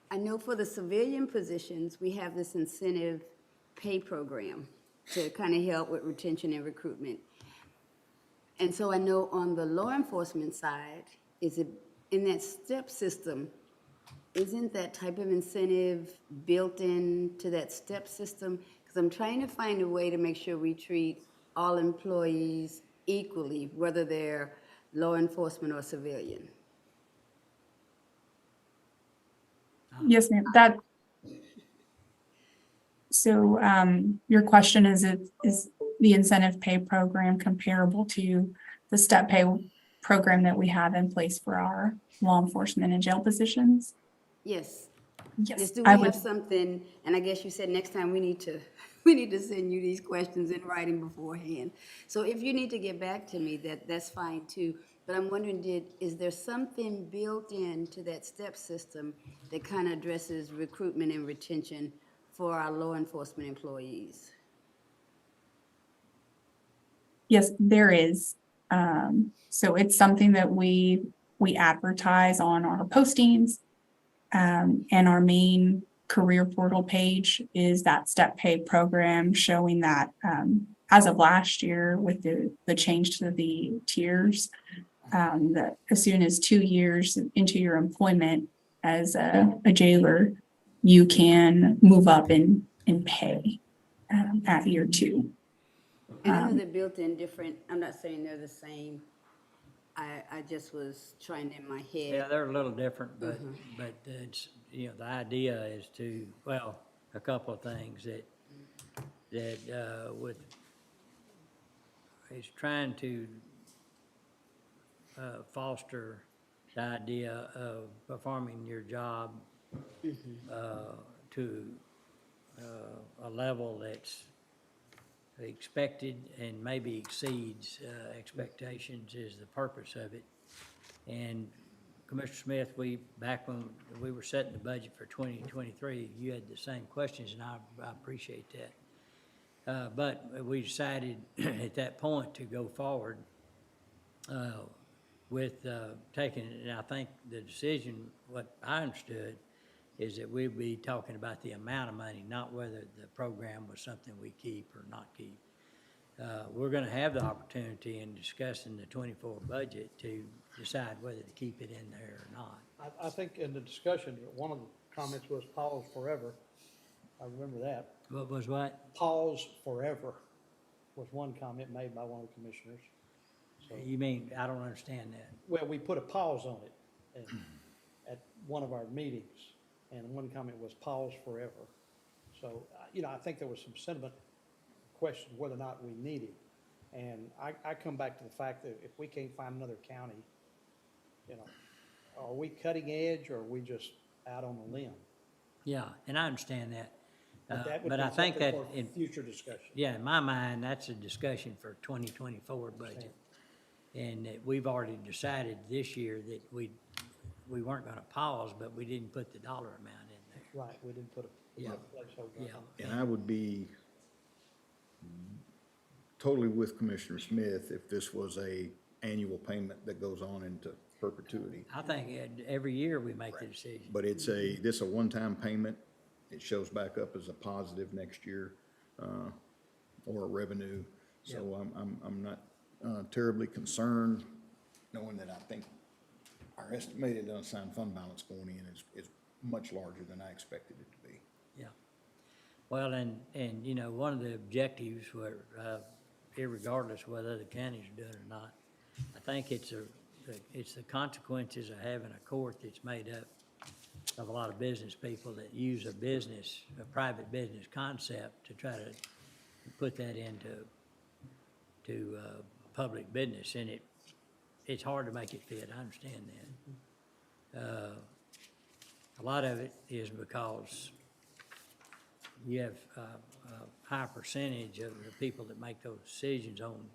I know for the civilian positions, we have this incentive pay program to kind of help with retention and recruitment. And so I know on the law enforcement side, is it, in that STEP system, isn't that type of incentive built into that STEP system? Because I'm trying to find a way to make sure we treat all employees equally, whether they're law enforcement or civilian. Yes, ma'am, so, your question is the incentive pay program comparable to the step pay program that we have in place for our law enforcement and jail positions? Yes. Yes, Do I we would. have something, and I guess you said next time we need to send you these questions in writing beforehand. So if you need to get back to me, that's fine too. But I'm wondering, is there something built into that STEP system that kind of addresses recruitment and retention for our law enforcement employees? Yes, there is. So it's something that we advertise on our postings. And our main career portal page is that step pay program showing that, as of last year with the change to the tiers, that as soon as 2 years into your employment as a jailer, you can move up in pay, at year 2. And I know they're built in different, I'm not saying they're the same. I just was trying in my head. Yeah, they're a little different, but it's, you know, the idea is to, well, a couple of things that would, is trying to foster the idea of performing your job to a level that's expected and maybe exceeds expectations is the purpose of it. And Commissioner Smith, back when we were setting the budget for 2023, you had the same questions, and I appreciate that. But we decided at that point to go forward with taking, and I think the decision, what I understood, is that we'd be talking about the amount of money, not whether the program was something we keep or not keep. We're gonna have the opportunity in discussing the 24 budget to decide whether to keep it in there or not. I think in the discussion, one of the comments was pause forever. I remember that. What was what? Pause forever was one comment made by one of the commissioners. So, You mean, I don't understand that. well, we put a pause on it at one of our meetings, and one comment was pause forever. So, you know, I think there was some sentiment question whether or not we need it. And I come back to the fact that if we can't find another county, you know, are we cutting edge or are we just out on a limb? Yeah, and I understand that. But that would But be I think something that for in future discussion. Yeah, in my mind, that's a discussion for 2024 budget. And that we've already decided this year that we weren't gonna pause, but we didn't put the dollar amount in there. Right, we didn't put a Yeah. placeholder. Yeah. And I would be totally with Commissioner Smith if this was a annual payment that goes on into perpetuity. I think every year we make the decision. But this a one-time payment. It shows back up as a positive next year, or a revenue. So I'm not terribly concerned, knowing that I think our estimated unassigned fund balance going in is much larger than I expected it to be. Yeah. Well, and, you know, one of the objectives were, irregardless whether the counties are doing it or not, I think it's the consequences of having a court that's made up of a lot of business people that use a private business concept to try to put that into public business, and it's hard to make it fit. I understand that. A lot of it is because you have a high percentage of the people that make those decisions on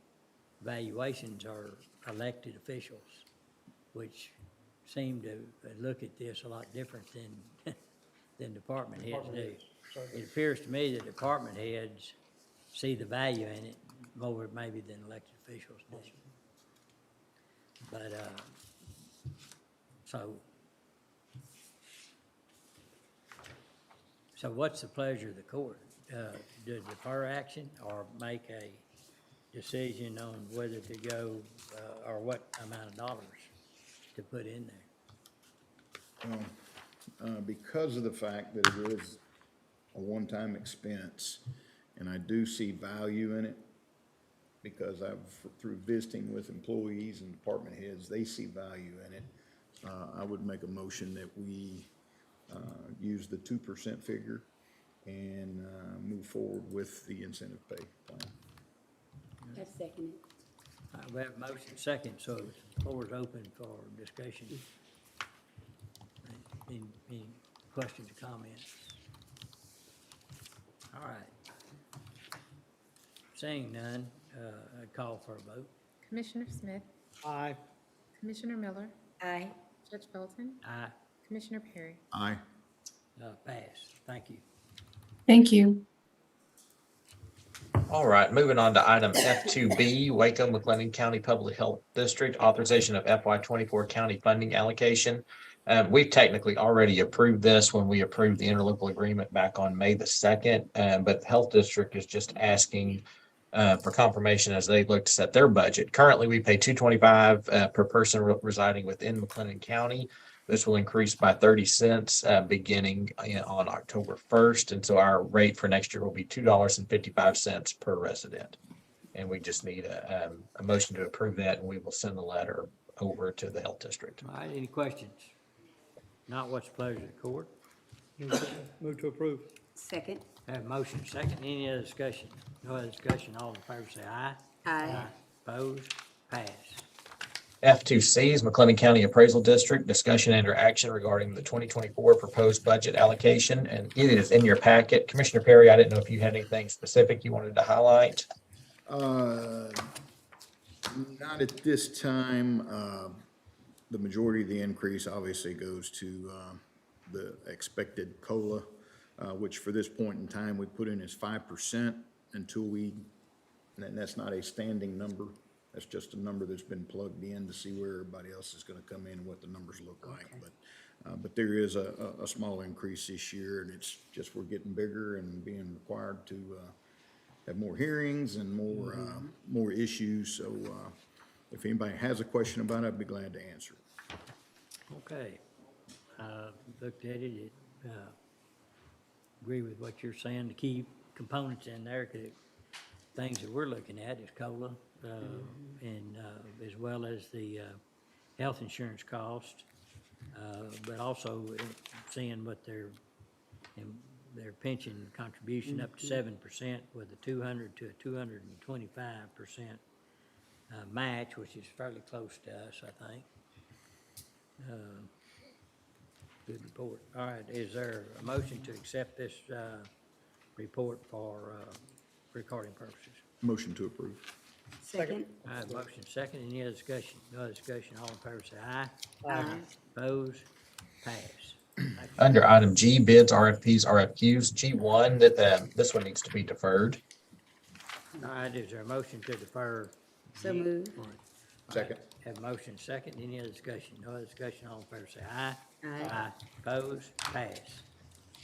valuations are elected officials, which seem to look at this a lot different than department heads do. It appears to me that department heads see the value in it more maybe than elected officials do. But, so what's the pleasure of the court? To defer action or make a decision on whether to go, or what amount of dollars to put in there? Because of the fact that it is a one-time expense, and I do see value in it, because through visiting with employees and department heads, they see value in it. I would make a motion that we use the 2% figure and move forward with the incentive pay plan. I second it. All right, we have a motion second, so the floor is open for discussion. Any questions or comments? All right. Seeing none, I'd call for a vote. Commissioner Smith, Aye. Commissioner Miller, Aye. Judge Bolton, Aye. Commissioner Perry. Aye. Pass. Thank you. Thank you. All right, moving on to item F2B, Waco McLennan County Public Health District, authorization of FY24 county funding allocation. We've technically already approved this when we approved the interlocal agreement back on May the 2nd, but the Health District is just asking for confirmation as they look to set their budget. Currently, we pay $2.25 per person residing within McLennan County. This will increase by 30 cents beginning on October 1st. And so our rate for next year will be $2.55 per resident. And we just need a motion to approve that, and we will send the letter over to the Health District. All right, any questions? Not, what's the pleasure of the court? Move to approve. Second. Have a motion second. Any other discussion? No other discussion. All in favor say aye. Aye. Opposed? Pass. F2C is McLennan County Appraisal District, discussion and or action regarding the 2024 proposed budget allocation, and it is in your packet. Commissioner Perry, I didn't know if you had anything specific you wanted to highlight. Not at this time. The majority of the increase obviously goes to the expected COLA, which for this point in time, we put in as 5% until and that's not a standing number. That's just a number that's been plugged in to see where everybody else is going to come in and what the numbers look like. But there is a small increase this year, and it's just we're getting bigger and being required to have more hearings and more issues. So if anybody has a question about it, I'd be glad to answer it. Okay. Looked at it, agree with what you're saying. The key components in there, things that we're looking at is COLA, and as well as the health insurance cost, but also seeing what their pension contribution up to 7% with a 200 to a 225% match, which is fairly close to us, I think. Good report. All right, is there a motion to accept this report for recording purposes? Motion to approve. Second. All right, motion second. Any other discussion? No other discussion. All in favor say aye. Aye. Opposed? Pass. Under item G, bids, RFPs, RFQs, G1, this one needs to be deferred. All right, is there a motion to defer? So moved. Second. Have a motion second. Any other discussion? No other discussion. All in favor say aye. Aye. Opposed? Pass.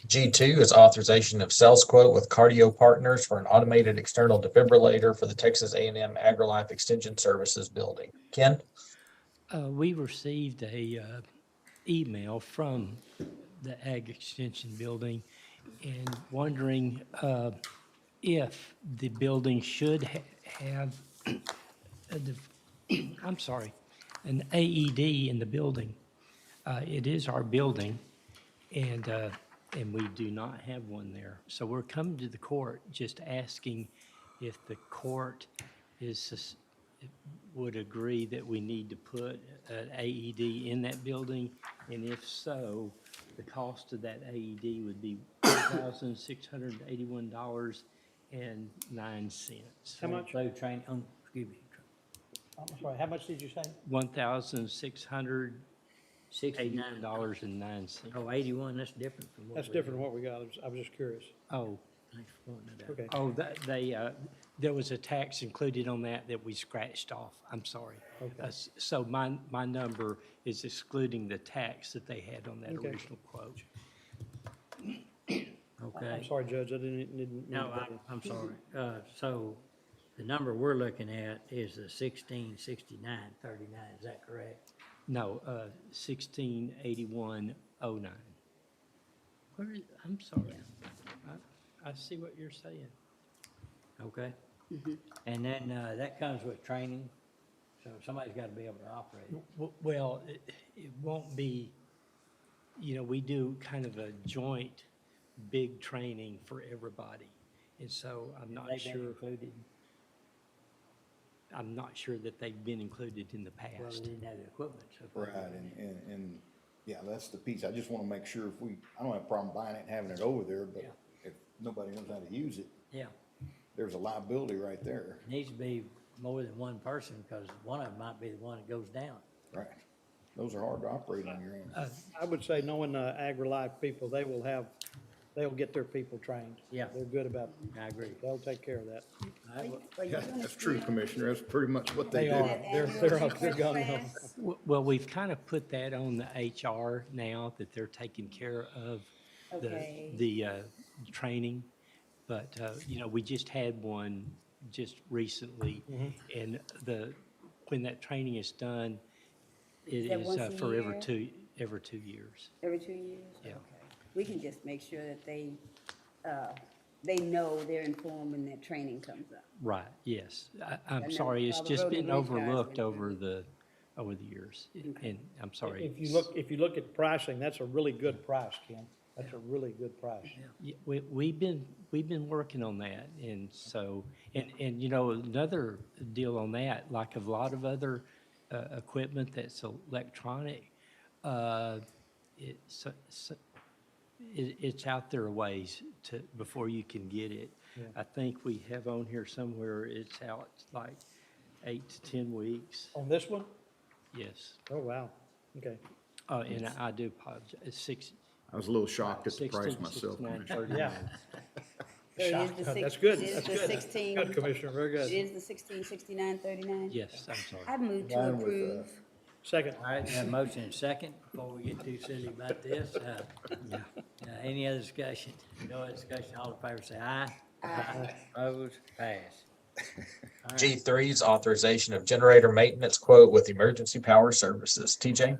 G2 is authorization of sales quote with Cardio Partners for an automated external defibrillator for the Texas A&M AgriLife Extension Services building. Ken? We received a email from the Ag Extension building and wondering if the building should have, I'm sorry, an AED in the building. It is our building, and we do not have one there. So we're coming to the court just asking if the court would agree that we need to put an AED in that building, and if so, the cost of that AED would be $1,681.09. How much? Include training, excuse me, I'm sorry, how much did you say? $1,689.09. oh, 81, that's different from what. That's we- different than what we got. I was just curious. Oh, Thanks for pointing that out. Okay. oh, there was a tax included on that we scratched off. I'm sorry. Okay. So my number is excluding the tax that they had on that Okay. original quote. Okay. I'm sorry, Judge, I didn't. No, I'm sorry. So the number we're looking at is the 1669.39, is that correct? No, 1681.09. I'm sorry. I see what you're saying. Okay. And then that comes with training, so somebody's got to be able to operate it. Well, it won't be, we do kind of a joint big training for everybody. And so I'm not They've been sure, included. I'm not sure that they've been included in the Well, they past. didn't have the equipment, so. Right, and, yeah, that's the piece. I just wanna make sure I don't have a problem buying it and having it over there, but Yeah. if nobody knows how to use it, Yeah, there's a liability right there. it needs to be more than one person, because one of them might be the one that goes down. Right. Those are hard to operate on your own. I would say knowing the AgriLife people, they'll get their people trained. Yeah. They're good about, I agree. they'll take care of that. Yeah, that's true, Commissioner. That's pretty much what they They do. are. They're gung-ho. Well, we've kind of put that on the HR now, that they're taking care of Okay. the training. But, we just had one just recently, and when that training is done, it that is once a for every year? every 2 years. Every 2 years? Yeah. Okay. We can just make sure that they know, they're informed when that training comes up. Right, yes. I'm know sorry, it's all the just road and been bridge guys overlooked went over the years. And I'm sorry. If you look at pricing, that's a really good price, Ken. That's a really good price. Yeah, we've been working on that, and so, and another deal on that, like a lot of other equipment that's electronic, it's out there a ways before you can get it. Yeah. I think we have on here somewhere, it's out like 8 to 10 weeks. On this one? Yes. Oh, wow. Okay. And I do apologize. It's 6. I was a little shocked at the price 16, myself. 69, Commissioner. 39. So it is the That's six- good. it is That's the good. 16 Good, Commissioner. Very good. It is the 1669.39? Yes, I'm sorry. I move to Fine with, approve. Second. All right, have a motion and second, before we get too silly about this. Any other discussion? No other discussion, all in favor say aye. Aye. Opposed, pass. All right. G3 is authorization of generator maintenance quote with Emergency Power Services. TJ?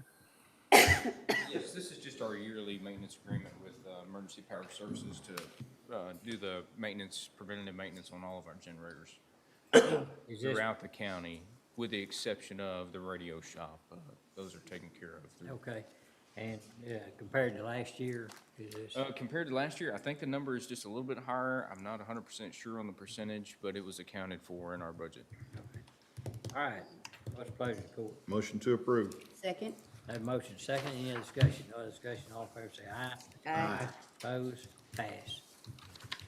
Yes, this is just our yearly maintenance agreement with Emergency Power Services to do the maintenance, preventative maintenance on all of our generators Is this- throughout the county, with the exception of the radio shop. Those are taken care of through. Okay, and compared to last year, is this? Compared to last year, I think the number is just a little bit higher. I'm not 100% sure on the percentage, but it was accounted for in our budget. All right, what's the pleasure of the court? Motion to approve. Second? Have a motion second, any other discussion? No other discussion, all in favor say aye. Aye. Opposed, pass.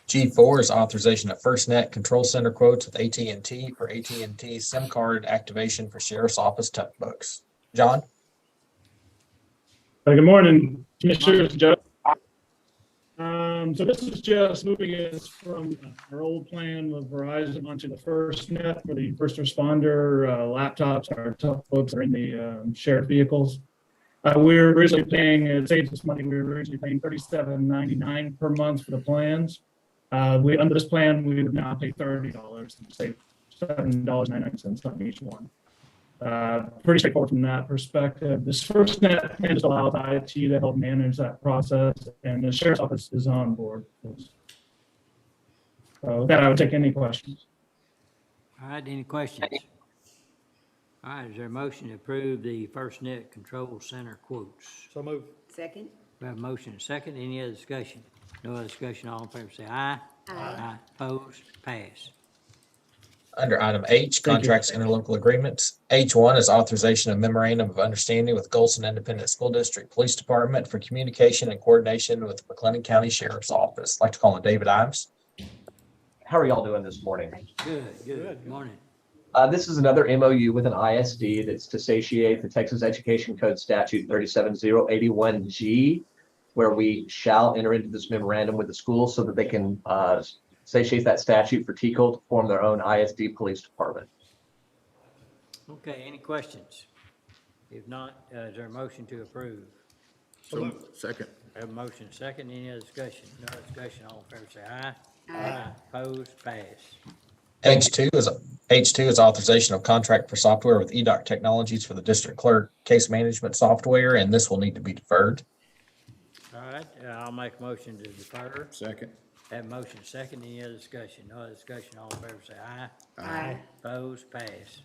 G4 is authorization of FirstNet Control Center quotes with AT&T for AT&T SIM card activation for Sheriff's Office textbooks. John? Good morning, Commissioners. Joe. So this is just moving us from our old plan with Verizon onto the FirstNet for the first responder laptops. Our tough books are in the shared vehicles. We were originally paying, it saves us money, we were originally paying $37.99 per month for the plans. Under this plan, we would now pay $30 and save $7.99 on each one. Pretty straightforward from that perspective. This FirstNet plan just allows IT to help manage that process, and the sheriff's office is on board. So with that, I would take any questions. All right, any questions? All right, is there a motion to approve the FirstNet Control Center quotes? So move. Second? We have a motion and a second. Any other discussion? No other discussion. All in favor say aye. Aye. Opposed? Pass. Under item H, contracts, interlocal agreements. H1 is authorization of memorandum of understanding with Golson Independent School District Police Department for communication and coordination with the McLennan County Sheriff's Office. I'd like to call on David Ives. How are y'all doing this morning? Good morning. This is another MOU with an ISD that's to satiate the Texas Education Code Statute 37081G, where we shall enter into this memorandum with the schools so that they can satiate that statute for TCOL to form their own ISD police department. Okay, any questions? If not, is there a motion to approve? So, second. We have a motion and a second. Any other discussion? No other discussion. All in favor say aye. Aye. Opposed? Pass. H2 is authorization of contract for software with EDOC Technologies for the district clerk case management software, and this will need to be deferred. All right, I'll make a motion to defer. Second. Have a motion second. Any other discussion? No other discussion. All in favor say aye. Aye. Opposed? Pass.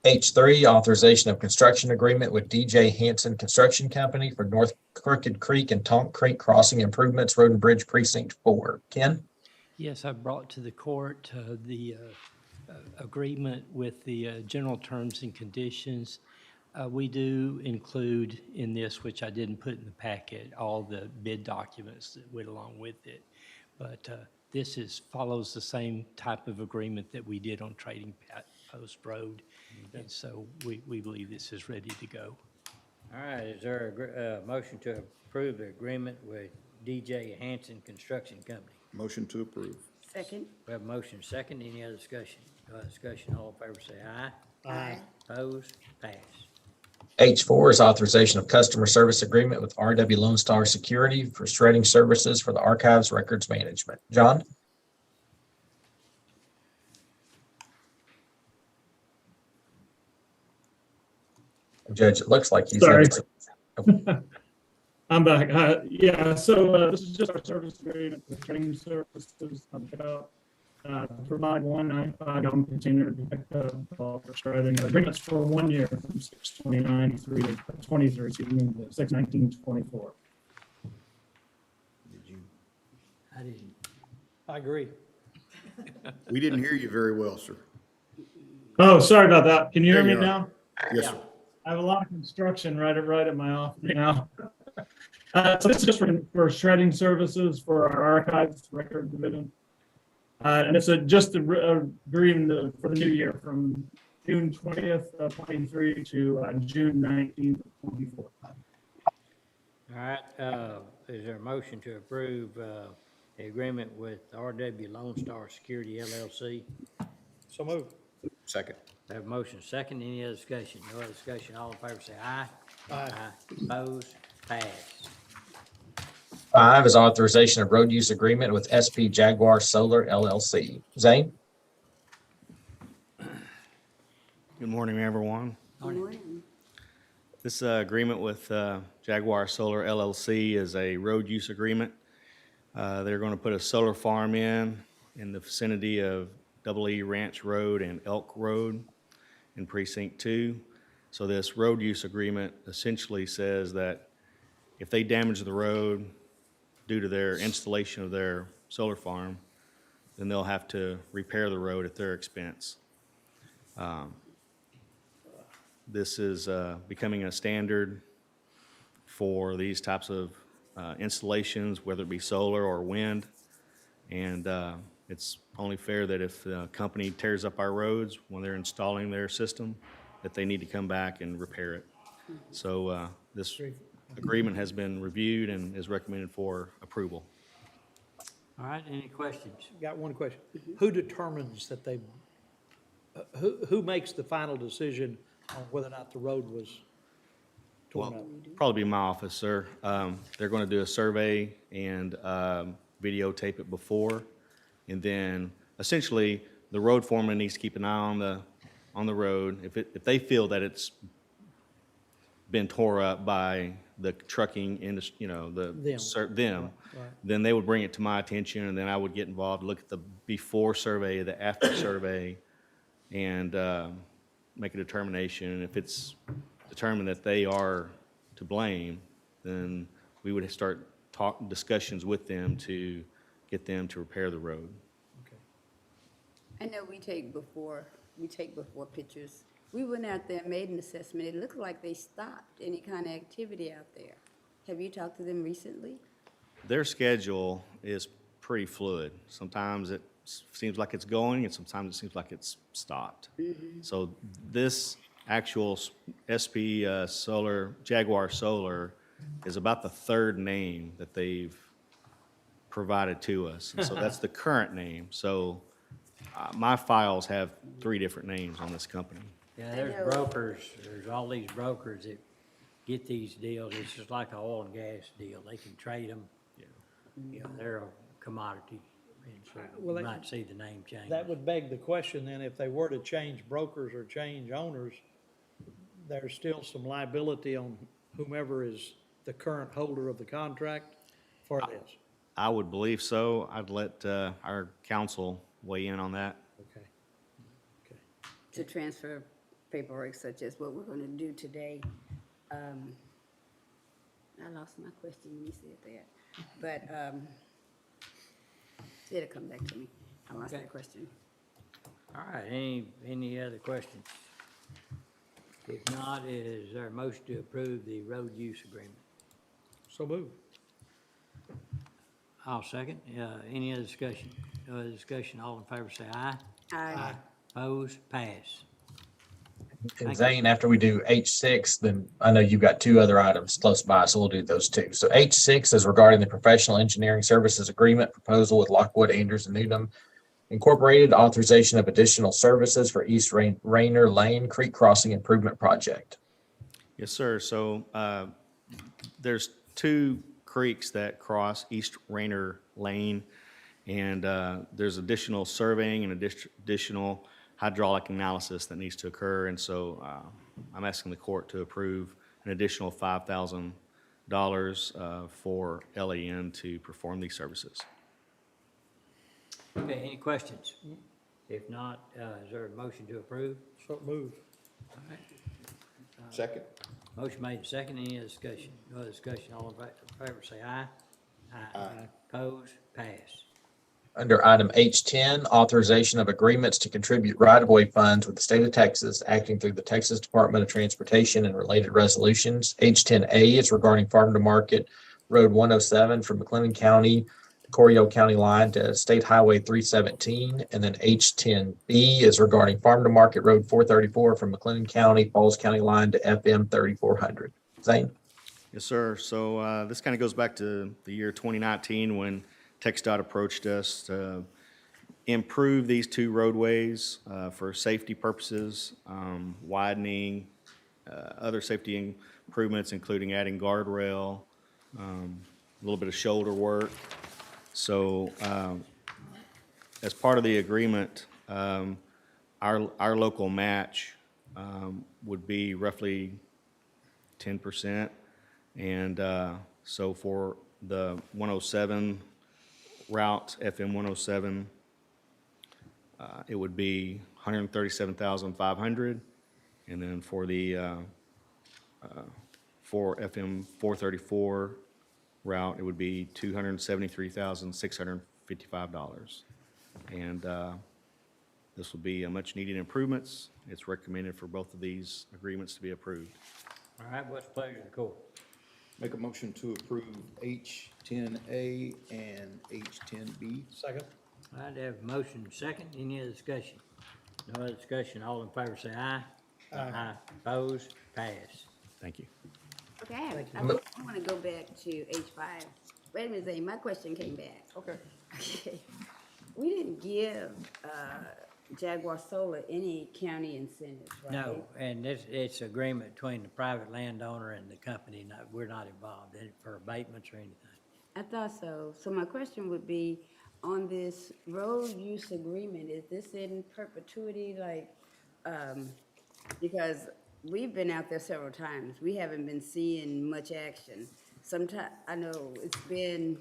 H3, authorization of construction agreement with DJ Hanson Construction Company for North Crooked Creek and Tonk Creek Crossing Improvements, Road and Bridge Precinct 4. Ken? Yes, I brought to the court the agreement with the general terms and conditions. We do include in this, which I didn't put in the packet, all the bid documents that went along with it. But this follows the same type of agreement that we did on Trading Post Road. And so we believe this is ready to go. All right, is there a motion to approve the agreement with DJ Hanson Construction Company? Motion to approve. Second? We have a motion second. Any other discussion? No other discussion. All in favor say aye. Aye. Opposed? Pass. H4 is authorization of customer service agreement with RW Lone Star Security for shredding services for the archives records management. John? Judge, it looks like he's. Sorry. I'm back. Yeah, so this is just our service agreement with training services about provide 195 gallon container for shredding. Agreements for 1 year from 6/29 through to 23, excuse me, 6/19/24. I didn't. I agree. We didn't hear you very well, sir. Oh, sorry about that. Can you hear There me you are. now? Yes, sir. I have a lot of construction right at my office now. So this is just for shredding services for our archives record division. And it's just agreement for the new year from June 20th of 23 to June 19th of 24. All right, is there a motion to approve the agreement with RW Lone Star Security LLC? So move. Second. We have a motion second. Any other discussion? No other discussion. All in favor say aye. Aye. Opposed? Pass. 5 is authorization of road use agreement with SP Jaguar Solar LLC. Zane? Good morning, everyone. Good morning. This agreement with Jaguar Solar LLC is a road use agreement. They're going to put a solar farm in the vicinity of Double E Ranch Road and Elk Road in Precinct 2. So this road use agreement essentially says that if they damage the road due to their installation of their solar farm, then they'll have to repair the road at their expense. This is becoming a standard for these types of installations, whether it be solar or wind. And it's only fair that if the company tears up our roads when they're installing their system, that they need to come back and repair it. So this agreement has been reviewed and is recommended for approval. All right, any questions? Got one question. Who determines that who makes the final decision on whether or not the road was torn up? Probably be my office, sir. They're going to do a survey and videotape it before. And then essentially the road foreman needs to keep an eye on the road, if they feel that it's been tore up by the trucking industry, you know, them, Right. then they would bring it to my attention, and then I would get involved, look at the before survey, the after survey, and make a determination. And if it's determined that they are to blame, then we would start discussions with them to get them to repair the road. I know we take before pictures. We went out there and made an assessment. It looked like they stopped any kind of activity out there. Have you talked to them recently? Their schedule is pretty fluid. Sometimes it seems like it's going, and sometimes it seems like it's stopped. So this actual SP Solar, Jaguar Solar, is about the third name that they've provided to us. And so that's the current name. So my files have 3 different names on this company. Yeah, there's brokers, there's all these brokers that get these deals. It's just like an oil and gas deal. They can trade them. You know, they're a commodity, and so Well, you that- might see the name change. That would beg the question then, if they were to change brokers or change owners, there's still some liability on whomever is the current holder of the contract for this. I would believe so. I'd let our counsel weigh in on that. Okay. To transfer paperwork such as what we're gonna do today. I lost my question when you said that, but it'll come back to me. I lost that question. All right, any other questions? If not, is there a motion to approve the road use agreement? So move. I'll second. Any other discussion? No other discussion, all in favor say aye. Aye. Opposed, pass. And Zane, after we do H6, then I know you've got 2 other items close by, so we'll do those 2. So H6 is regarding the professional engineering services agreement proposal with Lockwood, Andrews and Needham Incorporated, authorization of additional services for East Rainer Lane Creek Crossing Improvement Project. Yes, sir. So there's 2 creeks that cross East Rainer Lane, and there's additional surveying and additional hydraulic analysis that needs to occur. And so I'm asking the court to approve an additional $5,000 for LAN to perform these services. Okay, any questions? If not, is there a motion to approve? So move. All right. Second. Motion made, second, any other discussion? No other discussion, all in favor say aye. Aye. Opposed, pass. Under item H10, authorization of agreements to contribute right-of-way funds with the state of Texas, acting through the Texas Department of Transportation and related resolutions. H10A is regarding Farm to Market Road 107 from McLennan County, Corio County line to State Highway 317. And then H10B is regarding Farm to Market Road 434 from McLennan County, Falls County line to FM 3400. Zane? Yes, sir. So this kind of goes back to the year 2019 when TxDOT approached us to improve these 2 roadways for safety purposes, widening, other safety improvements, including adding guardrail, a little bit of shoulder work. So as part of the agreement, our local match would be roughly 10%. And so for the 107 route, FM 107, it would be $137,500. And then for the for FM 434 route, it would be $273,655. And this will be a much needed improvements. It's recommended for both of these agreements to be approved. All right, what's the pleasure of the court? Make a motion to approve H10A and H10B. Second. All right, have a motion second, any other discussion? No other discussion, all in favor say aye. Aye. Opposed, pass. Thank you. Okay, I want to go back to H5. Wait a minute, Zane, my question came back. Okay. Okay. We didn't give Jaguar Solar any county incentives, right? No, and it's agreement between the private landowner and the company, we're not involved in it for abatements or anything. I thought so. So my question would be, on this road use agreement, is this in perpetuity, like, because we've been out there several times. We haven't been seeing much action. Sometime, I know it's been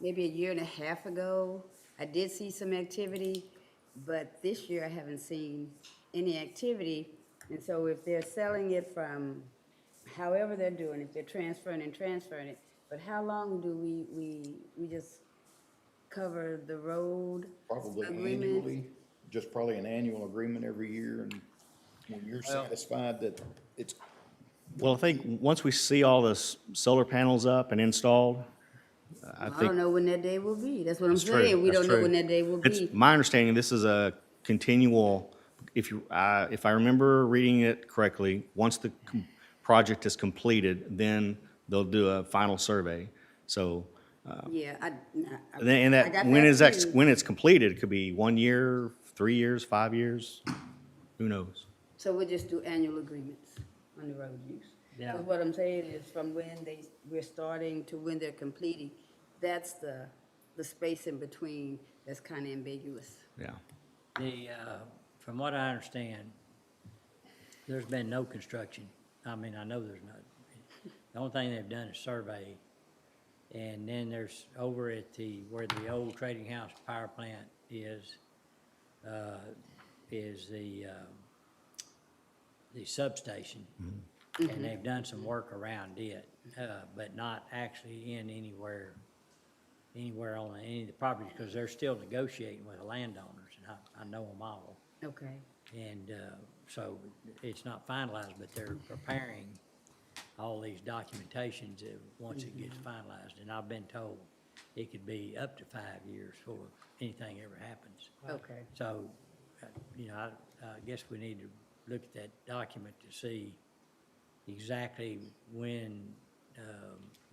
maybe a year and a half ago, I did see some activity, but this year I haven't seen any activity. And so if they're selling it from however they're doing, if they're transferring it, but how long do we just cover the road? Probably agreement? annually, just probably an annual agreement every year, and when you're satisfied that it's, Well, I think once we see all the solar panels up and installed, I I think. don't know when that day will be. That's what I'm That's true. saying. We That's don't know true. when that day will It's be. my understanding, this is a continual, if I remember reading it correctly, once the project is completed, then they'll do a final survey. So, Yeah, and I that, got when that is that, too. when it's completed, it could be 1 year, 3 years, 5 years, who knows? So we'll just do annual agreements on the road use. Yeah. Because what I'm saying is from when we're starting to when they're completing, that's the space in between that's kind of ambiguous. Yeah. From what I understand, there's been no construction. I mean, I know there's not. The only thing they've done is survey. And then there's over at where the old trading house power plant is the substation. And they've done some work around it, but not actually in anywhere on any of the properties, because they're still negotiating with the landowners, and I know them all. Okay. And so it's not finalized, but they're preparing all these documentations once it gets finalized. And I've been told it could be up to 5 years before anything ever happens. Okay. So, I guess we need to look at that document to see exactly when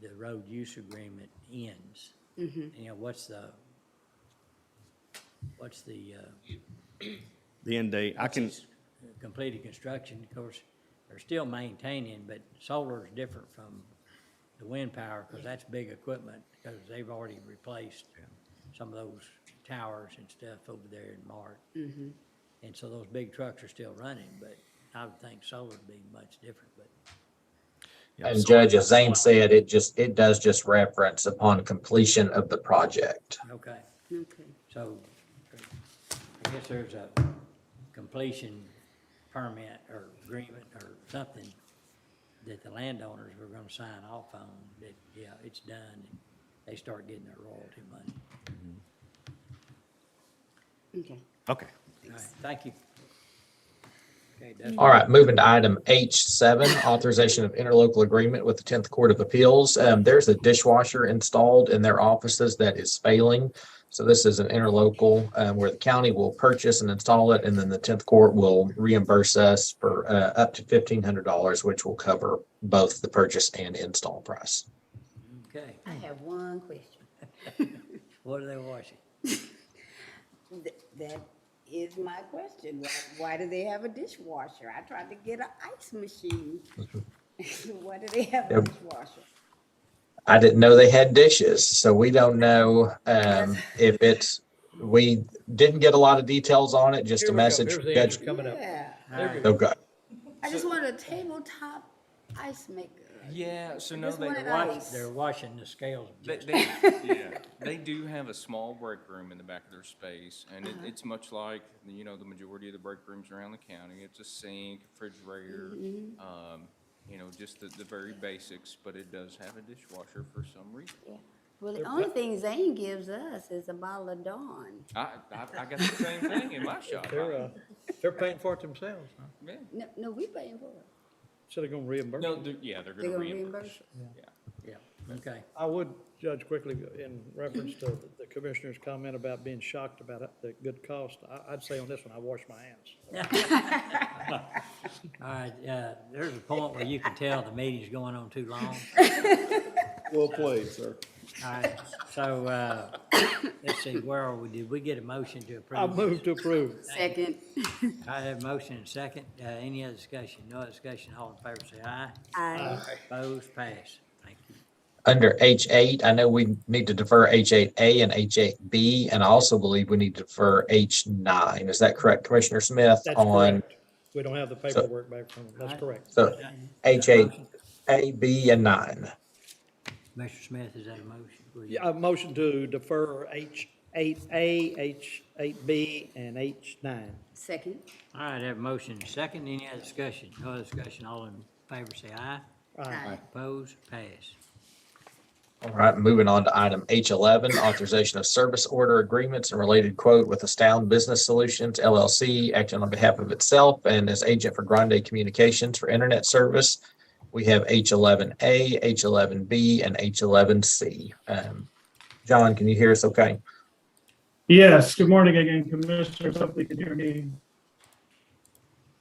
the road use agreement ends. What's the The end date, I can, completed construction. Of course, they're still maintaining, but solar is different from the wind power, because that's big equipment, because they've already replaced some of those towers and stuff over there in Mart. And so those big trucks are still running, but I would think solar would be much different, but. And Judge, as Zane said, it does just reference upon completion of the project. Okay, Okay. so I guess there's a completion permit or agreement or something that the landowners were gonna sign off on, that, yeah, it's done, and they start getting their royalty money. Okay. okay. All right, thank you. Okay, that's. All right, moving to item H7, authorization of interlocal agreement with the 10th Court of Appeals. There's a dishwasher installed in their offices that is failing. So this is an interlocal where the county will purchase and install it, and then the 10th Court will reimburse us for up to $1,500, which will cover both the purchase and install price. Okay, I have one question. what are they washing? That is my question. Why do they have a dishwasher? I tried to get an ice machine. Why do they have a Yep. dishwasher? I didn't know they had dishes, so we don't know if it's, we didn't get a lot of details on it, just a message. Here's the answer coming up. Yeah. Okay. I just want a tabletop ice maker. Yeah, so no, Just they, wanted ice. They're washing the scales. they do have a small break room in the back of their space, and it's much like, the majority of the break rooms around the county. It's a sink, refrigerator, just the very basics, but it does have a dishwasher for some reason. Yeah. Well, the only thing Zane gives us is a bottle of Dawn. I got the same thing in my shop. They're paying for it themselves, huh? Yeah. No, we paying for it. So they're gonna reimburse? No, us? they're They're gonna gonna reimburse. reimburse? Yeah. Yeah, okay. I would, Judge, quickly, in reference to the commissioner's comment about being shocked about the good cost, I'd say on this one, I wash my hands. All right, there's a point where you can tell the meeting's going on too long. well played, sir. All right, so, let's see, where are we? Did we get a motion to approve? I move to approve. Second. I have a motion and second. Any other discussion? No other discussion. All in favor, say aye. Aye. Opposed, pass. Thank you. Under H8, I know we need to defer H8A and H8B, and I also believe we need to defer H9. Is that correct, Commissioner Smith? That's On correct. We don't have the paperwork back from them. That's correct. So H8, A, B, and 9. Mr. Smith, is that a motion? Yeah, a motion to defer H8A, H8B, and H9. Second. All right, have a motion second. Any other discussion? No other discussion. All in favor say aye. Aye. Opposed? Pass. All right, moving on to item H11, authorization of service order agreements and related quote with Astound Business Solutions LLC, acting on behalf of itself and as agent for Grande Communications for internet service. We have H11A, H11B, and H11C. John, can you hear us okay? Yes, good morning again, Commissioners. Hopefully you can hear me.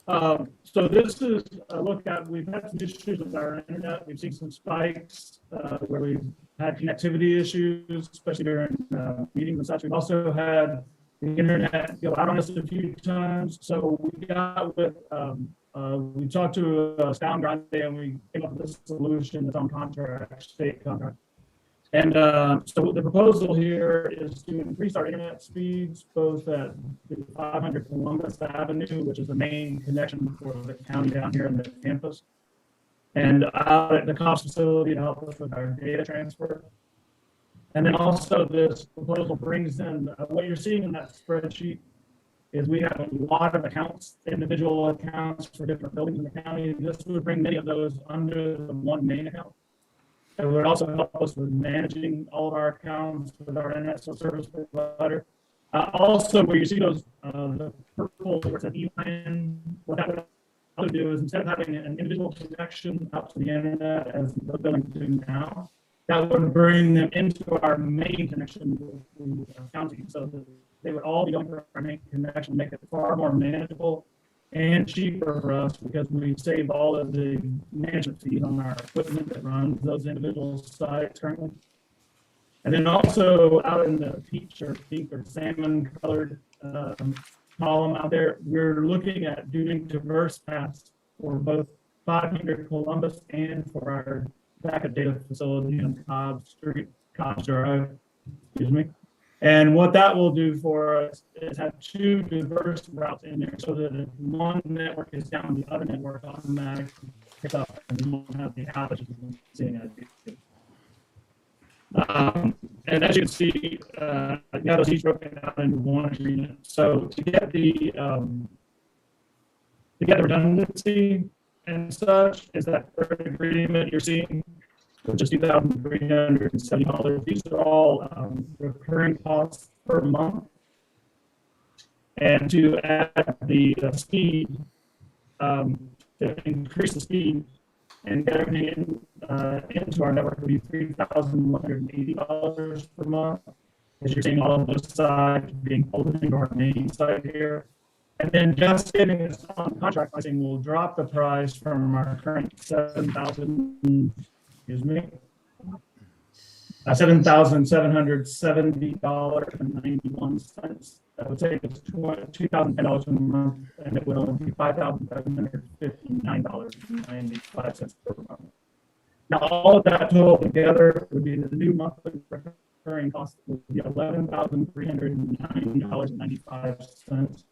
So this is a look at, we've had some issues with our internet. We've seen some spikes where we've had connectivity issues, especially during meetings and such. We've also had the internet go out on us a few times. So we got with, we talked to Astound Grande and we came up with a solution that's on contract, state contract. And so the proposal here is to increase our internet speeds, both at the 500 Columbus Avenue, which is the main connection for the county down here in the campus, and out at the COPS facility to help us with our data transfer. And then also this proposal brings in, what you're seeing in that spreadsheet is we have a lot of accounts, individual accounts for different buildings in the county. This would bring many of those under the one main account. It would also help us with managing all of our accounts with our internet service provider. Also, where you see those, the purple, where it says ELAN, what that would also do is instead of having an individual connection out to the internet as the buildings do now, that would bring them into our main connection with the county. So that they would all be going for our main connection, make it far more manageable and cheaper for us because we save all of the management fees on our equipment that runs those individual sites currently. And then also out in the peach or pink or salmon colored column out there, we're looking at doing diverse paths for both 500 Columbus and for our backup data facility on Cobb's Drive, excuse me. And what that will do for us is have two diverse routes in there so that if one network is down, the other network automatically picks up and we won't have the outages we're seeing at and as you can see, now those each broken out into one agreement. So to get the redundancy and such is that third agreement you're seeing, which is $2,370. These are all recurring costs per month. And to add the speed, to increase the speed and get everything into our network would be $3,180 per month. As you're seeing all of those sides being pulled into our main site here. And then just getting this on contract pricing will drop the price from our current $7,770.91. That would take us $2,010 a month, and it would only be $5,759.95 per month. Now, all of that total together would be the new monthly recurring cost would be $11,309.95.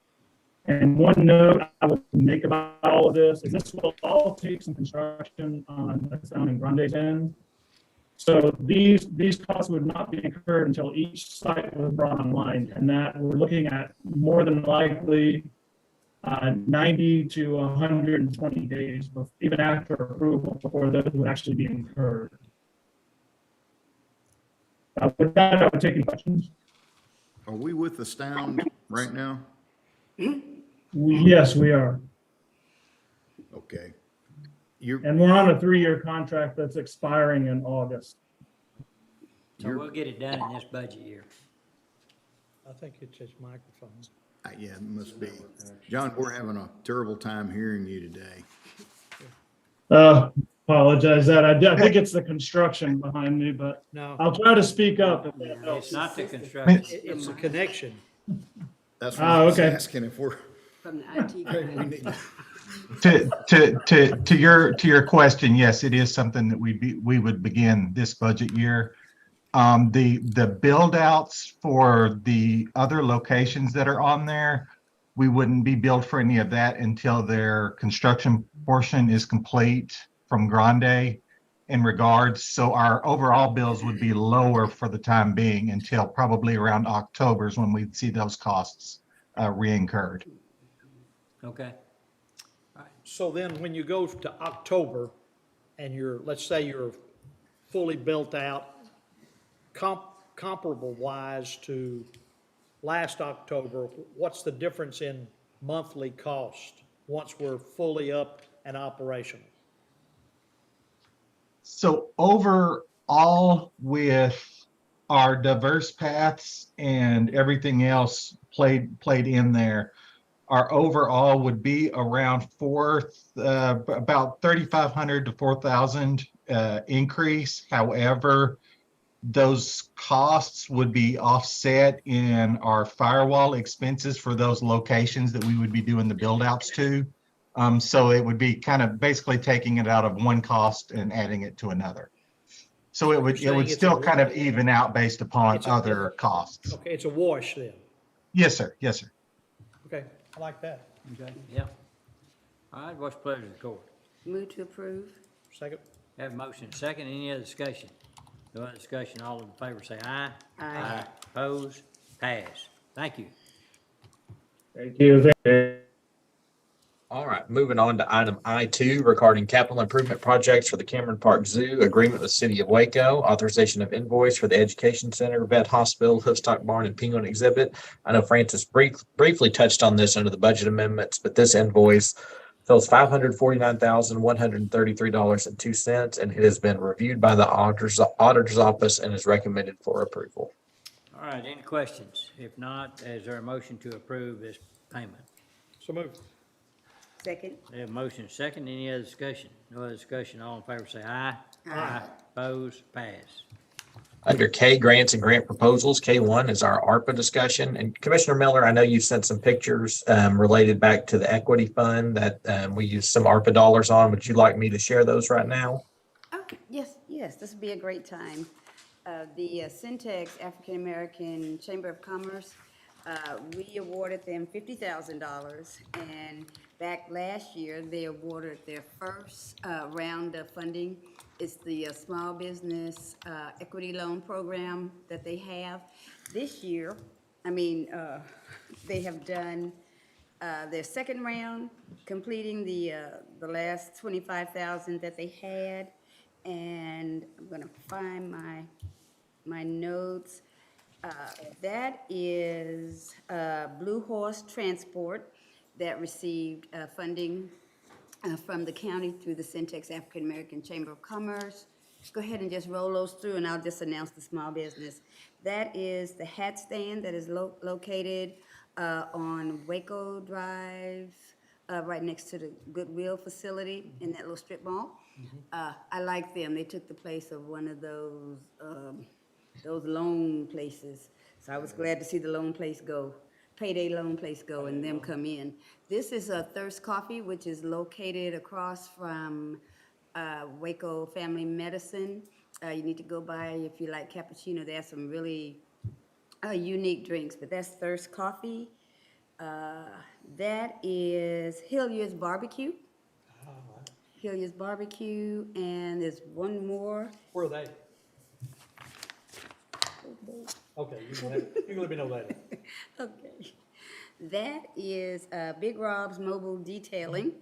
And one note I would make about all of this is this will all take some construction on Astound and Grande's end. So these costs would not be incurred until each site was brought online, and that we're looking at more than likely 90 to 120 days, even after approval, before those would actually be incurred. With that, I would take any questions. Are we with Astound right now? Yes, we are. Okay. And we're on a 3-year contract that's expiring in August. So we'll get it done in this budget year. I think it's just microphones. Yeah, it must be. John, we're having a terrible time hearing you today. Apologize that. I think it's the construction behind me, but No. I'll try to speak up. If that It's helps. not the construction. It's a connection. That's what I was okay. asking if we're. From the IT. We need To your question, yes, it is something that we would begin this budget year. The build outs for the other locations that are on there we wouldn't be billed for any of that until their construction portion is complete from Grande in regards. So our overall bills would be lower for the time being until probably around October is when we'd see those costs reincurred. Okay. So then when you go to October and let's say you're fully built out, comparable wise to last October, what's the difference in monthly cost once we're fully up and operational? So overall, with our diverse paths and everything else played in there, our overall would be around about 3,500 to 4,000 increase. However, those costs would be offset in our firewall expenses for those locations that we would be doing the build outs to. So it would be kind of basically taking it out of one cost and adding it to another. So it would still kind of even out based upon other costs. Okay, it's a wash then. Yes, sir. Yes, sir. Okay, I like that. Okay, yeah. All right, what's the pleasure of the court? Move to approve. Second. Have a motion second. Any other discussion? No other discussion. All in favor say aye. Aye. Opposed? Pass. Thank you. Thank you. All right, moving on to item I2 regarding capital improvement projects for the Cameron Park Zoo, agreement with City of Waco, authorization of invoice for the Education Center, Vet Hospital, Hoofstock Barn, and Penguin Exhibit. I know Francis briefly touched on this under the budget amendments, but this invoice totals $549,133.02, and it has been reviewed by the auditor's office and is recommended for approval. All right, any questions? If not, is there a motion to approve this payment? So moved. Second. We have a motion second. Any other discussion? No other discussion. All in favor say aye. Aye. Opposed? Pass. Under K, grants and grant proposals, K1 is our ARPA discussion. And Commissioner Miller, I know you sent some pictures related back to the equity fund that we used some ARPA dollars on. Would you like me to share those right now? Okay, yes, this would be a great time. The Syntex African American Chamber of Commerce, we awarded them $50,000, and back last year, they awarded their first round of funding. It's the small business equity loan program that they have. This year, they have done their second round, completing the last $25,000 that they had. And I'm gonna find my notes. That is Blue Horse Transport that received funding from the county through the Syntex African American Chamber of Commerce. Go ahead and just roll those through, and I'll just announce the small business. That is the hat stand that is located on Waco Drive, right next to the Goodwill facility in that little strip mall. I like them. They took the place of one of those loan places. So I was glad to see the loan place go, payday loan place go, and them come in. This is a Thirst Coffee, which is located across from Waco Family Medicine. You need to go by if you like cappuccino. They have some really unique drinks, but that's Thirst Coffee. That is Hilliard's Barbecue. Hilliard's Barbecue, and there's one more. Where are they? Okay, you can let me know later. Okay. That is Big Rob's Mobile Detailing.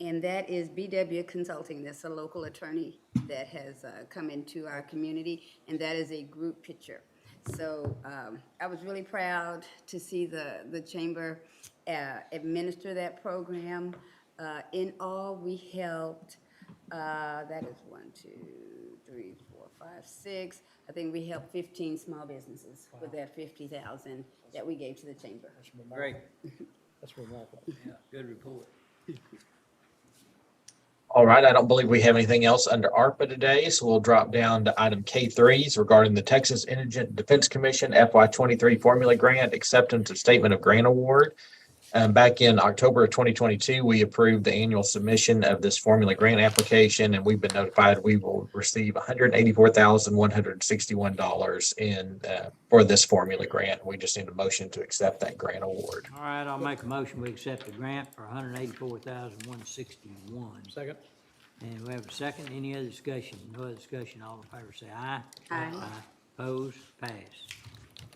And that is BW Consulting. That's a local attorney that has come into our community, and that is a group picture. So I was really proud to see the chamber administer that program. In all, we helped, that is 1, 2, 3, 4, 5, 6. I think we helped 15 small businesses with that $50,000 that we gave to the chamber. Great. That's remarkable. Yeah, good report. All right, I don't believe we have anything else under ARPA today, so we'll drop down to item K3s regarding the Texas Indigent Defense Commission FY23 Formula Grant Acceptance of Statement of Grant Award. Back in October of 2022, we approved the annual submission of this formula grant application, and we've been notified we will receive $184,161 for this formula grant. We just need a motion to accept that grant award. All right, I'll make a motion, we accept the grant for $184,161. Second. And we have a second, any other discussion? No other discussion, all in favor say aye. Aye. Opposed, pass.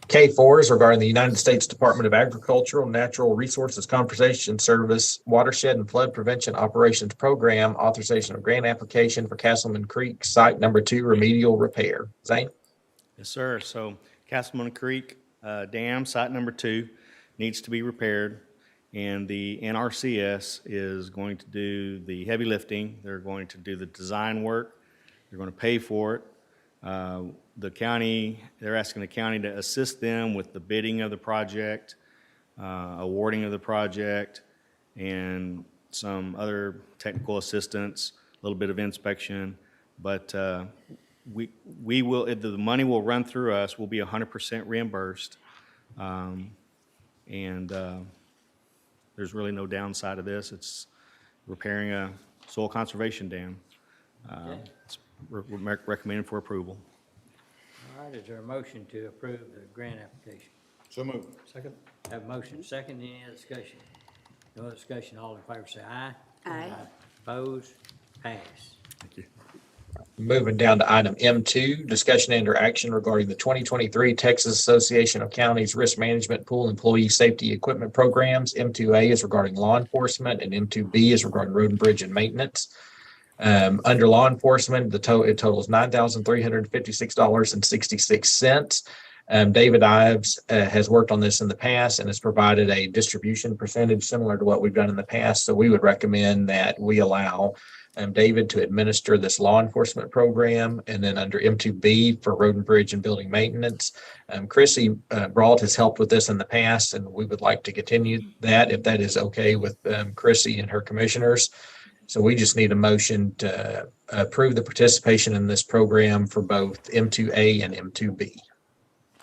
K4 is regarding the United States Department of Agricultural, Natural Resources Conservation Service Watershed and Flood Prevention Operations Program, authorization of grant application for Castleman Creek Site Number 2 remedial repair. Zane? Yes, sir. So Castleman Creek Dam, site number 2, needs to be repaired. And the NRCS is going to do the heavy lifting. They're going to do the design work. They're going to pay for it. The county, they're asking the county to assist them with the bidding of the project, awarding of the project, and some other technical assistance, a little bit of inspection. But we will, the money will run through us. We'll be 100% reimbursed. There's really no downside of this. It's repairing a soil conservation dam. It's recommended for approval. All right, is there a motion to approve the grant application? So moved. Second. Have a motion, second, any other discussion? No other discussion, all in favor say aye. Aye. Opposed, pass. Thank you. Moving down to item M2, discussion and action regarding the 2023 Texas Association of Counties Risk Management Pool Employee Safety Equipment Programs. M2A is regarding law enforcement, and M2B is regarding road and bridge and maintenance. Under law enforcement, it totals $9,356.66. David Ives has worked on this in the past and has provided a distribution percentage similar to what we've done in the past. So we would recommend that we allow David to administer this law enforcement program. And then under M2B for road and bridge and building maintenance, Chrissy Brault has helped with this in the past, and we would like to continue that if that is okay with Chrissy and her commissioners. So we just need a motion to approve the participation in this program for both M2A and M2B.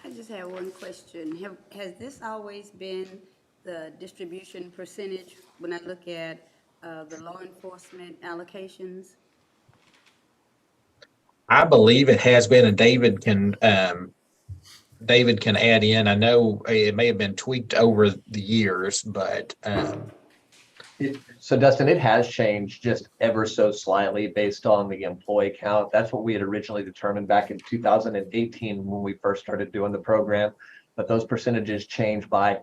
I just have one question. Has this always been the distribution percentage when I look at the law enforcement allocations? I believe it has been, and David can add in. I know it may have been tweaked over the years, but So Dustin, it has changed just ever so slightly based on the employee count. That's what we had originally determined back in 2018 when we first started doing the program. But those percentages changed by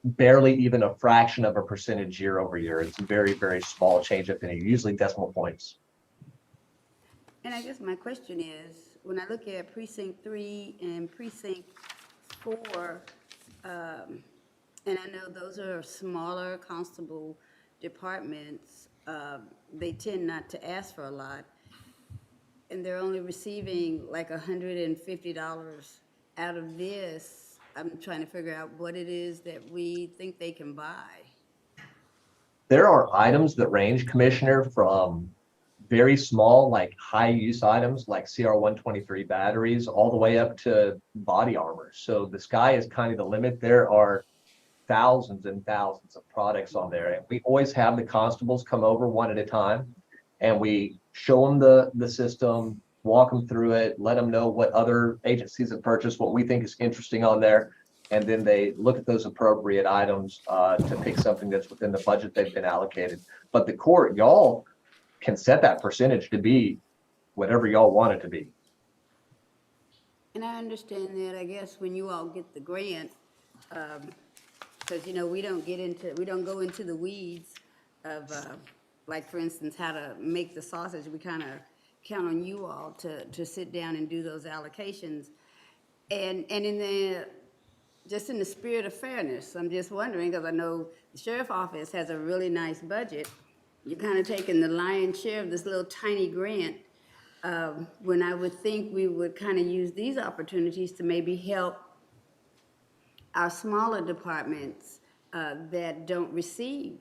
barely even a fraction of a percentage year over year. It's a very, very small change, if any, usually decimal points. And I guess my question is, when I look at precinct 3 and precinct 4, and I know those are smaller constable departments, they tend not to ask for a lot, and they're only receiving like $150 out of this. I'm trying to figure out what it is that we think they can buy. There are items that range, Commissioner, from very small, like high use items like CR123 batteries, all the way up to body armor. So the sky is kind of the limit. There are thousands and thousands of products on there. And we always have the constables come over one at a time, and we show them the system, walk them through it, let them know what other agencies have purchased, what we think is interesting on there. And then they look at those appropriate items to pick something that's within the budget they've been allocated. But the court, y'all can set that percentage to be whatever y'all want it to be. And I understand that, I guess, when you all get the grant, because, you know, we don't go into the weeds of, like, for instance, how to make the sausage. We kind of count on you all to sit down and do those allocations. And just in the spirit of fairness, I'm just wondering, because I know the sheriff's office has a really nice budget. You're kind of taking the lion's share of this little tiny grant, when I would think we would kind of use these opportunities to maybe help our smaller departments that don't receive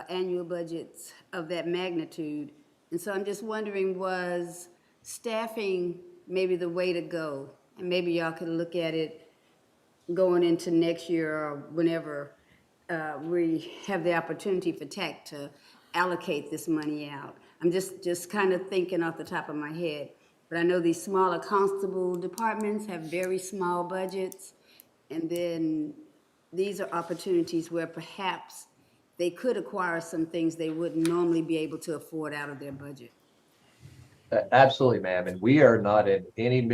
annual budgets of that magnitude. And so I'm just wondering, was staffing maybe the way to go? And maybe y'all could look at it going into next year or whenever, we have the opportunity for TAC to allocate this money out. I'm just kind of thinking off the top of my head, but I know these smaller constable departments have very small budgets, and then these are opportunities where perhaps they could acquire some things they wouldn't normally be able to afford out of their budget. Absolutely, ma'am. And we are not in any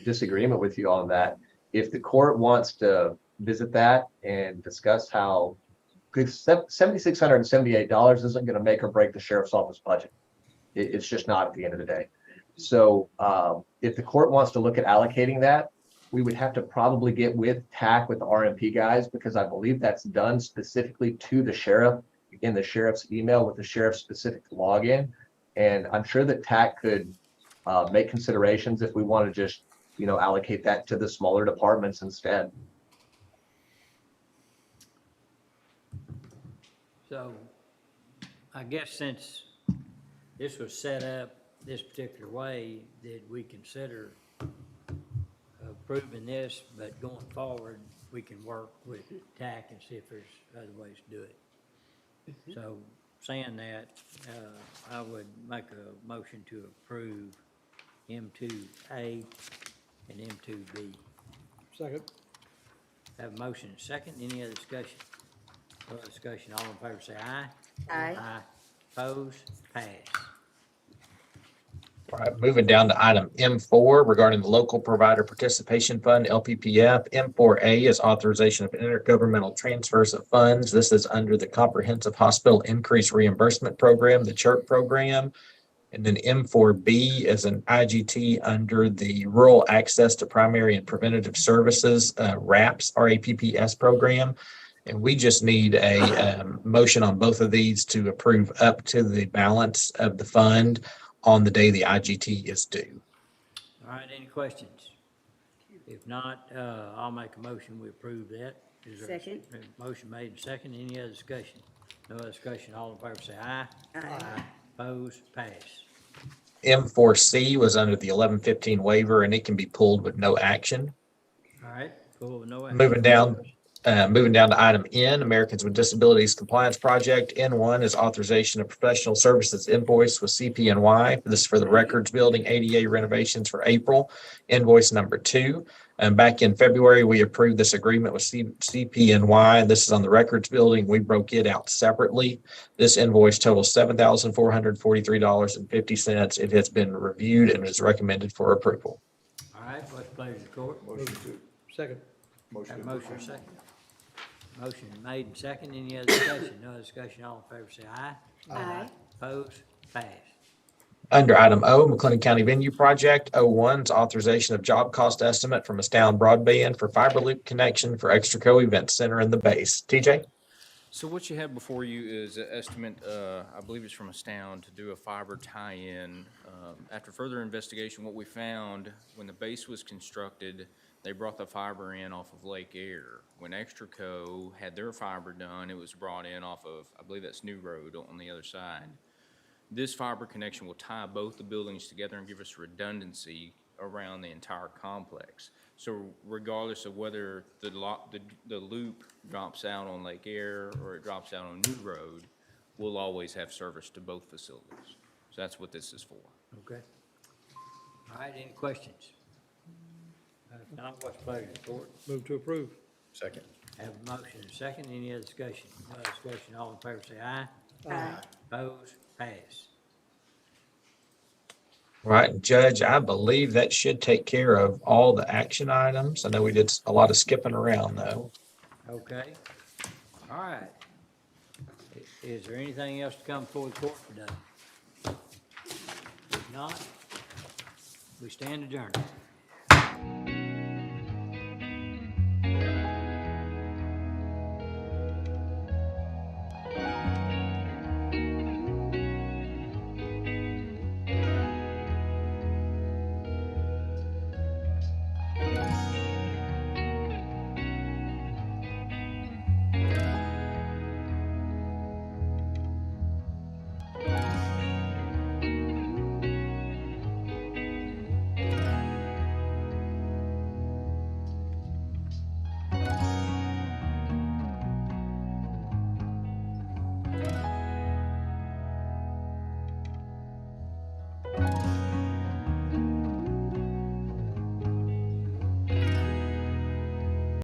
disagreement with you on that. If the court wants to visit that and discuss how $7,678 isn't going to make or break the sheriff's office budget. It's just not at the end of the day. So if the court wants to look at allocating that, we would have to probably get with TAC with the RMP guys, because I believe that's done specifically to the sheriff in the sheriff's email with the sheriff's specific login. And I'm sure that TAC could make considerations if we want to just, allocate that to the smaller departments instead. So I guess since this was set up this particular way, did we consider approving this, but going forward, we can work with TAC and see if there's other ways to do it. So saying that, I would make a motion to approve M2A and M2B. Second. Have a motion and second. Any other discussion? No other discussion. All in favor say aye. Aye. Aye. Opposed? Pass. All right, moving down to item M4 regarding the Local Provider Participation Fund, LPPF. M4A is authorization of intergovernmental transfers of funds. This is under the Comprehensive Hospital Increase Reimbursement Program, the CHIRP program. And then M4B is an IGT under the Rural Access to Primary and Preventative Services, RAPS, RAPPS program. And we just need a motion on both of these to approve up to the balance of the fund on the day the IGT is due. All right, any questions? If not, I'll make a motion, we approve that. Is there a Second. motion made and second? Any other discussion? No other discussion. All in favor say aye. Aye. Opposed? Pass. M4C was under the 1115 waiver, and it can be pulled with no action. All right, cool, no action. Moving down to item N, Americans with Disabilities Compliance Project. N1 is authorization of professional services invoice with CPNY. This is for the records building ADA renovations for April. Invoice number 2. And back in February, we approved this agreement with CPNY. This is on the records building. We broke it out separately. This invoice totals $7,443.50. It has been reviewed and is recommended for approval. All right, what's the pleasure of the court? Motion to. Second. Have a motion second. Motion made and second. Any other discussion? No other discussion. All in favor say aye. Aye. Opposed? Pass. Under item O, McLennan County Venue Project. O1 is authorization of job cost estimate from Astound Broadband for fiber loop connection for Extraco Event Center in the base. TJ? So what you have before you is an estimate, I believe it's from Astound, to do a fiber tie-in. After further investigation, what we found, when the base was constructed, they brought the fiber in off of Lake Air. When Extraco had their fiber done, it was brought in off of, I believe that's New Road on the other side. This fiber connection will tie both the buildings together and give us redundancy around the entire complex. So regardless of whether the loop drops out on Lake Air or it drops out on New Road, we'll always have service to both facilities. So that's what this is for. Okay. All right, any questions? If not, what's the pleasure of the court? Move to approve. Second. Have a motion and second. Any other discussion? No other discussion. All in favor say aye. Aye. Opposed? Pass. Right, Judge, I believe that should take care of all the action items. I know we did a lot of skipping around though. Okay. All right. Is there anything else to come before the court today? If not, we stand adjourned.